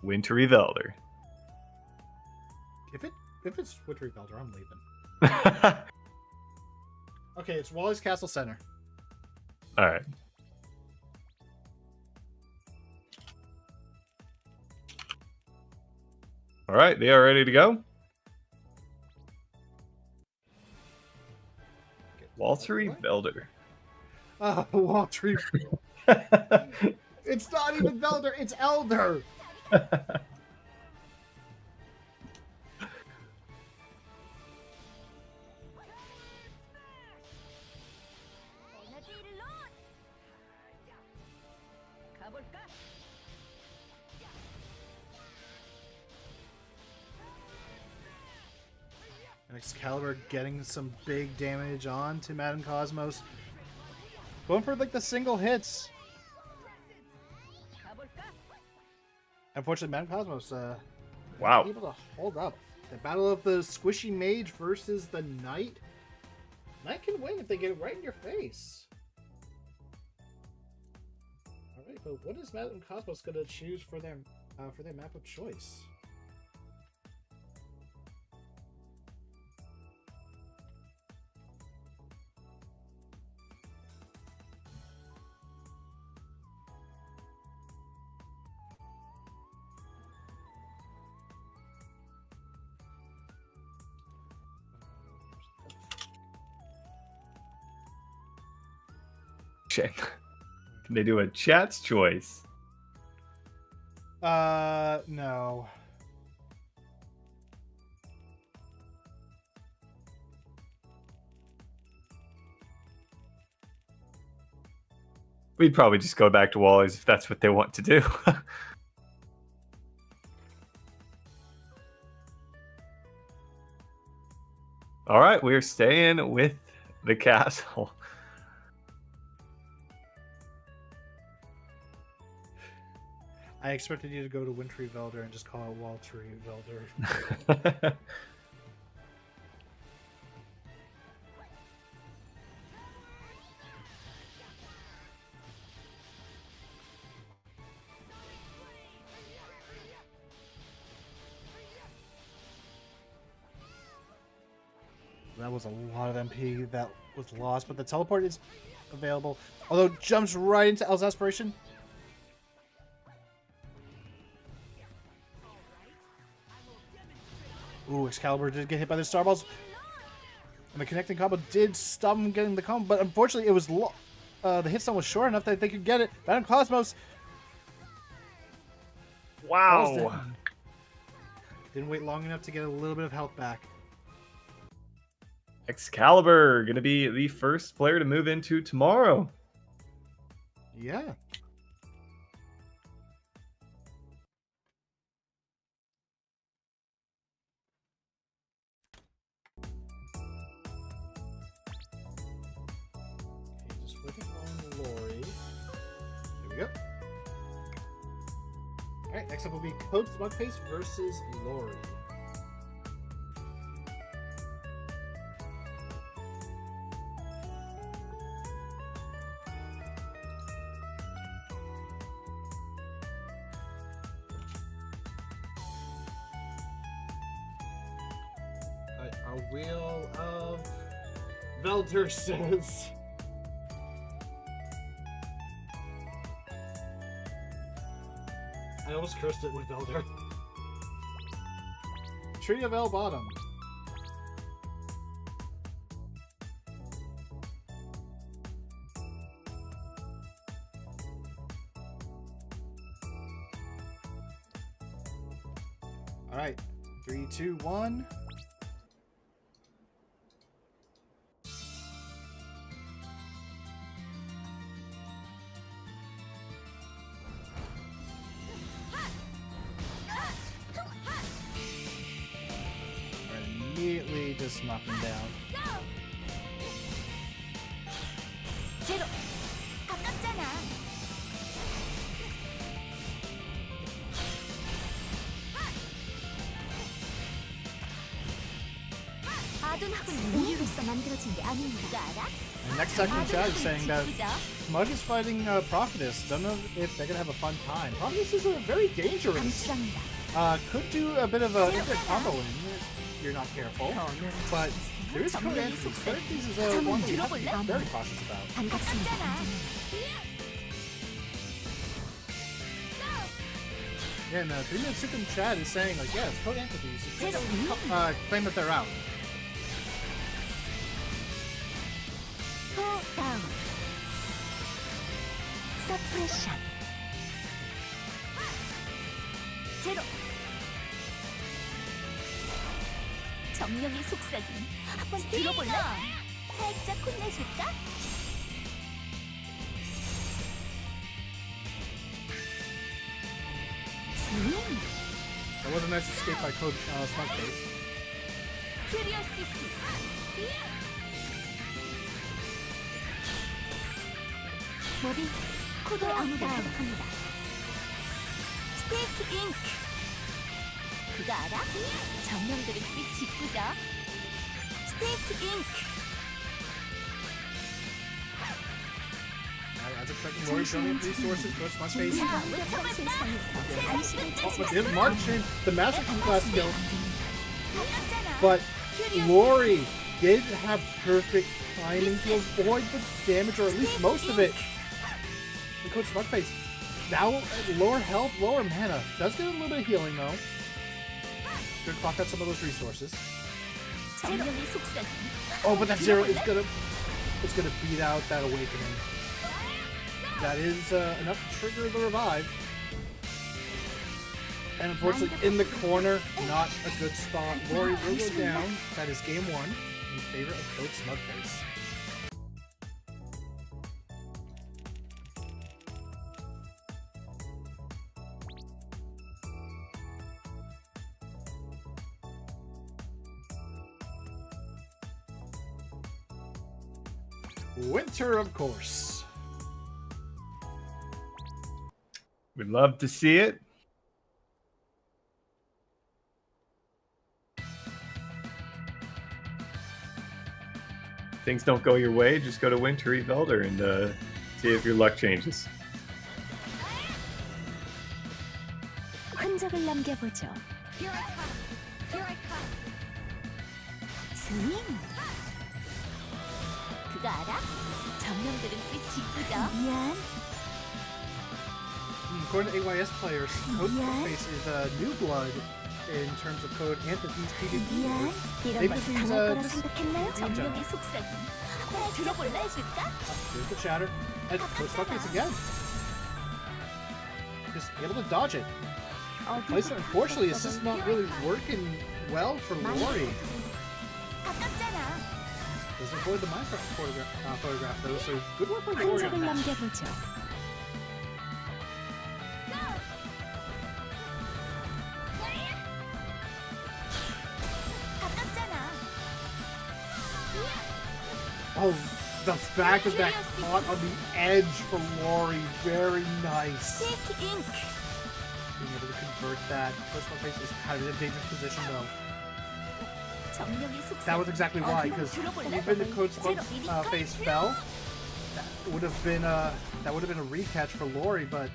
Wintry Velder. if it's Wintry Velder, I'm leaving. Okay, it's Wally's Castle Center. All right. All right, they are ready to go. Waltery Velder. Oh, Waltery. It's not even Velder, it's Elder. And Excalibur getting some big damage on to Madam Cosmos. Going for like the single hits. Unfortunately, Madam Cosmos Wow. able to hold up. The battle of the squishy mage versus the knight. Knight can win if they get it right in your face. Alright, but what is Madam Cosmos gonna choose for their map of choice? Check. Can they do a chat's choice? No. We'd probably just go back to Wally's if that's what they want to do. All right, we're staying with the castle. I expected you to go to Wintry Velder and just call it Waltery Velder. That was a lot of MP that was lost, but the teleport is available. Although jumps right into L's aspiration. Ooh, Excalibur did get hit by the Starballs. And the connecting combo did stop him getting the combo, but unfortunately it was the hit stun was short enough that they could get it. Madame Cosmos. falls Wow. down. Didn't wait long enough to get a little bit of health back. Excalibur gonna be the first player to move into tomorrow. Yeah. Okay, just flipping on Lori. There we go. Alright, next up will be Code Smugface versus Lori. A wheel of Velder says. I almost cursed it with Velder. Tree of El Bottom. Alright. 3, 2, 1. Immediately just knock him down. 제로 가깝잖아. 아둔하고는 우유로서 만들어진 게 아닙니다. 알아? And next section chat is saying that 지키자. Smug is fighting Prophetess. Don't know if they're gonna have a fun time. Prophetess is very dangerous. 감시랍니다. Could do a bit of a instant combo if you're not careful. But there is code entries. Code entries is one you have to be very cautious about. 반갑습니다. Yeah, and 3 Minute Soup in chat is saying like, yeah, it's code entities. You can't claim that they're out. 또 다음. 서프레션. 제로. 정령의 속삭임 한번 들어볼래? 살짝 혼내줄까? That was a nice escape by Code Smugface. 큐리오시티. 모두 코드 아무도 부탁합니다. 스테이크 잉크. 그거 알아? 정령들은 꽤 짓궂어. 스테이크 잉크. As expected, Lori showing up resources, Code Smugface. 자, 외쳐볼 세상에서 안식을 찾을 Did March in the Master Class kill, 가깝잖아. but Lori did have perfect timing to avoid the damage, or at least most of it. And Coach Smugface, now lower health, lower mana. Does get a little bit of healing though. Good clock out some of those resources. 정령의 속삭임. Oh, but that zero is gonna beat out that awakening. That is enough to trigger the revive. And unfortunately, in the corner, not a good spot. Lori will go down. That is game 1 in favor of Coach Smugface. Winter, of course. We'd love to see it. If things don't go your way, just go to Winter Velder and see if your luck changes. 흔적을 남겨보죠. Here I come. Here I come. 스윙. 그거 알아? 점령들은 꽤 짓궂어. 미안. According to AYS players, Code Smokeface is a new blood in terms of code and the PvP. 미안. 이런 Maybe 것이 he's, 당할 거라 just 생각했나요? green gem. 점령의 속삭임. 들어볼래 해줄까? Here's the chatter. And Code Smokeface again. Just able to dodge it. Placement, unfortunately, it's just not really working well for Lori. 가깝잖아. Doesn't avoid the Minecraft photograph though, so good work by Lori on 흔적을 that. 남겨보죠. 가깝잖아. Oh, the back of that caught on the edge for Lori. Very nice. 스테이크 잉크. Being able to convert that. Code Smokeface is kind of in a dangerous position though. 점령의 속삭임. That was exactly why, because even the Code Smokeface fell, that would have been a recatch for Lori, but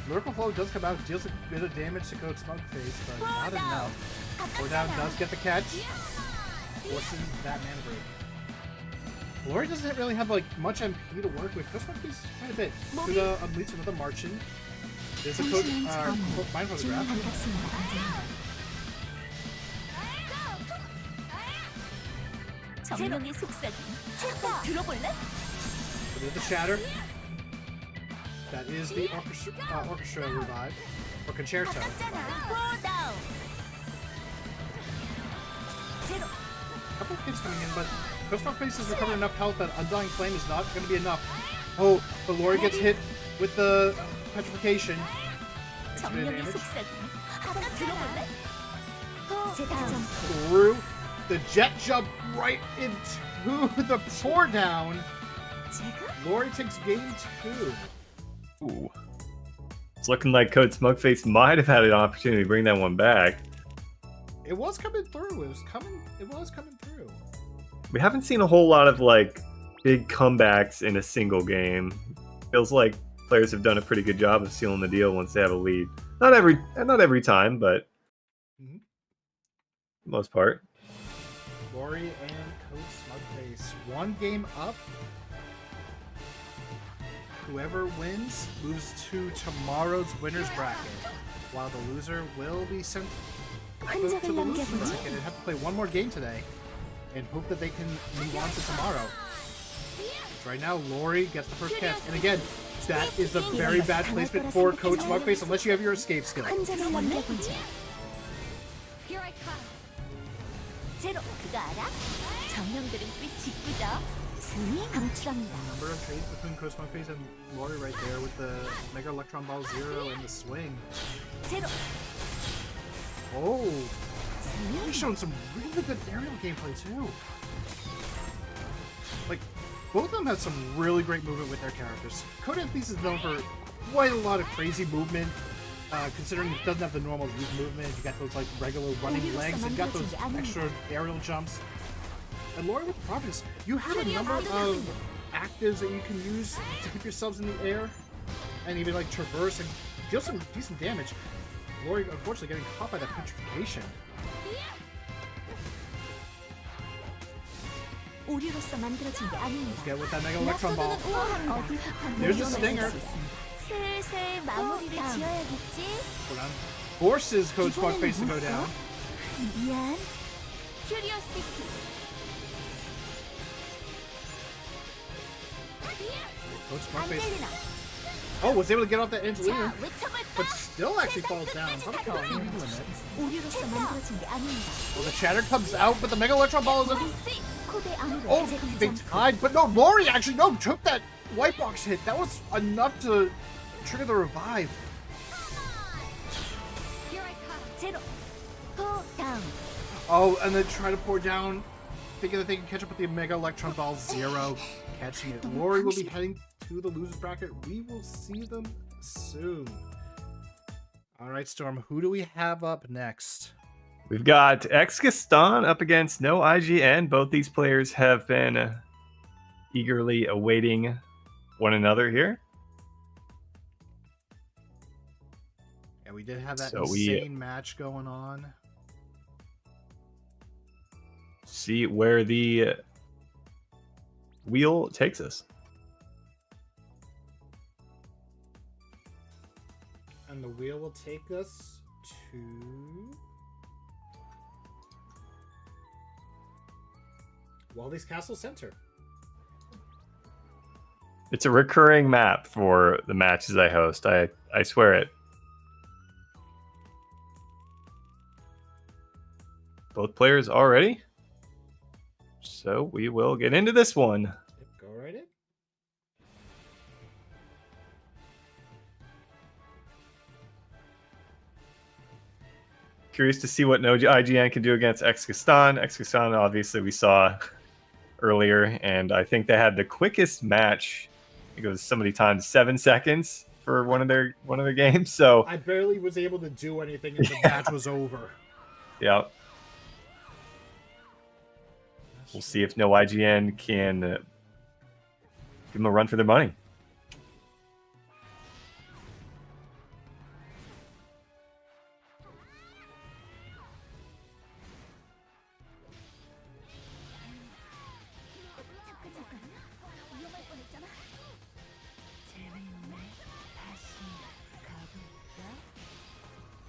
Lyrical Flow does come out, deals a bit of damage to Code Smokeface, but not enough. Four down does get the catch, forcing that mana break. Lori doesn't really have like much MP to work with. Code Smokeface quite a bit. Through the unleash another Marchin. There's a Code Mind Photograph. 점령의 속삭임. 들어볼래? There's the shatter. That is the orchestra revive or concerto. 다운. 제로. Couple of hits coming in, but Code Smokeface has recovered enough health that Undying Flame is not going to be enough. Oh, but Lori gets hit with the petrification. Extra 점령의 damage. 속삭임. 들어볼래? 다운. Through the jet jump right into the pour down. 제가? Lori takes game 2. Ooh. It's looking like Code Smokeface might have had an opportunity to bring that one back. It was coming through. It was coming through. We haven't seen a whole lot of like big comebacks in a single game. Feels like players have done a pretty good job of sealing the deal once they have a lead. Not every time, but Mhm. for the most part. Lori and Code Smokeface. One game up. Whoever wins moves to tomorrow's winner's bracket, while the loser will be sent to the loser's bracket and have to play one more game today and hope that they can move on to tomorrow. Right now, Lori gets the first catch, and again, that is a very bad placement for Code Smokeface unless you have your escape skill. 흔적을 남겨보죠. Here I come. 제로. 그거 알아? 점령들은 꽤 짓궂어. 스윙. 방출합니다. Number of trades between Code Smokeface and Lori right there with the Mega Electron Ball Zero and the swing. 제로. Oh, 스윙. he's shown some really good aerial gameplay too. Like, both of them have some really great movement with their characters. Code Smokeface is known for quite a lot of crazy movement, considering it doesn't have the normal use movement. You got those like regular running legs and got those extra aerial jumps. And Lori with Providence, you have a number of actives that you can use to keep yourselves in the air and even like traverse and deal some decent damage. Lori, unfortunately, getting caught by that petrification. 우리로서 만들어진 게 아닙니다. Get with that Mega Electron Ball. 우아합니다. There's a stinger. 슬슬 마무리를 지어야겠지. Forces Code Smokeface to go down. 미안. 큐리오시티. Code Smokeface. 안젤리나. Oh, was able to get off that Angelina, 자, 외쳐볼까? but still actually falls down. How the hell are you doing it? 우리로서 만들어진 게 아닙니다. Well, the chatter comes out, but the Mega Electron Ball is a... 코드의 암호를 Oh, 제거하지 they 않고. tied, but no, Lori actually, no, took that white box hit. That was enough to trigger the revive. Here I come. 제로. 호 다운. Oh, and then try to pour down, thinking that they can catch up with the Mega Electron Ball Zero, catching it. Lori will be heading to the loser's bracket. We will see them soon. All right, Storm. Who do we have up next? We've got Exkistan up against No IGN. Both these players have been eagerly awaiting one another here. Yeah, we did have that So insane match going on. See where the wheel takes us. And the wheel will take us to Waldy's Castle Center. It's a recurring map for the matches I host. I swear it. Both players are ready. So we will get into this one. Yep, go right in. Curious to see what No IGN can do against Exkistan. Exkistan, obviously, we saw earlier, and I think they had the quickest match. I think it was somebody timed 7 seconds for one of their games. So I barely was able to do anything and the match was over. yeah, we'll see if No IGN can give them a run for their money.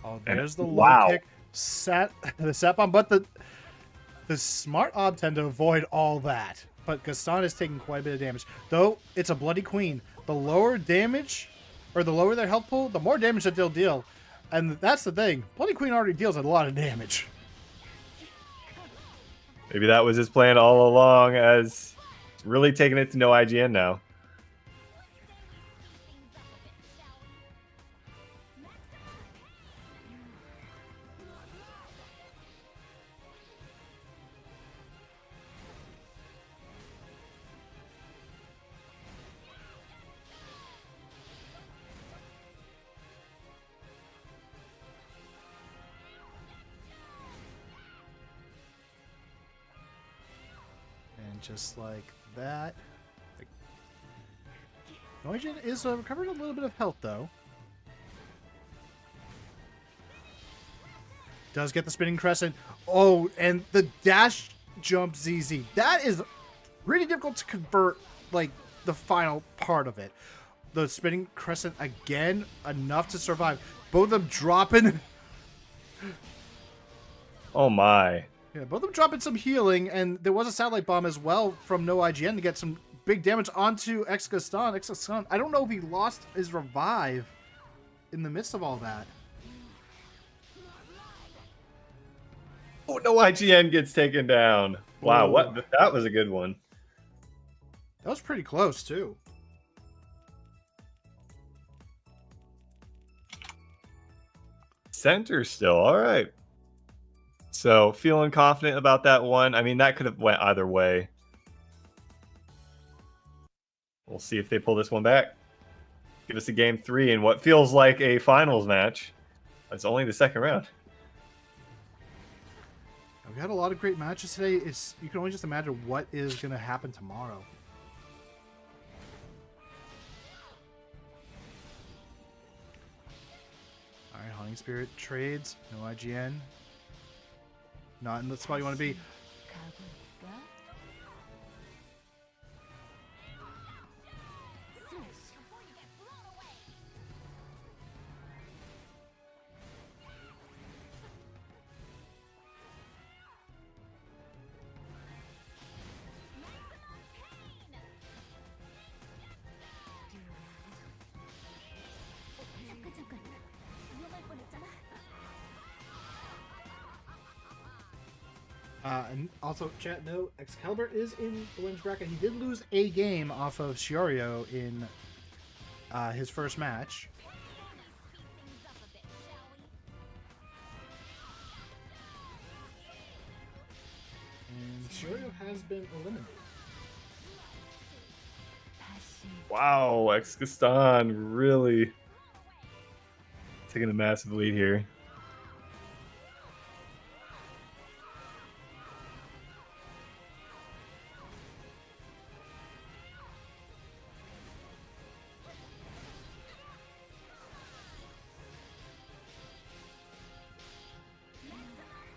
Oh, there's the low wow. kick. The set bomb, but the smart ob tend to avoid all that. But Gaston is taking quite a bit of damage. Though it's a bloody queen. The lower damage, or the lower their health pool, the more damage that they'll deal. And that's the thing. Bloody queen already deals a lot of damage. Maybe that was his plan all along, as really taking it to No IGN now. And just like that. Noijin is recovering a little bit of health, though. Does get the spinning crescent. Oh, and the dash jump ZZ. That is really difficult to convert, like, the final part of it. The spinning crescent again, enough to survive. Both of them dropping. Oh my. Yeah, both of them dropping some healing, and there was a satellite bomb as well from No IGN to get some big damage onto Exkistan. Exkistan, I don't know if he lost his revive in the midst of all that. Oh, No IGN gets taken down. Wow, Whoa. that was a good one. That was pretty close, too. Center still, all right. So feeling confident about that one. I mean, that could have went either way. We'll see if they pull this one back. Give us a game 3 in what feels like a finals match. It's only the second round. We had a lot of great matches today. You can only just imagine what is going to happen tomorrow. All right, Hunting Spirit trades. No IGN. Not in the spot you want to be. And also, chat note, Excalibur is in the women's bracket. He did lose a game off of Shiorio in his first match. And Shiorio has been eliminated. Wow, Exkistan really taking a massive lead here.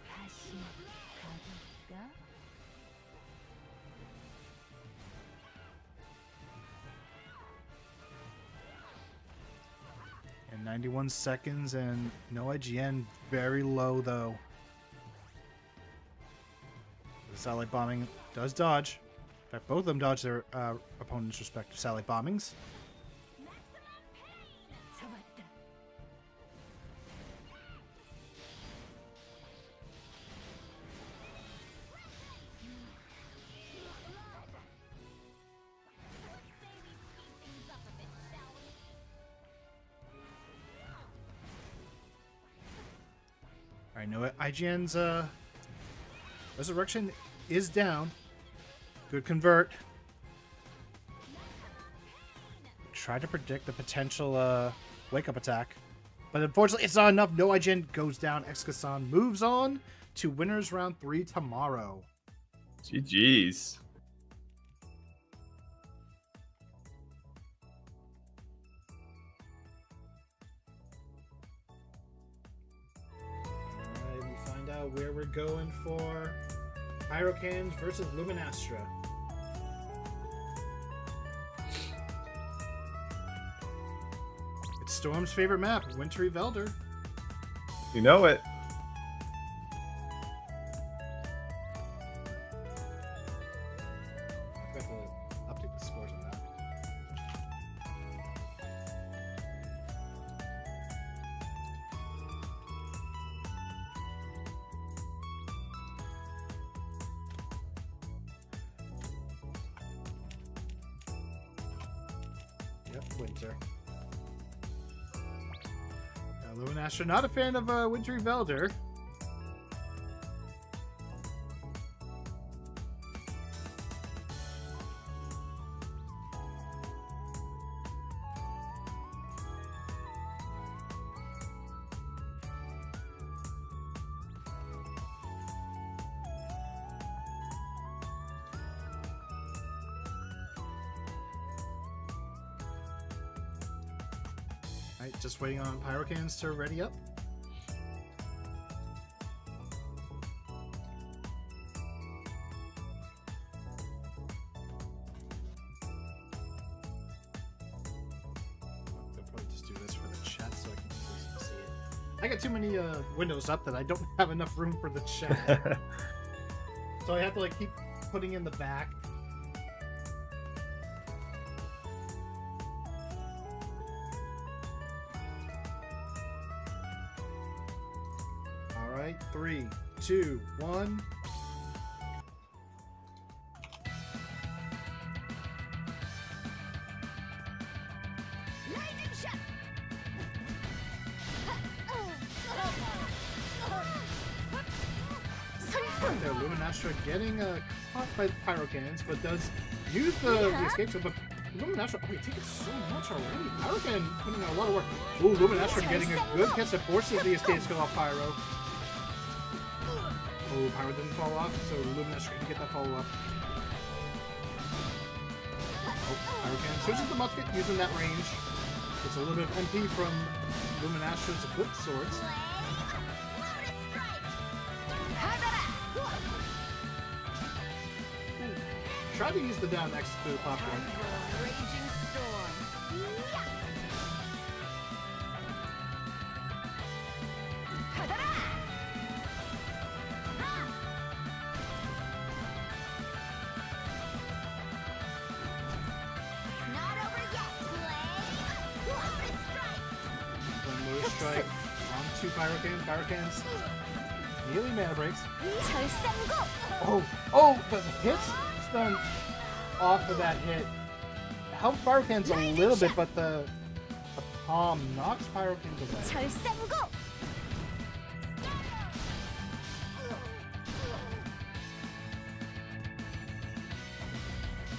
다시 가볼까? And 91 seconds and no IGN. Very low though. The satellite bombing does dodge. In fact, both of them dodge their opponent's respective satellite bombings. 잡았다. I know it. IGN's resurrection is down. Good convert. Try to predict the potential wake up attack, but unfortunately it's not enough. No IGN goes down. Exkasan moves on to winners round 3 tomorrow. GG's. Alright, we find out where we're going for Pyrocans versus Luminastra. It's Storm's favorite map, Wintry Velder. You know it. I forgot to update the scores on that. Yep, Winter. Luminastra, not a fan of Wintry Velder. Alright, just waiting on Pyrocans to ready up. They'll probably just do this for the chat so I can see it. I got too many windows up that I don't have enough room for the chat. So I have to like keep putting in the back. All right, 3, 2, 1. Lightning shot. There, Luminastra getting caught by the Pyrocans, but does use the escape zone. But Luminastra, oh, he's taking so much already. Pyrocan putting in a lot of work. Ooh, Luminastra getting a good catch that forces the escape skill off Pyro. Oh, Pyro didn't fall off, so Luminastra can get that follow up. Oh, Pyrocan switches the musket using that range. Gets a little bit of MP from Luminastra's equipped swords. Try to use the down next to the platform. Raging storm. Not over yet, One Lewis strike on 2 Pyrocans. Pyrocans nearly mana breaks. Oh, the hits done off of that hit helps Pyrocans a little bit, but the palm knocks Pyrocans away.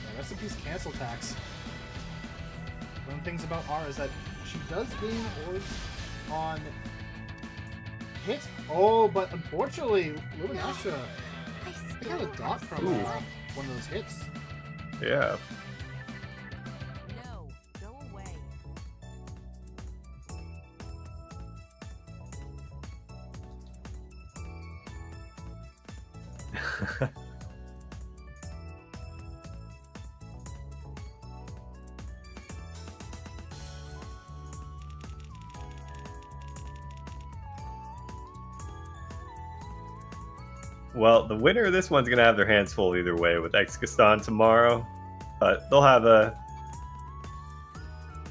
Yeah, rest in peace, cancel tax. One of the things about R is that she does gain orbs on hit. Oh, but unfortunately, Luminasha got a dot from one of those hits. Yeah. No, go away. Well, the winner of this one's gonna have their hands full either way with Exkastan tomorrow, but they'll have a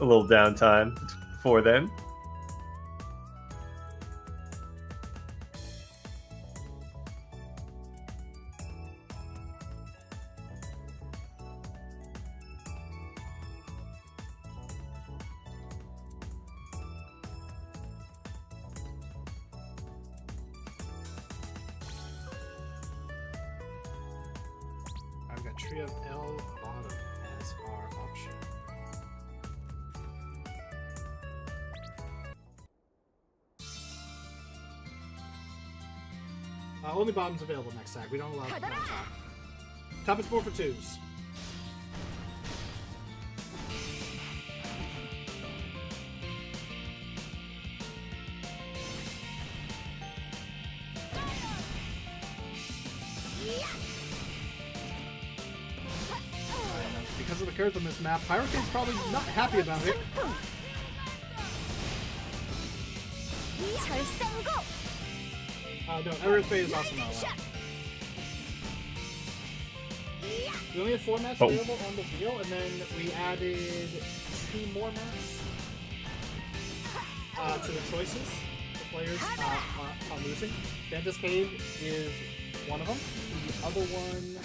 little downtime before then. I've got Tree of L bottom as our option. Only bottom's available next sack. We don't allow top. Top is 4 for 2s. Because of the curves on this map, Pyrocade's probably not happy about it. No, Everest Bay is also not allowed. We only have 4 maps available on the wheel, and then we added 2 more maps to the choices the players are losing. Dante's Cave is one of them. The other one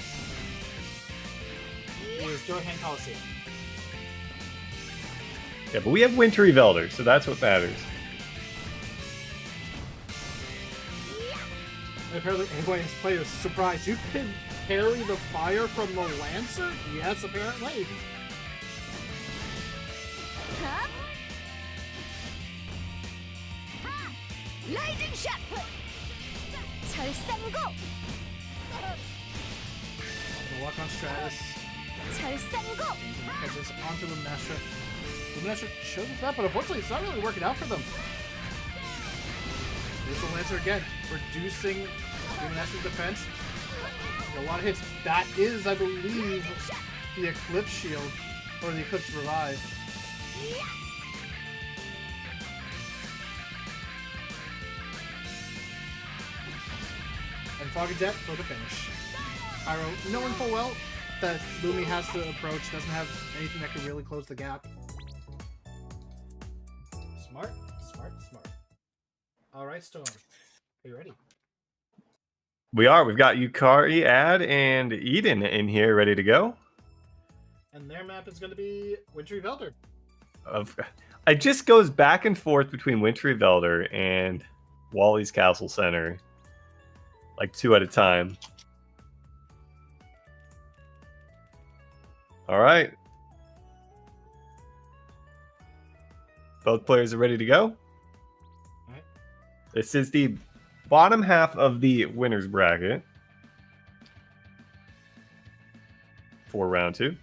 is Johan Coliseum. Yeah, but we have Wintry Velder, so that's what matters. And apparently, anybody's player is surprised. You can parry the fire from the Lancer? Yes, apparently. Lightning shot. 절상고. The walk on Stratus. 절상고. Catches onto Luminasha. Luminasha shows us that, but unfortunately, it's not really working out for them. There's the Lancer again, reducing Luminasha's defense. A lot of hits. That is, I believe, the Eclipse Shield, or the Eclipse Revive. And Foggy Jet for the finish. Pyro, knowing full well that Lumi has to approach, doesn't have anything that can really close the gap. Smart, smart, smart. Alright, Storm. Are you ready? We are. We've got Yukari, Ad, and Eden in here ready to go. And their map is going to be Wintry Velder. It just goes back and forth between Wintry Velder and Wally's Castle Center, like 2 at a time. All right. Both players are ready to go. All right. This is the bottom half of the winner's bracket for round 2.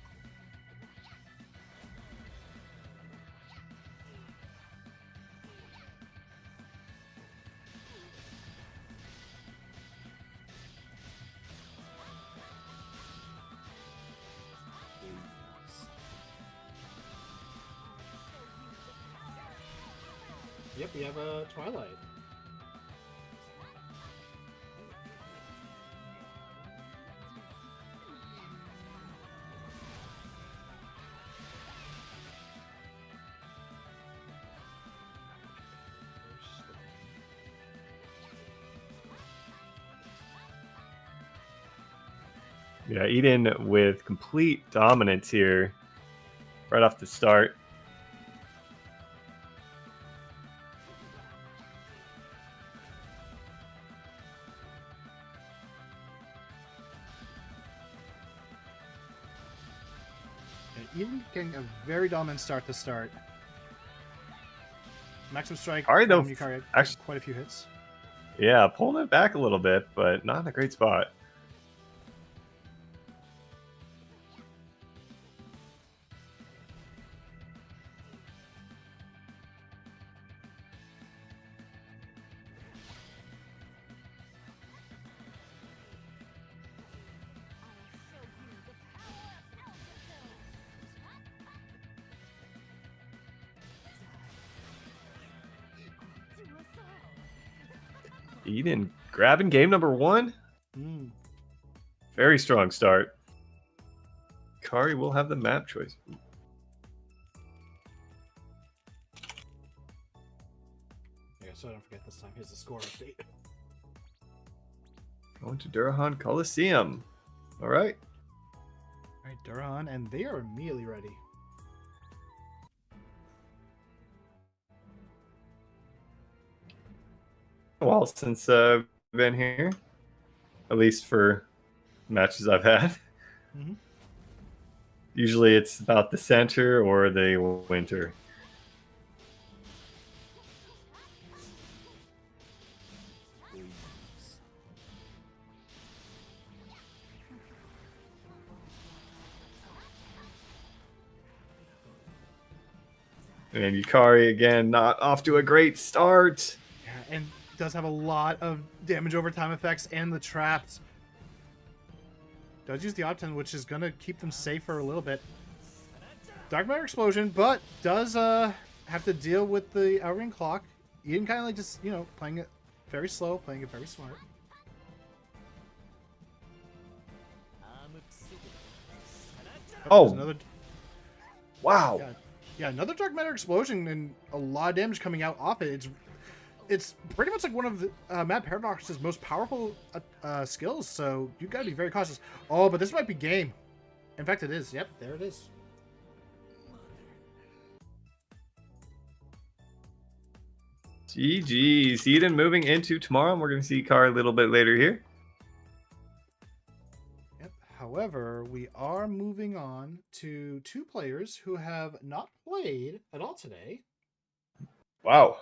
Yep, we have a Twilight. Yeah, Eden with complete dominance here right off the start. And Eden getting a very dominant start to start. Maximum strike. All right, though. Yukari, Actually, quite a few hits. yeah, pulling it back a little bit, but not in a great spot. Eden grabbing game number 1. Very strong start. Kari will have the map choice. Yeah, so I don't forget this time. Here's the score update. Going to Durahan Coliseum. All right. All right, Durahan, and they are immediately ready. A while since I've been here, at least for matches I've had. Mhm. Usually it's about the center or the winter. And Yukari again, not off to a great start. Yeah, and does have a lot of damage over time effects and the traps. Does use the Optin, which is going to keep them safe for a little bit. Dark Matter Explosion, but does have to deal with the Outrun Clock. Eden kind of like just, you know, playing it very slow, playing it very smart. Oh, there's another... wow. Yeah. Yeah, another Dark Matter Explosion and a lot of damage coming out off it. It's pretty much like one of the Mad Paradox's most powerful skills, so you gotta be very cautious. Oh, but this might be game. In fact, it is. Yep, there it is. GG's. Eden moving into tomorrow, and we're going to see Kari a little bit later here. Yep. However, we are moving on to 2 players who have not played at all today. Wow.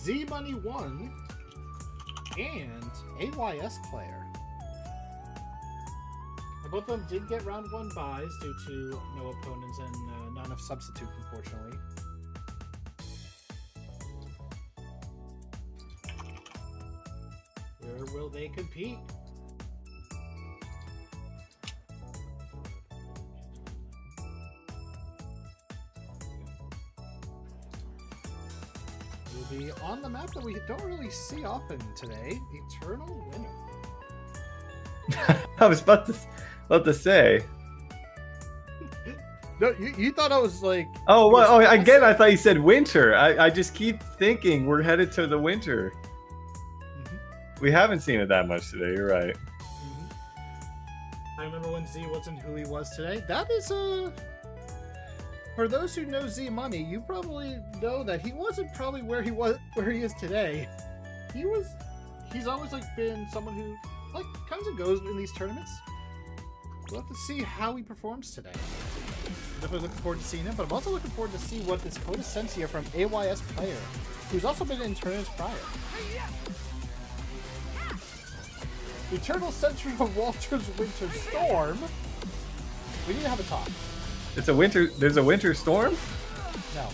Z-Money1 and AYS player. And both of them did get round 1 buys due to no opponents and not enough substitutes, unfortunately. Where will they compete? Will be on the map that we don't really see often today, Eternal Winter. I was about to say. No, you thought I was like... Oh, well, oh, again, I thought you said winter. I just keep thinking we're headed to the winter. We haven't seen it that much today. You're right. I remember when Z wasn't who he was today. That is for those who know Z Money, you probably know that he wasn't probably where he is today. He's always like been someone who like comes and goes in these tournaments. We'll have to see how he performs today. I'm definitely looking forward to seeing him, but I'm also looking forward to see what this Quintessencia from AYS player, who's also been in tournaments prior. Eternal Century of Walter's Winter Storm. We need to have a talk. It's a winter. There's a winter storm? No.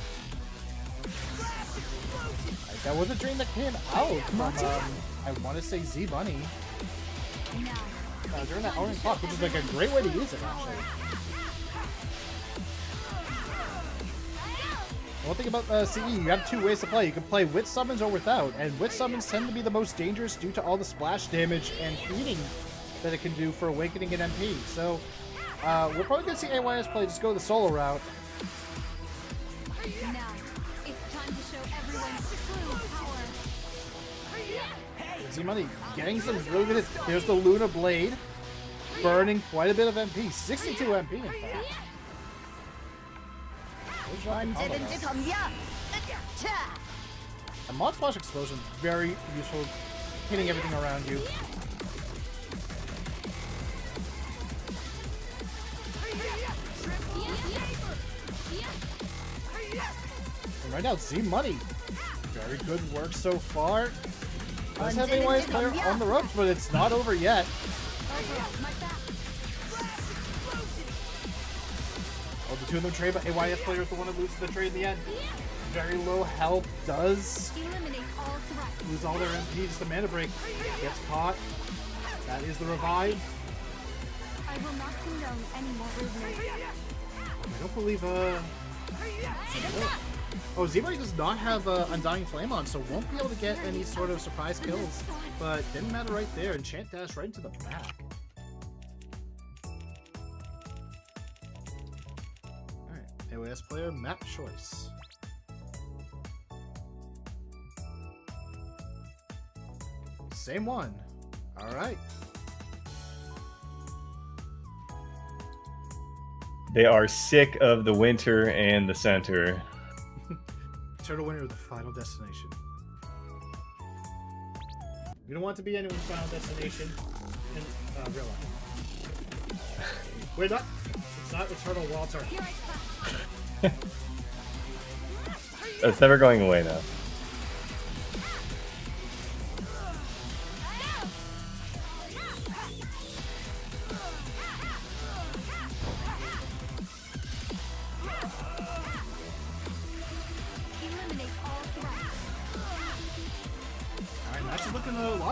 That was a dream that came out from, I want to say Z Bunny. During that orange clock, which is like a great way to use it, actually. One thing about CE, you have 2 ways to play. You can play with summons or without, and with summons tend to be the most dangerous due to all the splash damage and healing that it can do for awakening an MP. So, we're probably going to see AYS play just go the solo route. Now, it's time to show everyone's true power. Z-Money getting some really good hits. There's the Luna Blade, burning quite a bit of MP. 62 MP, in fact. A Mod Splash Explosion, very useful, hitting everything around you. right now, Z Money. Very good work so far. Does have AYS player on the ropes, but it's not over yet. Oh, the two of them trade, but AYS player is the one that loses the trade in the end. Very low health does lose all their MPs. The mana break gets caught. That is the revive. I will not condone any more rudeness. I don't believe oh, Z-Money does not have Undying Flame on, so won't be able to get any sort of surprise kills. But didn't matter right there. Enchant dash right into the back. Alright, AOS player, map choice. Same one. Alright. They are sick of the winter and the center. Turtle winner of the final destination. We don't want to be anyone's final destination in real life. We're not. It's not Eternal Walter. That's never going away now.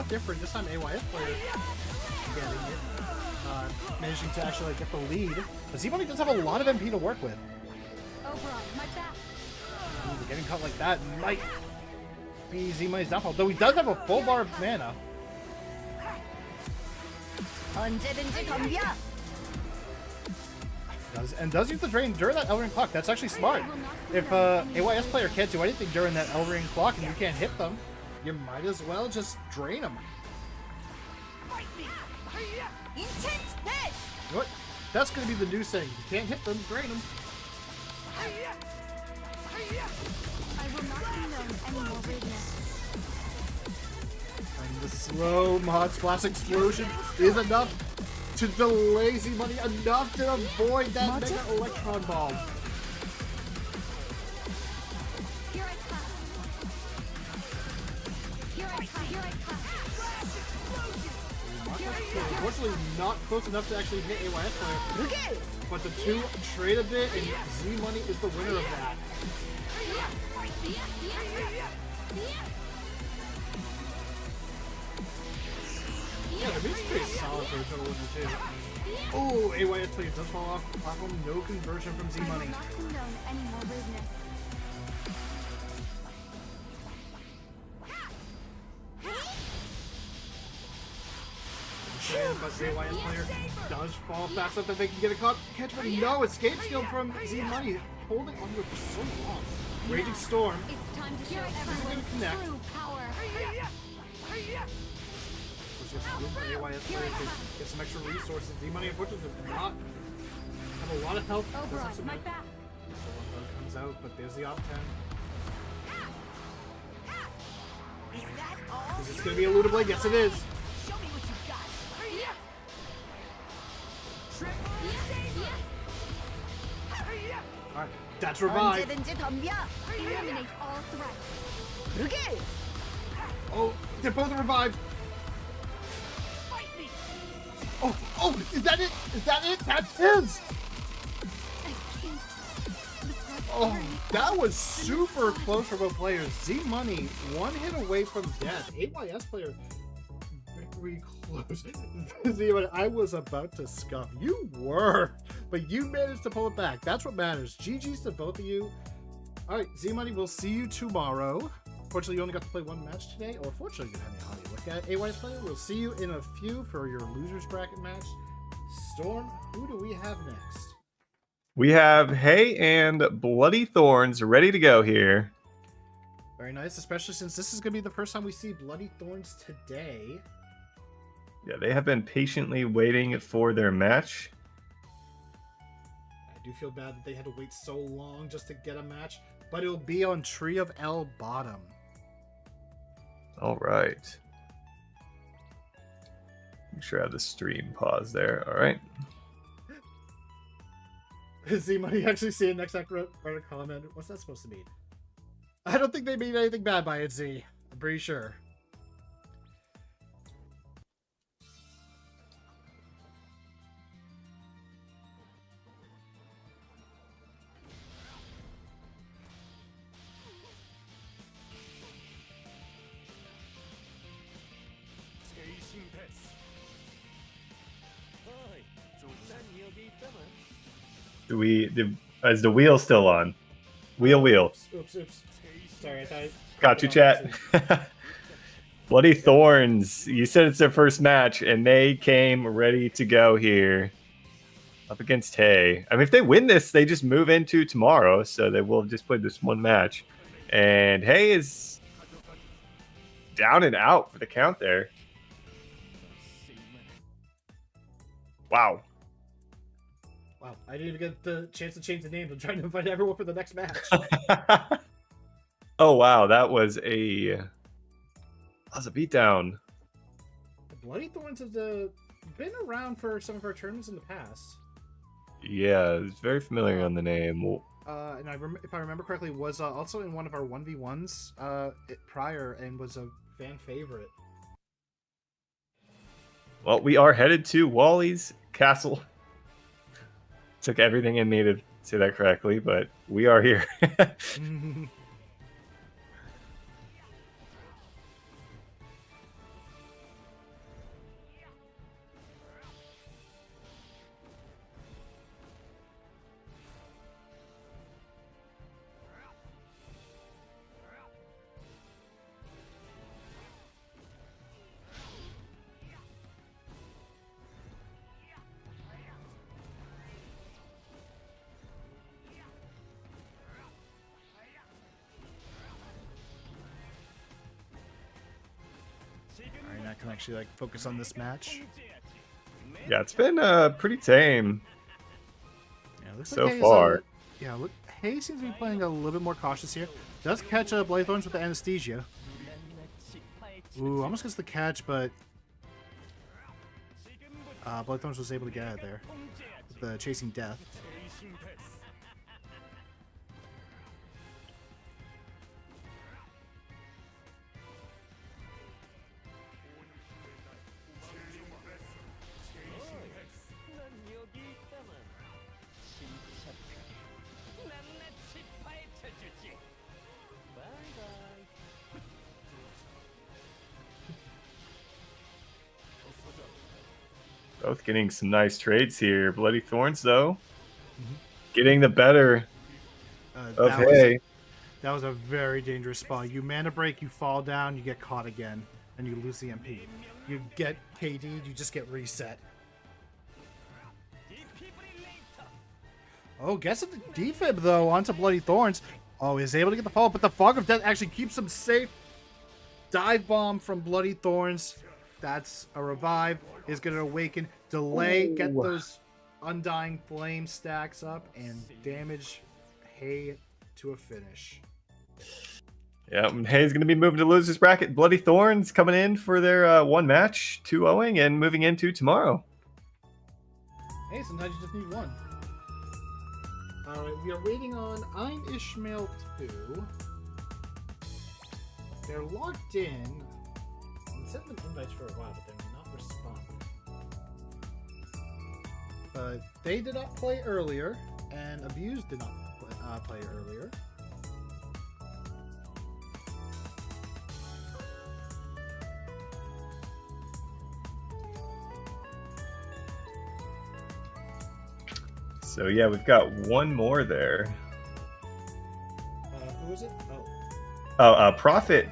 Different this time. AYS player getting it, managing to actually like, get the lead. But Z-Money does have a lot of MP to work with. Ooh, getting caught like that might be Z-Money's downfall, though he does have a full bar of mana. Does use the drain during that Elring clock. That's actually smart. If AYS player can't do anything during that Elring clock and you can't hit them, you might as well just drain them. What? That's going to be the new saying. You can't hit them, drain them. I will not condone any more rudeness. And the slow mod splash explosion is enough to delay Z-Money, enough to avoid that mega electron ball. Unfortunately, not close enough to actually hit AYS player. But the two trade a bit, and Z-Money is the winner of that. Yeah, the music's pretty solid for a total winner too. Oh, AYS player does fall off the platform. No conversion from Z-Money. I will not condone any more rudeness. But the AYS player does fall fast enough that they can get a catch, but no escape skill from Z-Money, holding on to it for so long. Raging Storm. It's time to show everyone's connect. true power. Which is room for the AYS player to get some extra resources. Z-Money unfortunately does not have a lot of health. Oh, Does bro, have some my health. back. So one bug comes out, but there's the op 10. Is that all? Is this going to be a Luda Yes, it is. Show me what you got. Alright, that's revive. Eliminate all threats. Oh, they're both revived. Oh, is that it? Is that it? That's his. Oh, that was super close for both players. Z-Money, one hit away from death. AYS player, very close. Z-Money, I was about to scuff. You were, but you managed to pull it back. That's what matters. GG's to both of you. All right, Z-Money, we'll see you tomorrow. Fortunately, you only got to play one match today, or fortunately, you didn't have any look at AYS player. We'll see you in a few for your losers bracket match. Storm, who do we have next? We have Hay and Bloody Thorns ready to go here. Very nice, especially since this is going to be the first time we see Bloody Thorns today. Yeah, they have been patiently waiting for their match. I do feel bad that they had to wait so long just to get a match, but it'll be on Tree of El Bottom. All right. Make sure I have the stream pause there. All right. Z-Money actually see it next wrote a comment. What's that supposed to mean? I don't think they made anything bad by it, Z. I'm pretty sure. Is the wheel still on? Wheel. Oops. Sorry, I thought. Got you, chat. Bloody Thorns. You said it's their first match, and they came ready to go here. Up against Hay. I mean, if they win this, they just move into tomorrow, so they will have just played this one match. And Hay is down and out for the count there. Wow. Wow, I didn't even get the chance to change the name. I'm trying to invite everyone for the next match. Oh wow, that was a beatdown. The Bloody Thorns have been around for some of our tournaments in the past. Yeah, it's very familiar on the name. And if I remember correctly, was also in one of our 1v1s prior and was a fan favorite. Well, we are headed to Wally's Castle. Took everything in me to say that correctly, but we are here. Alright, I can actually focus on this match. Yeah, it's been pretty tame Yeah, looks so like Hayes, far. Look, Hayes seems to be playing a little bit more cautious here. Does catch Bloody Thorns with the anesthesia. Ooh, almost gets the catch, but Bloody Thorns was able to get out of there with the chasing death. Both getting some nice trades here. Bloody Thorns, though, getting the better of Hay. That was a very dangerous spot. You mana break, you fall down, you get caught again, and you lose the MP. You get KD'd, you just get reset. Oh, gets the defib though onto Bloody Thorns. Oh, he's able to get the follow, but the Fog of Death actually keeps him safe. Dive bomb from Bloody Thorns. That's a revive. Is going to awaken, delay, get those Undying Flame stacks up, and damage Hay to a finish. Yeah, Hay's going to be moving to losers bracket. Bloody Thorns coming in for their one match, 2-0ing, and moving into tomorrow. Hey, sometimes you just need one. Alright, we are waiting on I'm Ishmael 2. They're logged in. I sent them invites for a while, but they're not responding. They did not play earlier, and Abused did not play earlier. So yeah, we've got one more there. Who was it? Prophet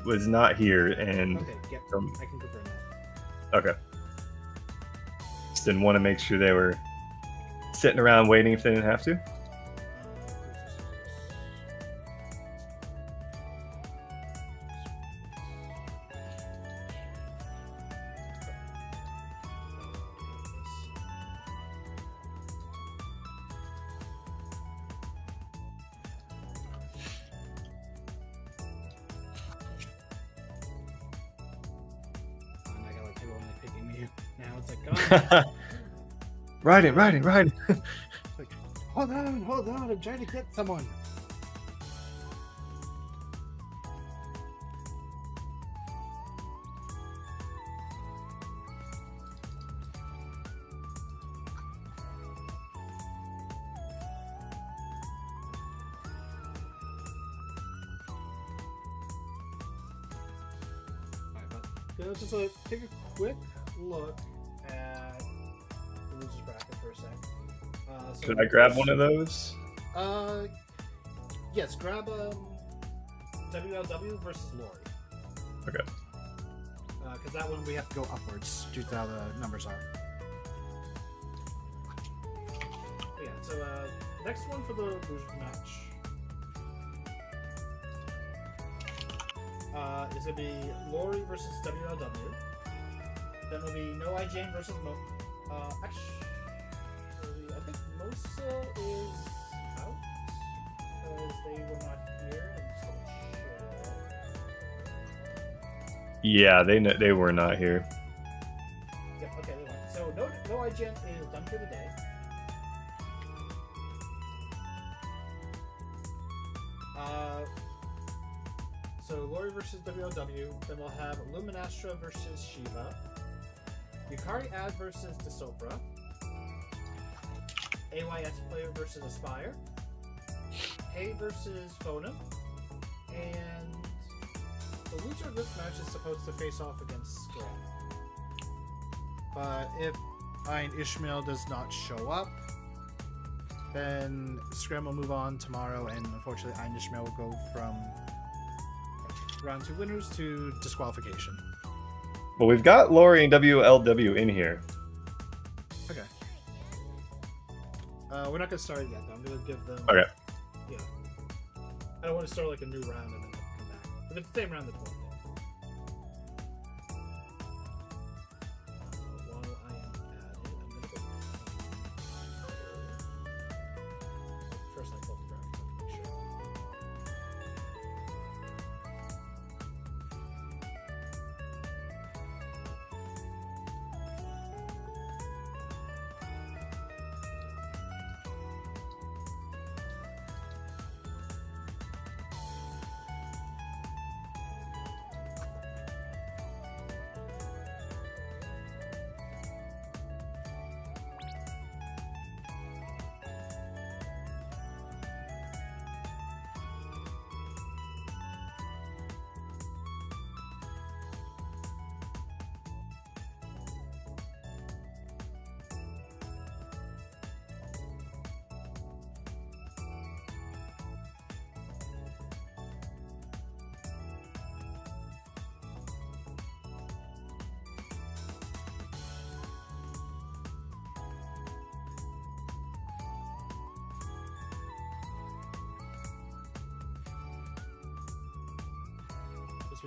was not here, and Okay, yep, I can confirm that. okay. Just didn't want to make sure they were sitting around waiting if they didn't have to. Riding. Like, hold on, I'm trying to get someone. let's just take a quick look at the losers bracket for a sec. So Should I grab one of those? Yes, grab WLW versus Lori. Okay. Because that one we have to go upwards due to how the numbers are. But yeah, so next one for the losers match is going to be Lori versus WLW. Then it'll be No IGN versus actually, I think Mosa is out because they were not here. Yeah, they were not here. Yep, okay, they went. So no IGN is done for the day. So Lori versus WLW. Then we'll have Luminastra versus Shiva. Yukari Ad versus Desopra. AYS player versus Aspire. Hay versus Phonum. And the loser of this match is supposed to face off against Scram. But if Iron Ishmael does not show up, then Scram will move on tomorrow, and unfortunately Iron Ishmael will go from round 2 winners to disqualification. Well, we've got Lori and WLW in here. Okay. We're not going to start it yet, though. I'm going to give them... Okay. Yeah. I don't want to start like a new round and then come back. If it's the same round, that's one thing. While I am at it, I'm going to go... First I pulled the graphics up to make sure.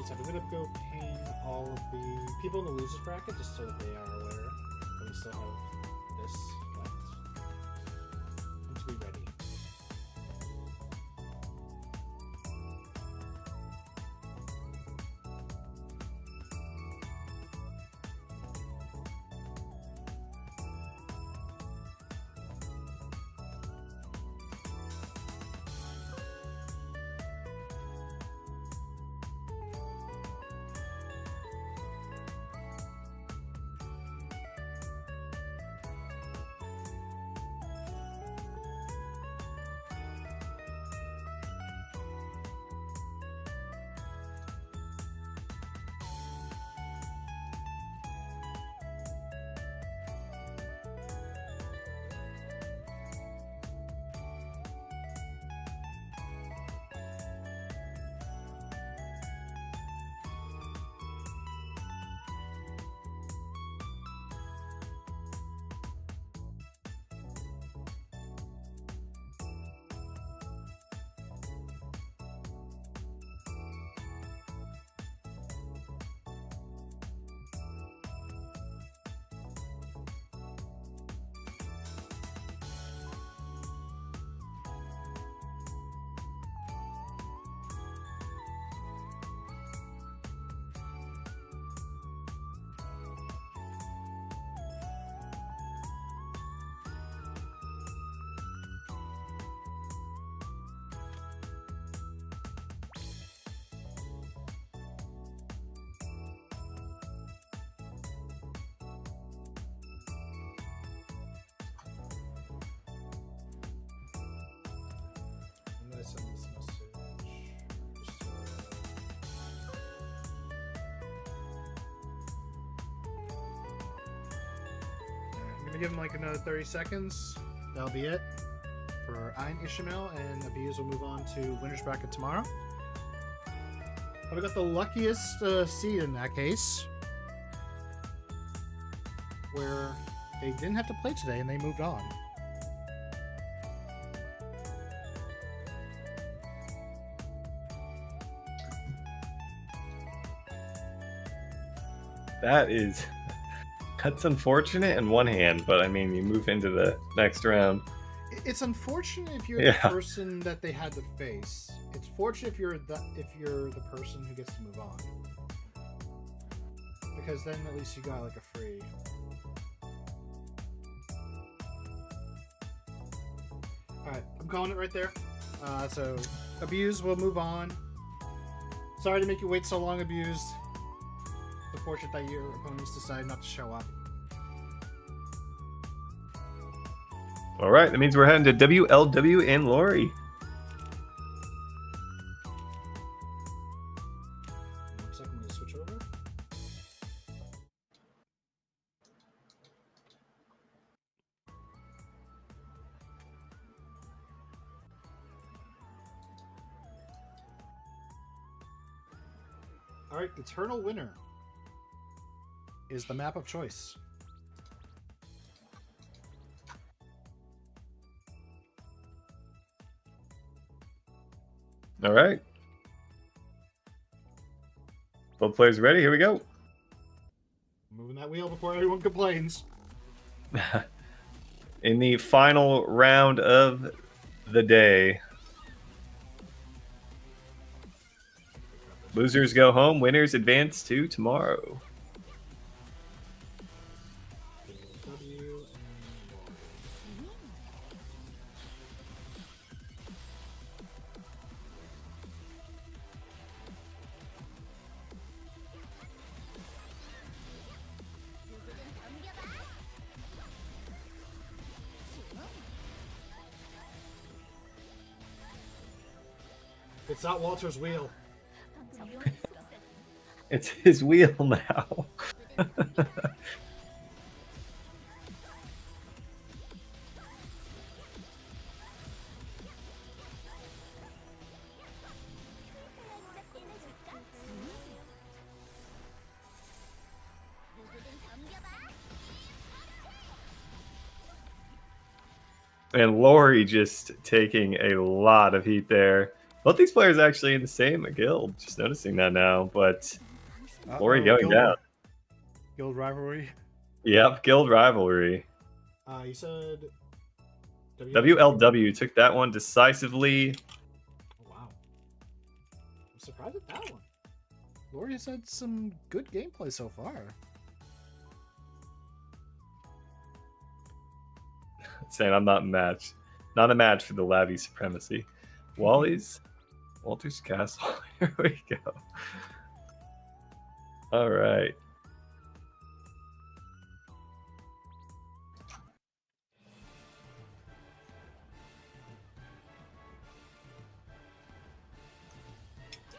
I'm going to go ping all of the people in the losers bracket just so that they are aware that we still have this left. And to be ready. give him like another 30 seconds. That'll be it for Ein Ishmael, and Abuse will move on to winner's bracket tomorrow. But we got the luckiest seed in that case, where they didn't have to play today and they moved on. That's unfortunate in one hand, but I mean, you move into the next round. It's unfortunate if you're the person that they had to face. It's fortunate if you're the person who gets to move on, because then at least you got like a free. All right, I'm calling it right there. So Abuse will move on. Sorry to make you wait so long, Abuse. It's unfortunate that your opponents decided not to show up. All right, that means we're heading to WLW and Lori. 1 second, I'm gonna switch over. All right, Eternal Winner is the map of choice. All right. Both players ready? Here we go. Moving that wheel before everyone complains. In the final round of the day. Losers go home, winners advance to tomorrow. It's not Walter's wheel. It's his wheel now. And Lori just taking a lot of heat there. Both these players actually in the same guild. Just noticing that now, but Lori going down. Guild rivalry. Yep, guild rivalry. You said WLW took that one decisively. Oh, wow. I'm surprised at that one. Lori has had some good gameplay so far. Saying I'm not matched. Not a match for the Lavi supremacy. Walter's Castle. Here we go. All right.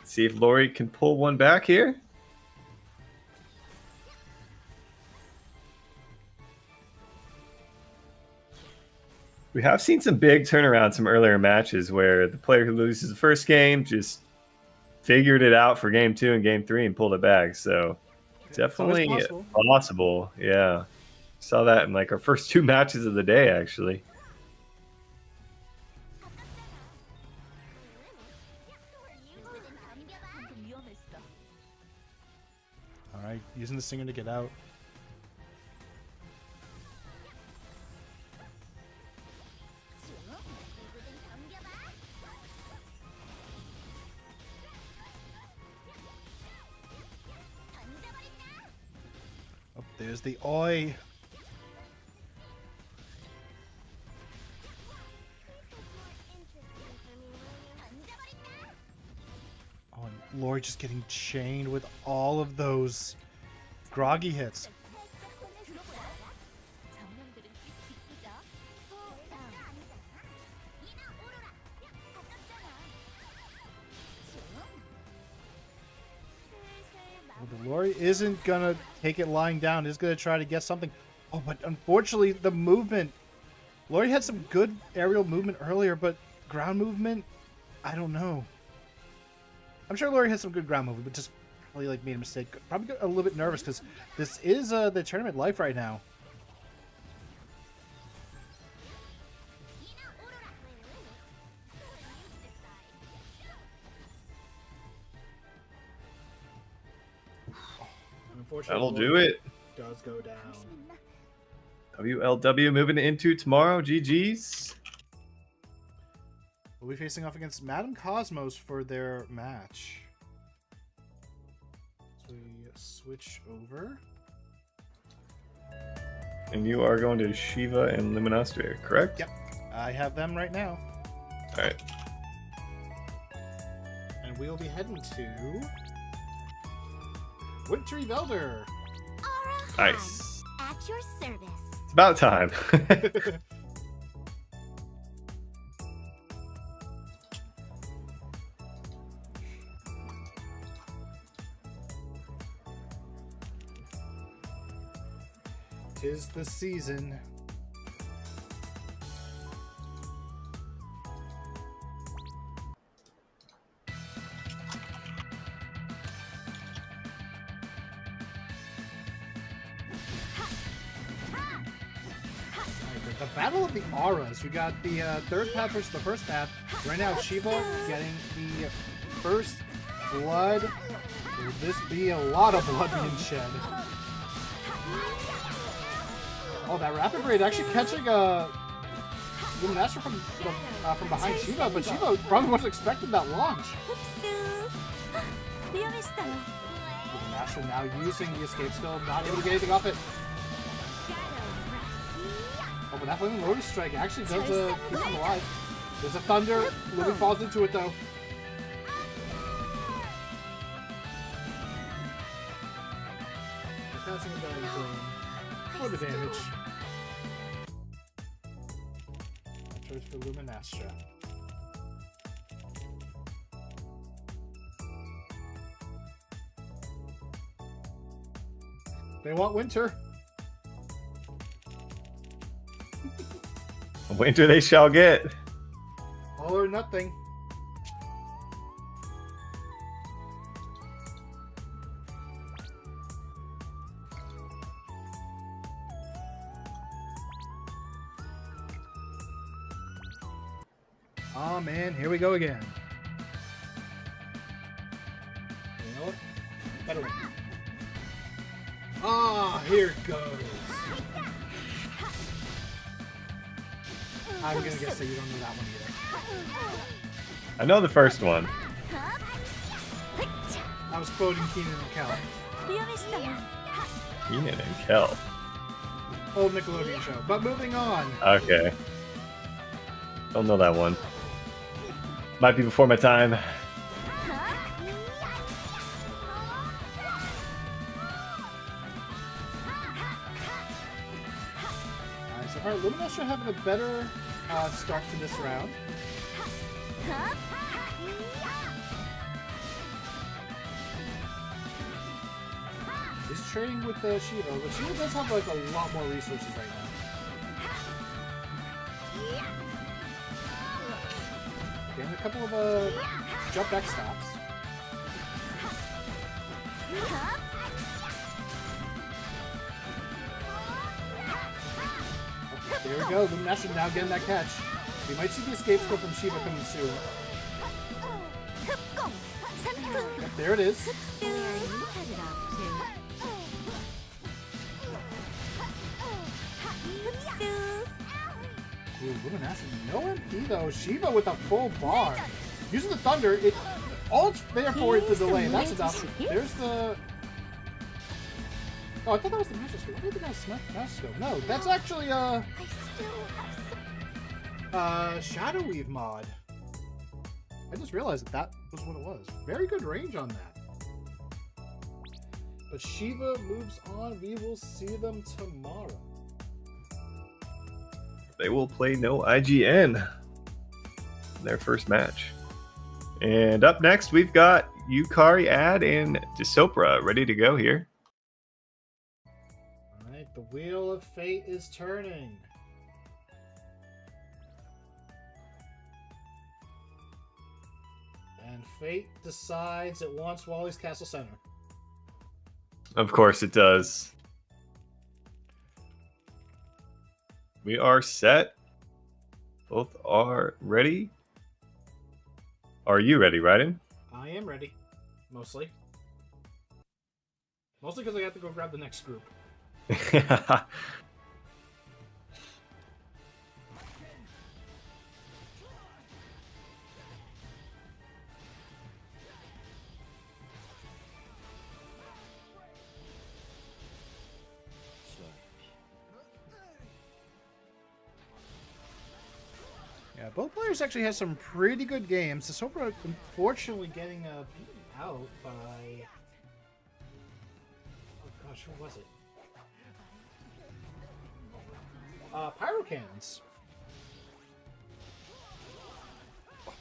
See if Lori can pull one back here. We have seen some big turnarounds from earlier matches where the player who loses the first game just figured it out for game 2 and game 3 and pulled it back. So definitely possible. Yeah. Saw that in like our first 2 matches of the day, actually. All right, using the singer to get out. Oh, there's the oi. Oh, and Lori just getting chained with all of those groggy hits. Well, the Lori isn't gonna take it lying down. Is gonna try to get something. Oh, but unfortunately, the movement. Lori had some good aerial movement earlier, but ground movement, I don't know. I'm sure Lori has some good ground movement, but just probably like made a mistake. Probably got a little bit nervous because this is the tournament life right now. That'll do it. Does go down. WLW moving into tomorrow. GG's. We'll be facing off against Madame Cosmos for their match. So we switch over. And you are going to Shiva and Luminostre, correct? Yep. I have them right now. All right. And we'll be heading to Wintry Velder. Nice. At your service. It's about time. Tis the season. The Battle of the Auras. We got the third path versus the first path. Right now, Shiva getting the first blood. Will this be a lot of blood being shed? Oh, that rapid raid actually catching Luminostre from behind Shiva, but Shiva probably wasn't expecting that launch. Luminostre now using the escape skill, not able to get anything off it. Oh, but that Flaming Lotus Strike actually does keep him alive. There's a Thunder. Lumi falls into it, though. Passing him down for the damage. Choice for Luminostre. They want winter. Winter they shall get. All or nothing. Oh man, here we go again. You know what? Better win. Ah, here it goes. I'm gonna guess that you don't know that one either. I know the first one. I was quoting Keenan and Kel. Keenan and Kel. Old Nickelodeon show. But moving on. Okay. Don't know that one. Might be before my time. Alright, so far Luminostre having a better start to this round. He's trading with Shiva, but Shiva does have like a lot more resources right now. Getting a couple of jump back stops. There we go. Luminostre now getting that catch. We might see the escape skill from Shiva coming soon. Yep, there it is. Ooh, Luminostre, no MP though. Shiva with a full bar. Using the Thunder, all it's there for is the delay, and that's enough. There's the... Oh, I thought that was the Master Scope. What did the guy Master Scope? No, that's actually Shadow Weave mod. I just realized that was what it was. Very good range on that. But Shiva moves on. We will see them tomorrow. They will play no IGN in their first match. And up next, we've got Yukari Ad and Desopra ready to go here. Alright, The wheel of fate is turning. And fate decides it wants Wally's Castle Center. Of course it does. We are set. Both are ready. Are you ready, Raiden? I am ready. Mostly. Mostly because I have to go grab the next group. Yeah, both players actually had some pretty good games. The Sopra unfortunately getting beaten out by... Oh gosh, who was it? Pyro Cannons.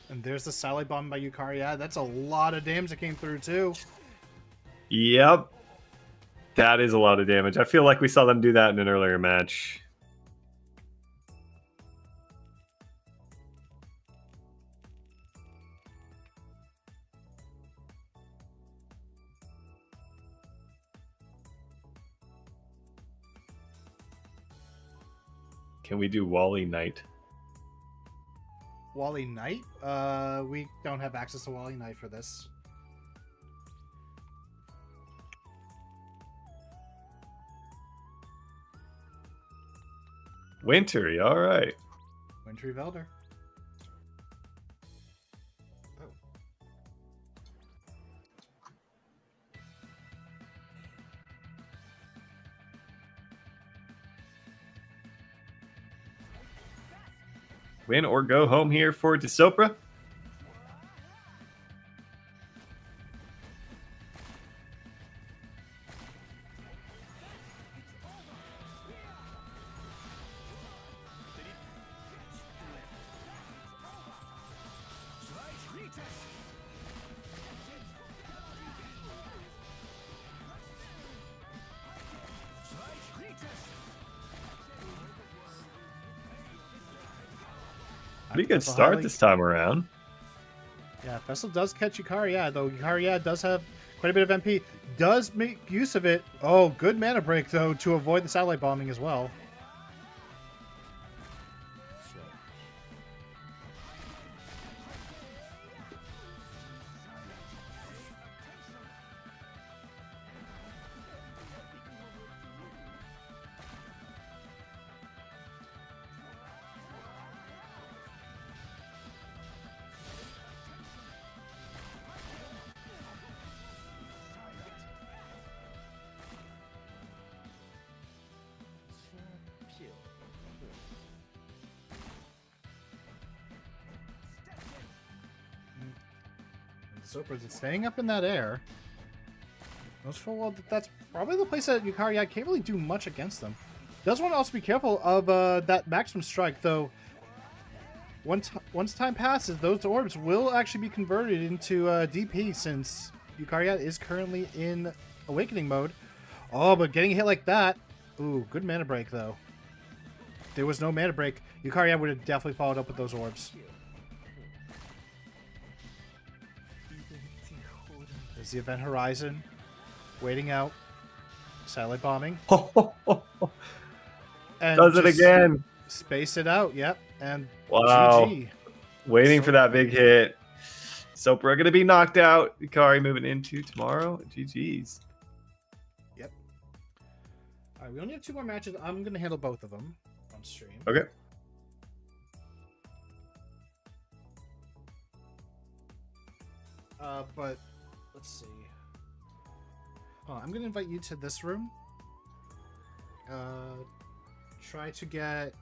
And there's the Sally Bomb by Yukari. Yeah, that's a lot of damage that came through too. Yep. That is a lot of damage. I feel like we saw them do that in an earlier match. Can we do Wally Knight? Wally Knight? We don't have access to Wally Knight for this. Wintry, all right. Wintry Velder. Oh. Win or go home here for DeSopra. Pretty good start this time around. Yeah, Vessel does catch Yukari, though Yukari does have quite a bit of MP. Does make use of it. Oh, good mana break, though, to avoid the satellite bombing as well. Sopra's staying up in that air. Knows full well that that's probably the place that Yukari can't really do much against them. Does want to also be careful of that maximum strike, though. Once time passes, those orbs will actually be converted into DP, since Yukari is currently in awakening mode. Oh, but getting hit like that. Ooh, good mana break, though. If there was no mana break, Yukari would have definitely followed up with those orbs. There's the Event Horizon. Waiting out. Satellite bombing. And does it again. Space it out, yep. And wow. GG. Waiting for that big hit. Sopra going to be knocked out. Yukari moving into tomorrow. GG's. Yep. All right, we only have 2 more matches. I'm going to handle both of them on stream. Okay. But let's see. Oh, I'm going to invite you to this room. Try to get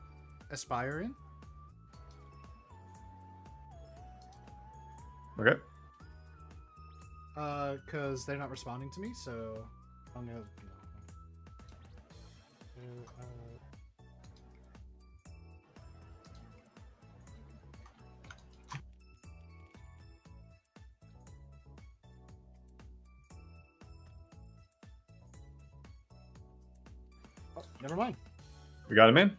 Aspire in. Okay. Because they're not responding to me, so I'm gonna. Oh, never mind. We got him in.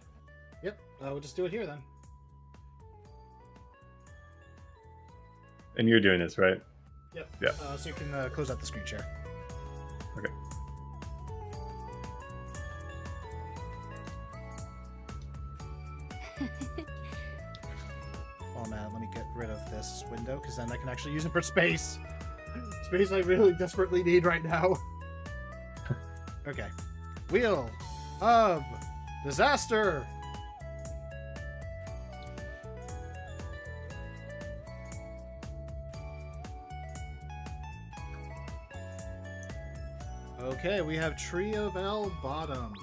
Yep. We'll just do it here then. And you're doing this, right? Yep. Yeah. So you can close out the screen share. Okay. Oh man, let me get rid of this window because then I can actually use it for space. Space I really desperately need right now. Okay. Wheel of Disaster. Okay, we have Tree of El Bottom.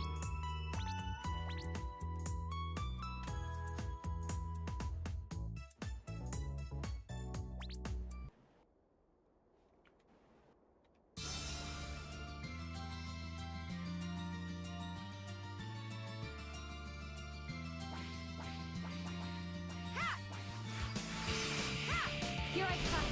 Here I come.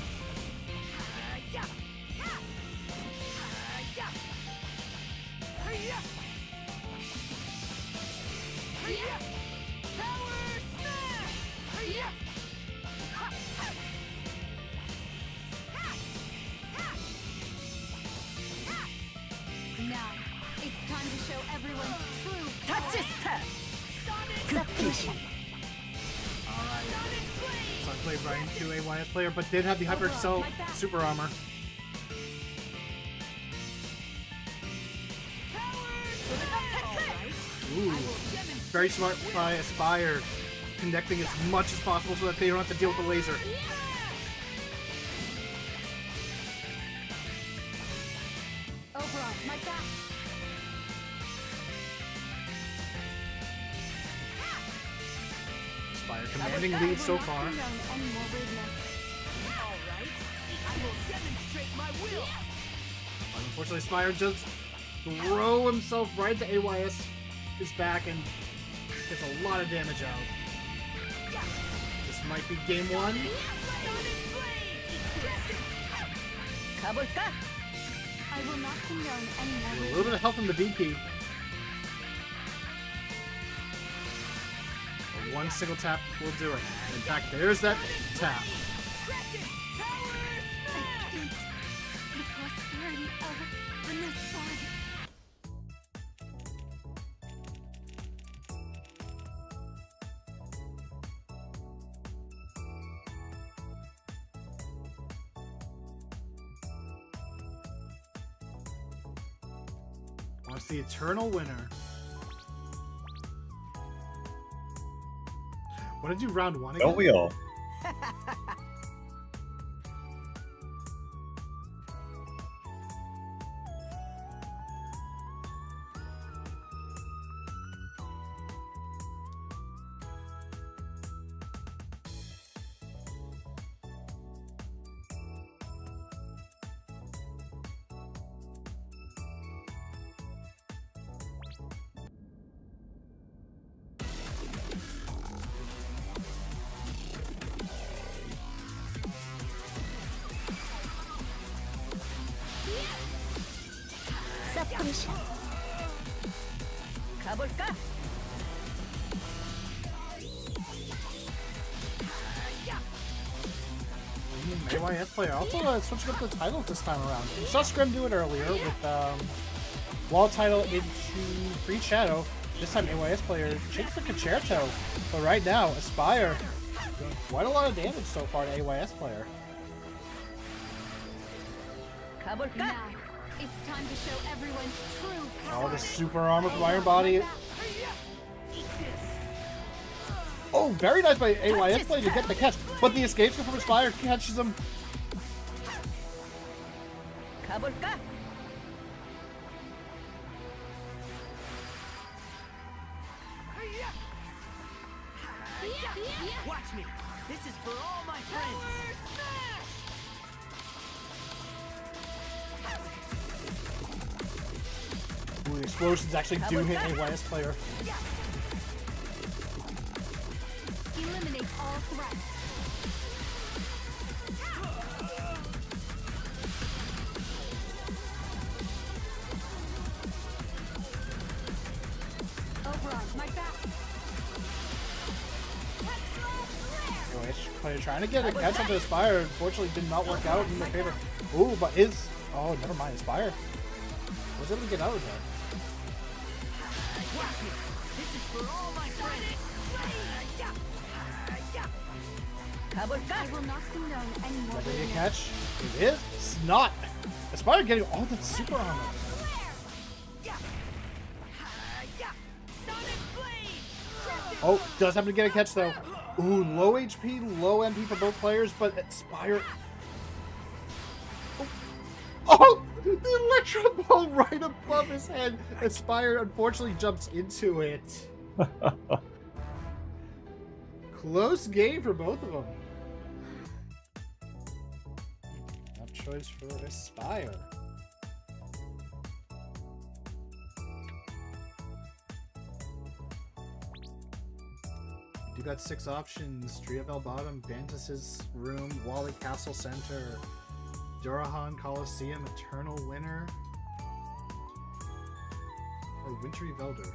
Now, it's time to show everyone's true power. Subfusion. Alright. So I played Ryan 2 AYS player, but did have the Hyper Excel Super Armor. Ooh. Very smart by Aspire. Connecting as much as possible so that they don't have to deal with the laser. Oberon, my back. Aspire commanding lead so far. Any more rudeness. Alright, I will demonstrate my will! Unfortunately, Aspire just throw himself right to AYS his back and gets a lot of damage out. This might be game one. I will not condone any more A rudeness. little bit of help from the VP. But one single tap will do it. In fact, there's that tap. The prosperity of the Messiah. Wants the eternal winner. What did you round one again? Don't we all? Subfusion. 가볼까? AYS player also switching up the title this time around. We saw Scrim do it earlier with wall title into Free Shadow. This time AYS player changed the Concerto. But right now, Aspire doing quite a lot of damage so far to AYS player. Now, it's time to show everyone's true power. Oh, the super armor from Iron Body. Oh, very nice by AYS player to get the catch. But the escape from Aspire catches him. 가볼까? Watch me! This is for all my friends! Ooh, the explosions actually do hit AYS player. Eliminate all threats. player trying to get a catch onto Aspire. Unfortunately, did not work out in their favor. Ooh, but is... Oh, never mind. Aspire was able to get out of there. This is for all my friends. I will knock them down any more. Is that a catch? It is. It's not. Aspire getting all that super armor. Oh, does happen to get a catch though. Ooh, low HP, low MP for both players, but Aspire. Oh, the electro ball right above his head. Aspire unfortunately jumps into it. Close game for both of them. Top choice for Aspire. You got 6 options: Tree of El Bottom, Bantus's Room, Wally Castle Center, Durahan Coliseum, Eternal Winter, or Wintry Velder.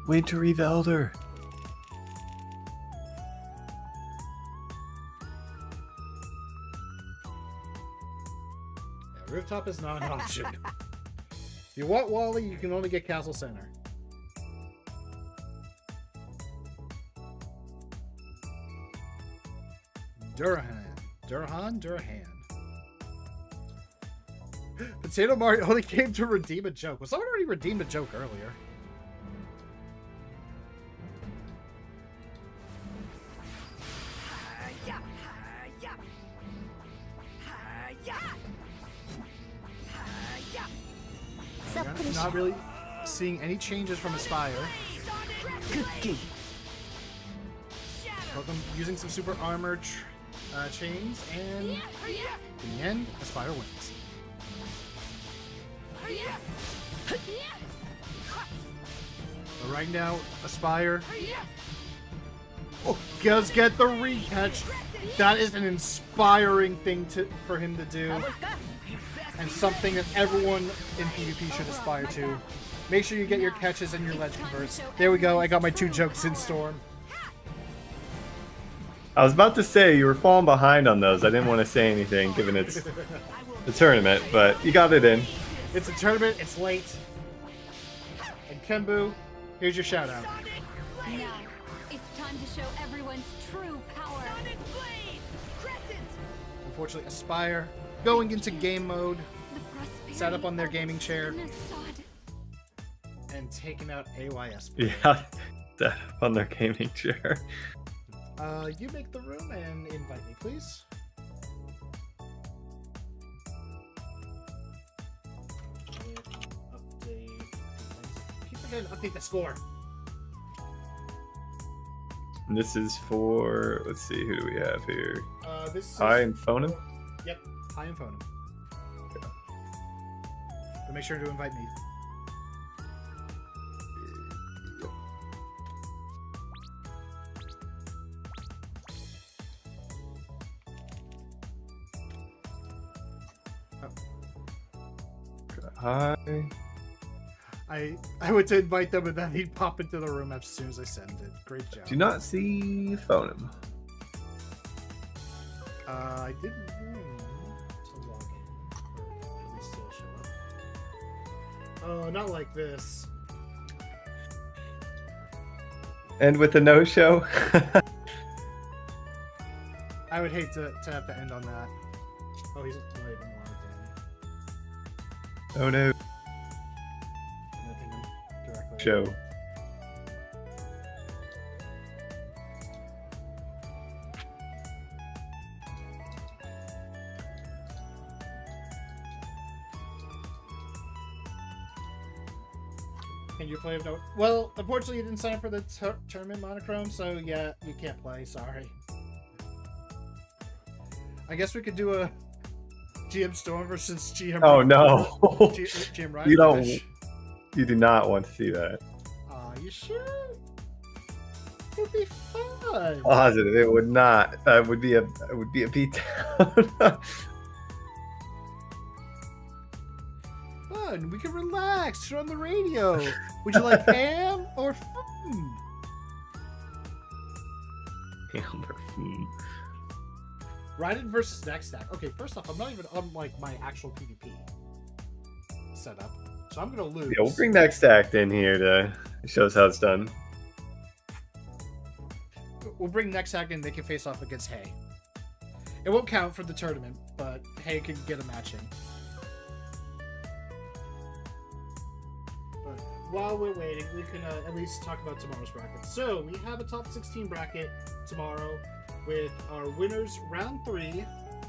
Wintry Velder. Yeah, Rooftop is not an option. If you want Wally, you can only get Castle Center. Durahan. Potato Mario only came to redeem a joke. Was someone already redeemed a joke earlier? I'm not really seeing any changes from Aspire. Both them using some super armor chains, and in the end, Aspire wins. But right now, Aspire does get the recatch. That is an inspiring thing for him to do, and something that everyone in PvP should aspire to. Make sure you get your catches and your ledge converts. There we go. I got my 2 jokes in Storm. I was about to say you were falling behind on those. I didn't want to say anything given it's the tournament, but you got it in. It's a tournament. It's late. And Kenbu, here's your shout out. Now, it's time to show everyone's true power. Unfortunately, Aspire going into game mode, sat up on their gaming chair, and taking out AYS. Yeah, sat up on their gaming chair. You make the room and invite me, please. Update. Keep forgetting to update the score. And this is for, let's see, who do we have here? This is Hi and Phonem? Yep, hi and Phonem. Yeah. So make sure to invite me. Hi. I went to invite them and then he'd pop into the room as soon as I send it. Great job. Do not see Phonem. I did to log in. Or at least it'll show up. Oh, not like this. And with the no-show? I would hate to have to end on that. Oh, he's not even logged in. Oh no. I'm gonna ping him directly. Show. Can you play? No. Well, unfortunately, you didn't sign up for the tournament monochrome, so yeah, you can't play. Sorry. I guess we could do a GM Storm versus GM. Oh no. GM Ryan. You don't. You do not want to see that. Aw, you sure? It'd be fun. Positive. It would not. It would be a beatdown. Fun. We can relax. Turn on the radio. Would you like ham or food? Amber. Raiden versus next stack. Okay, first off, I'm not even on like my actual PvP setup, so I'm gonna lose. Yeah, we'll bring next act in here to show us how it's done. We'll bring next act in. They can face off against Hay. It won't count for the tournament, but Hay can get a match in. But while we're waiting, we can at least talk about tomorrow's bracket. So we have a top 16 bracket tomorrow with our winners. Round 3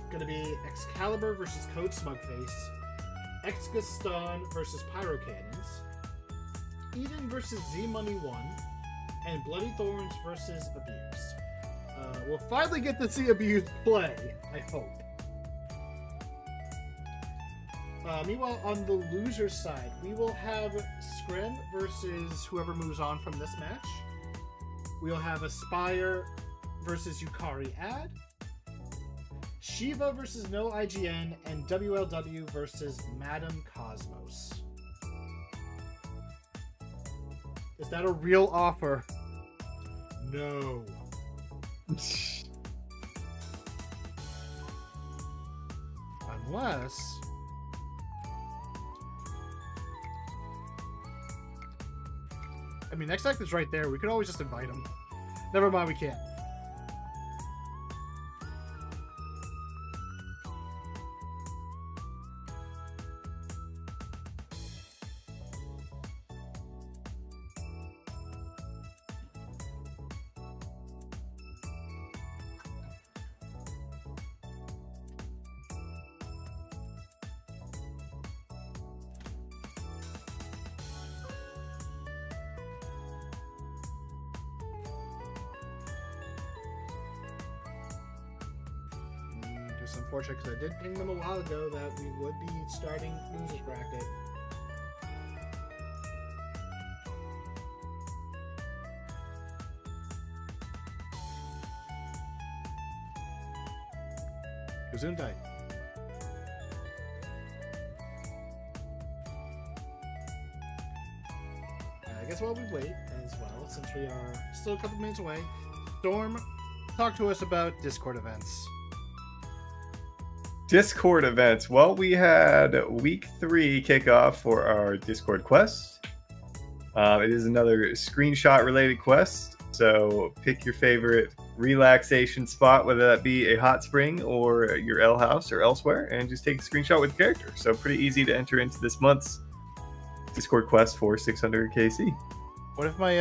going to be Excalibur versus Code Smugface, Exgaston versus Pyro Cannons, Eden versus Z Money 1, and Bloody Thorns versus Abused. We'll finally get to see Abused play, I hope. Meanwhile, on the loser side, we will have Scren versus whoever moves on from this match. We'll have Aspire versus Yukari Ad, Shiva versus No IGN, and WLW versus Madam Cosmos. Is that a real offer? No. Unless... I mean, next act is right there. We could always just invite him. Never mind, we can't. Just unfortunate because I did ping them a while ago that we would be starting losers bracket. Gesundheit. I guess while we wait as well, since we are still a couple minutes away, Storm, talk to us about Discord events. Discord events. Well, we had week 3 kickoff for our Discord quest. It is another screenshot related quest. So pick your favorite relaxation spot, whether that be a hot spring or your L house or elsewhere, and just take a screenshot with the character. So pretty easy to enter into this month's Discord quest for 600 KC. What if my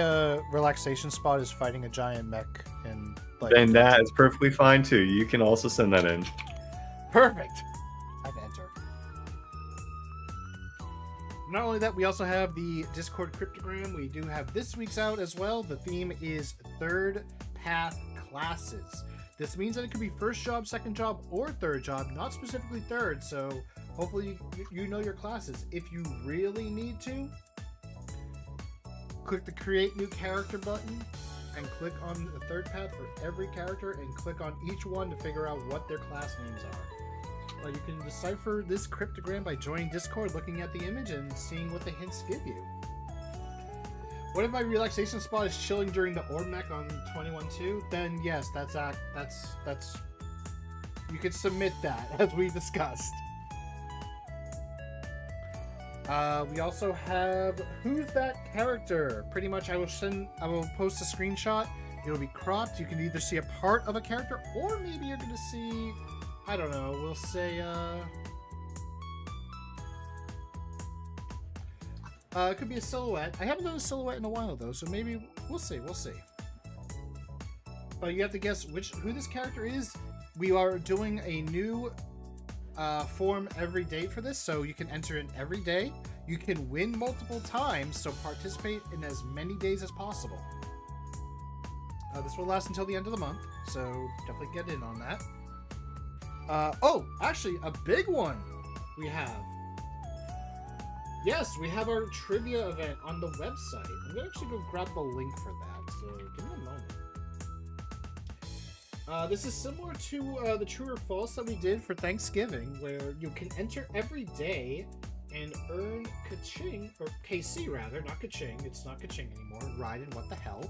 relaxation spot is fighting a giant mech and like? And that is perfectly fine too. You can also send that in. Perfect. Time to enter. Not only that, we also have the Discord cryptogram. We do have this week's out as well. The theme is third path classes. This means that it could be first job, second job, or third job, not specifically third. So hopefully you know your classes. If you really need to, click the create new character button and click on the third path for every character and click on each one to figure out what their class names are. You can decipher this cryptogram by joining Discord, looking at the image, and seeing what the hints give you. What if my relaxation spot is chilling during the orb mech on 21-2? Then yes, that's you could submit that as we discussed. We also have who's that character? Pretty much, I will post a screenshot. It'll be cropped. You can either see a part of a character, or maybe you're going to see, I don't know, we'll say, it could be a silhouette. I haven't done a silhouette in a while, though, so maybe we'll see. But you have to guess who this character is. We are doing a new form every day for this, so you can enter in every day. You can win multiple times, so participate in as many days as possible. This will last until the end of the month, so definitely get in on that. Oh, actually, a big one we have. Yes, we have our trivia event on the website. I'm going to actually go grab the link for that, so give me a moment. This is similar to the True or False that we did for Thanksgiving, where you can enter every day and earn Kaching, or KC rather, not Kaching. It's not Kaching anymore. Raiden, what the hell?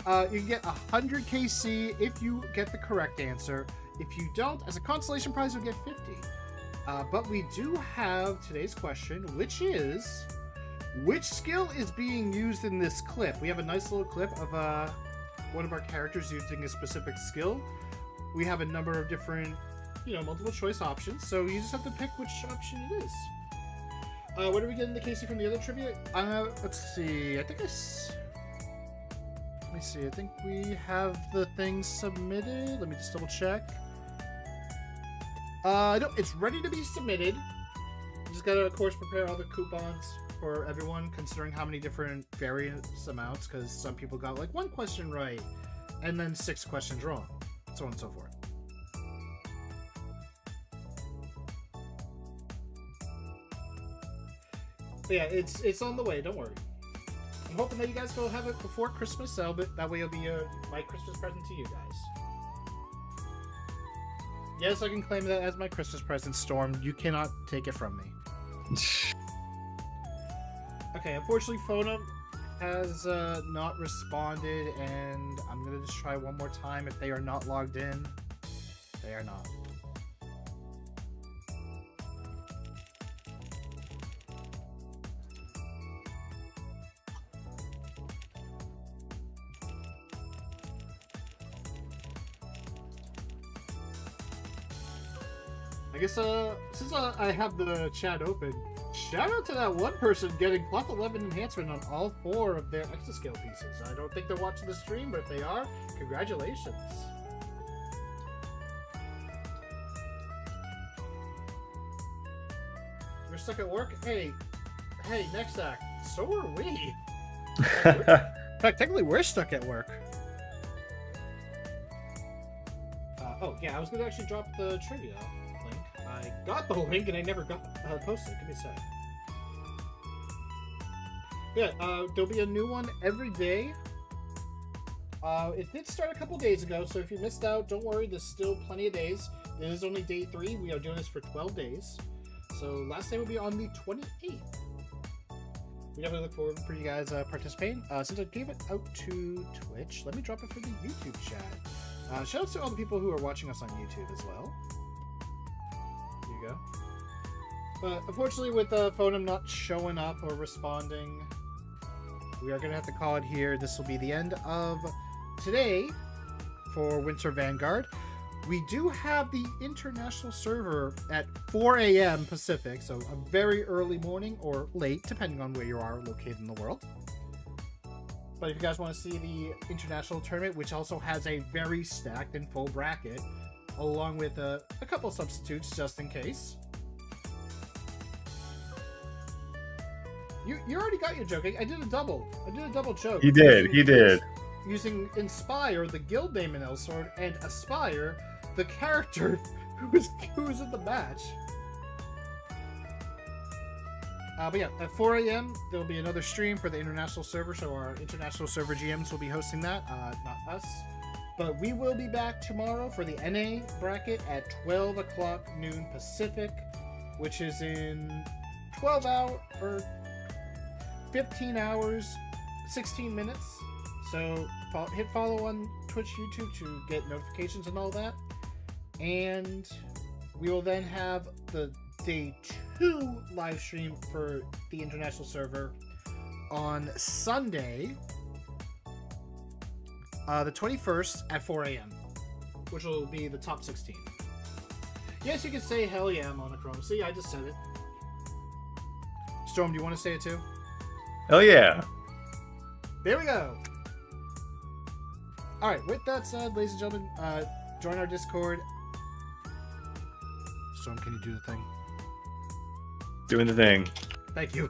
You can get 100 KC if you get the correct answer. If you don't, as a consolation prize, you'll get 50. But we do have today's question, which is, which skill is being used in this clip? We have a nice little clip of one of our characters using a specific skill. We have a number of different, multiple choice options, so you just have to pick which option it is. What are we getting the KC from the other trivia? Let's see. Let me see. I think we have the thing submitted. Let me just double check. No, it's ready to be submitted. Just gotta, of course, prepare all the coupons for everyone, considering how many different variance amounts, because some people got like 1 question right, and then 6 questions wrong, so on and so forth. But yeah, it's on the way. Don't worry. I'm hoping that you guys go have it before Christmas, so that way it'll be my Christmas present to you guys. Yes, I can claim that as my Christmas present, Storm. You cannot take it from me. Okay, unfortunately, Phonum has not responded, and I'm gonna just try one more time. If they are not logged in, they are not. I guess, since I have the chat open, shout out to that one person getting plus 11 enhancement on all 4 of their exascale pieces. I don't think they're watching the stream, but if they are, congratulations. We're stuck at work? Hey, next act, so are we. In fact, technically we're stuck at work. Oh, yeah, I was going to actually drop the trivia link. I got the link and I never got posted. Give me a sec. Yeah, there'll be a new one every day. It did start a couple days ago, so if you missed out, don't worry. There's still plenty of days. This is only day 3. We are doing this for 12 days. So last day will be on the 28th. We definitely look forward for you guys participating. Since I gave it out to Twitch, let me drop it for the YouTube chat. Shout out to all the people who are watching us on YouTube as well. There you go. But unfortunately, with Phonum not showing up or responding, we are going to have to call it here. This will be the end of today for Winter Vanguard. We do have the international server at 4 a.m. Pacific, so a very early morning or late, depending on where you are located in the world. But if you guys want to see the international tournament, which also has a very stacked and full bracket, along with a couple substitutes just in case. You already got your joke. I did a double. I did a double joke. He did. Using Inspire, the guild name in Elsword, and Aspire, the character who was in the match. But yeah, at 4 a.m. there'll be another stream for the international server, so our international server GMs will be hosting that, not us. But we will be back tomorrow for the NA bracket at 12 o'clock noon Pacific, which is in 12 hours, or 15 hours, 16 minutes. So hit follow on Twitch, YouTube to get notifications and all that. And we will then have the Day 2 live stream for the international server on Sunday, the 21st at 4 a.m., which will be the top 16. Yes, you can say hell yeah, Monochrome. See, I just said it. Storm, do you want to say it too? Hell yeah. There we go. Alright, with that said, ladies and gentlemen, join our Discord. Storm, can you do the thing? Doing the thing. Thank you.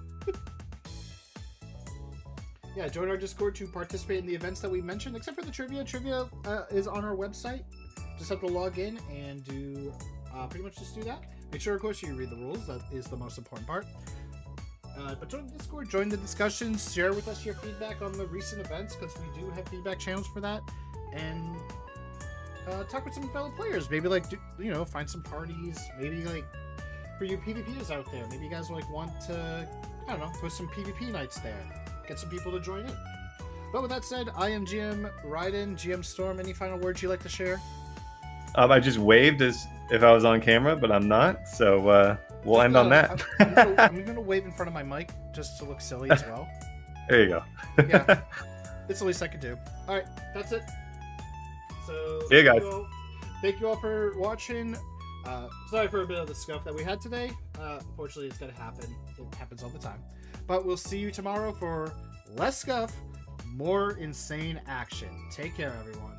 Yeah, join our Discord to participate in the events that we mentioned, except for the trivia. Trivia is on our website. Just have to log in and do pretty much just do that. Make sure, of course, you read the rules. That is the most important part. But join the Discord, join the discussions, share with us your feedback on the recent events, because we do have feedback channels for that, and talk with some fellow players. Maybe find some parties. Maybe for you PvPers out there, maybe you guys want to, I don't know, put some PvP nights there. Get some people to join in. But with that said, I am GM Raiden, GM Storm. Any final words you'd like to share? I just waved as if I was on camera, but I'm not. So we'll end on that. I'm gonna wave in front of my mic just to look silly as well. There you go. Yeah, it's the least I could do. All right, that's it. So See you guys. Thank you all for watching. Sorry for a bit of the scuff that we had today. Unfortunately, it's gonna happen. It happens all the time. But we'll see you tomorrow for less scuff, more insane action. Take care, everyone.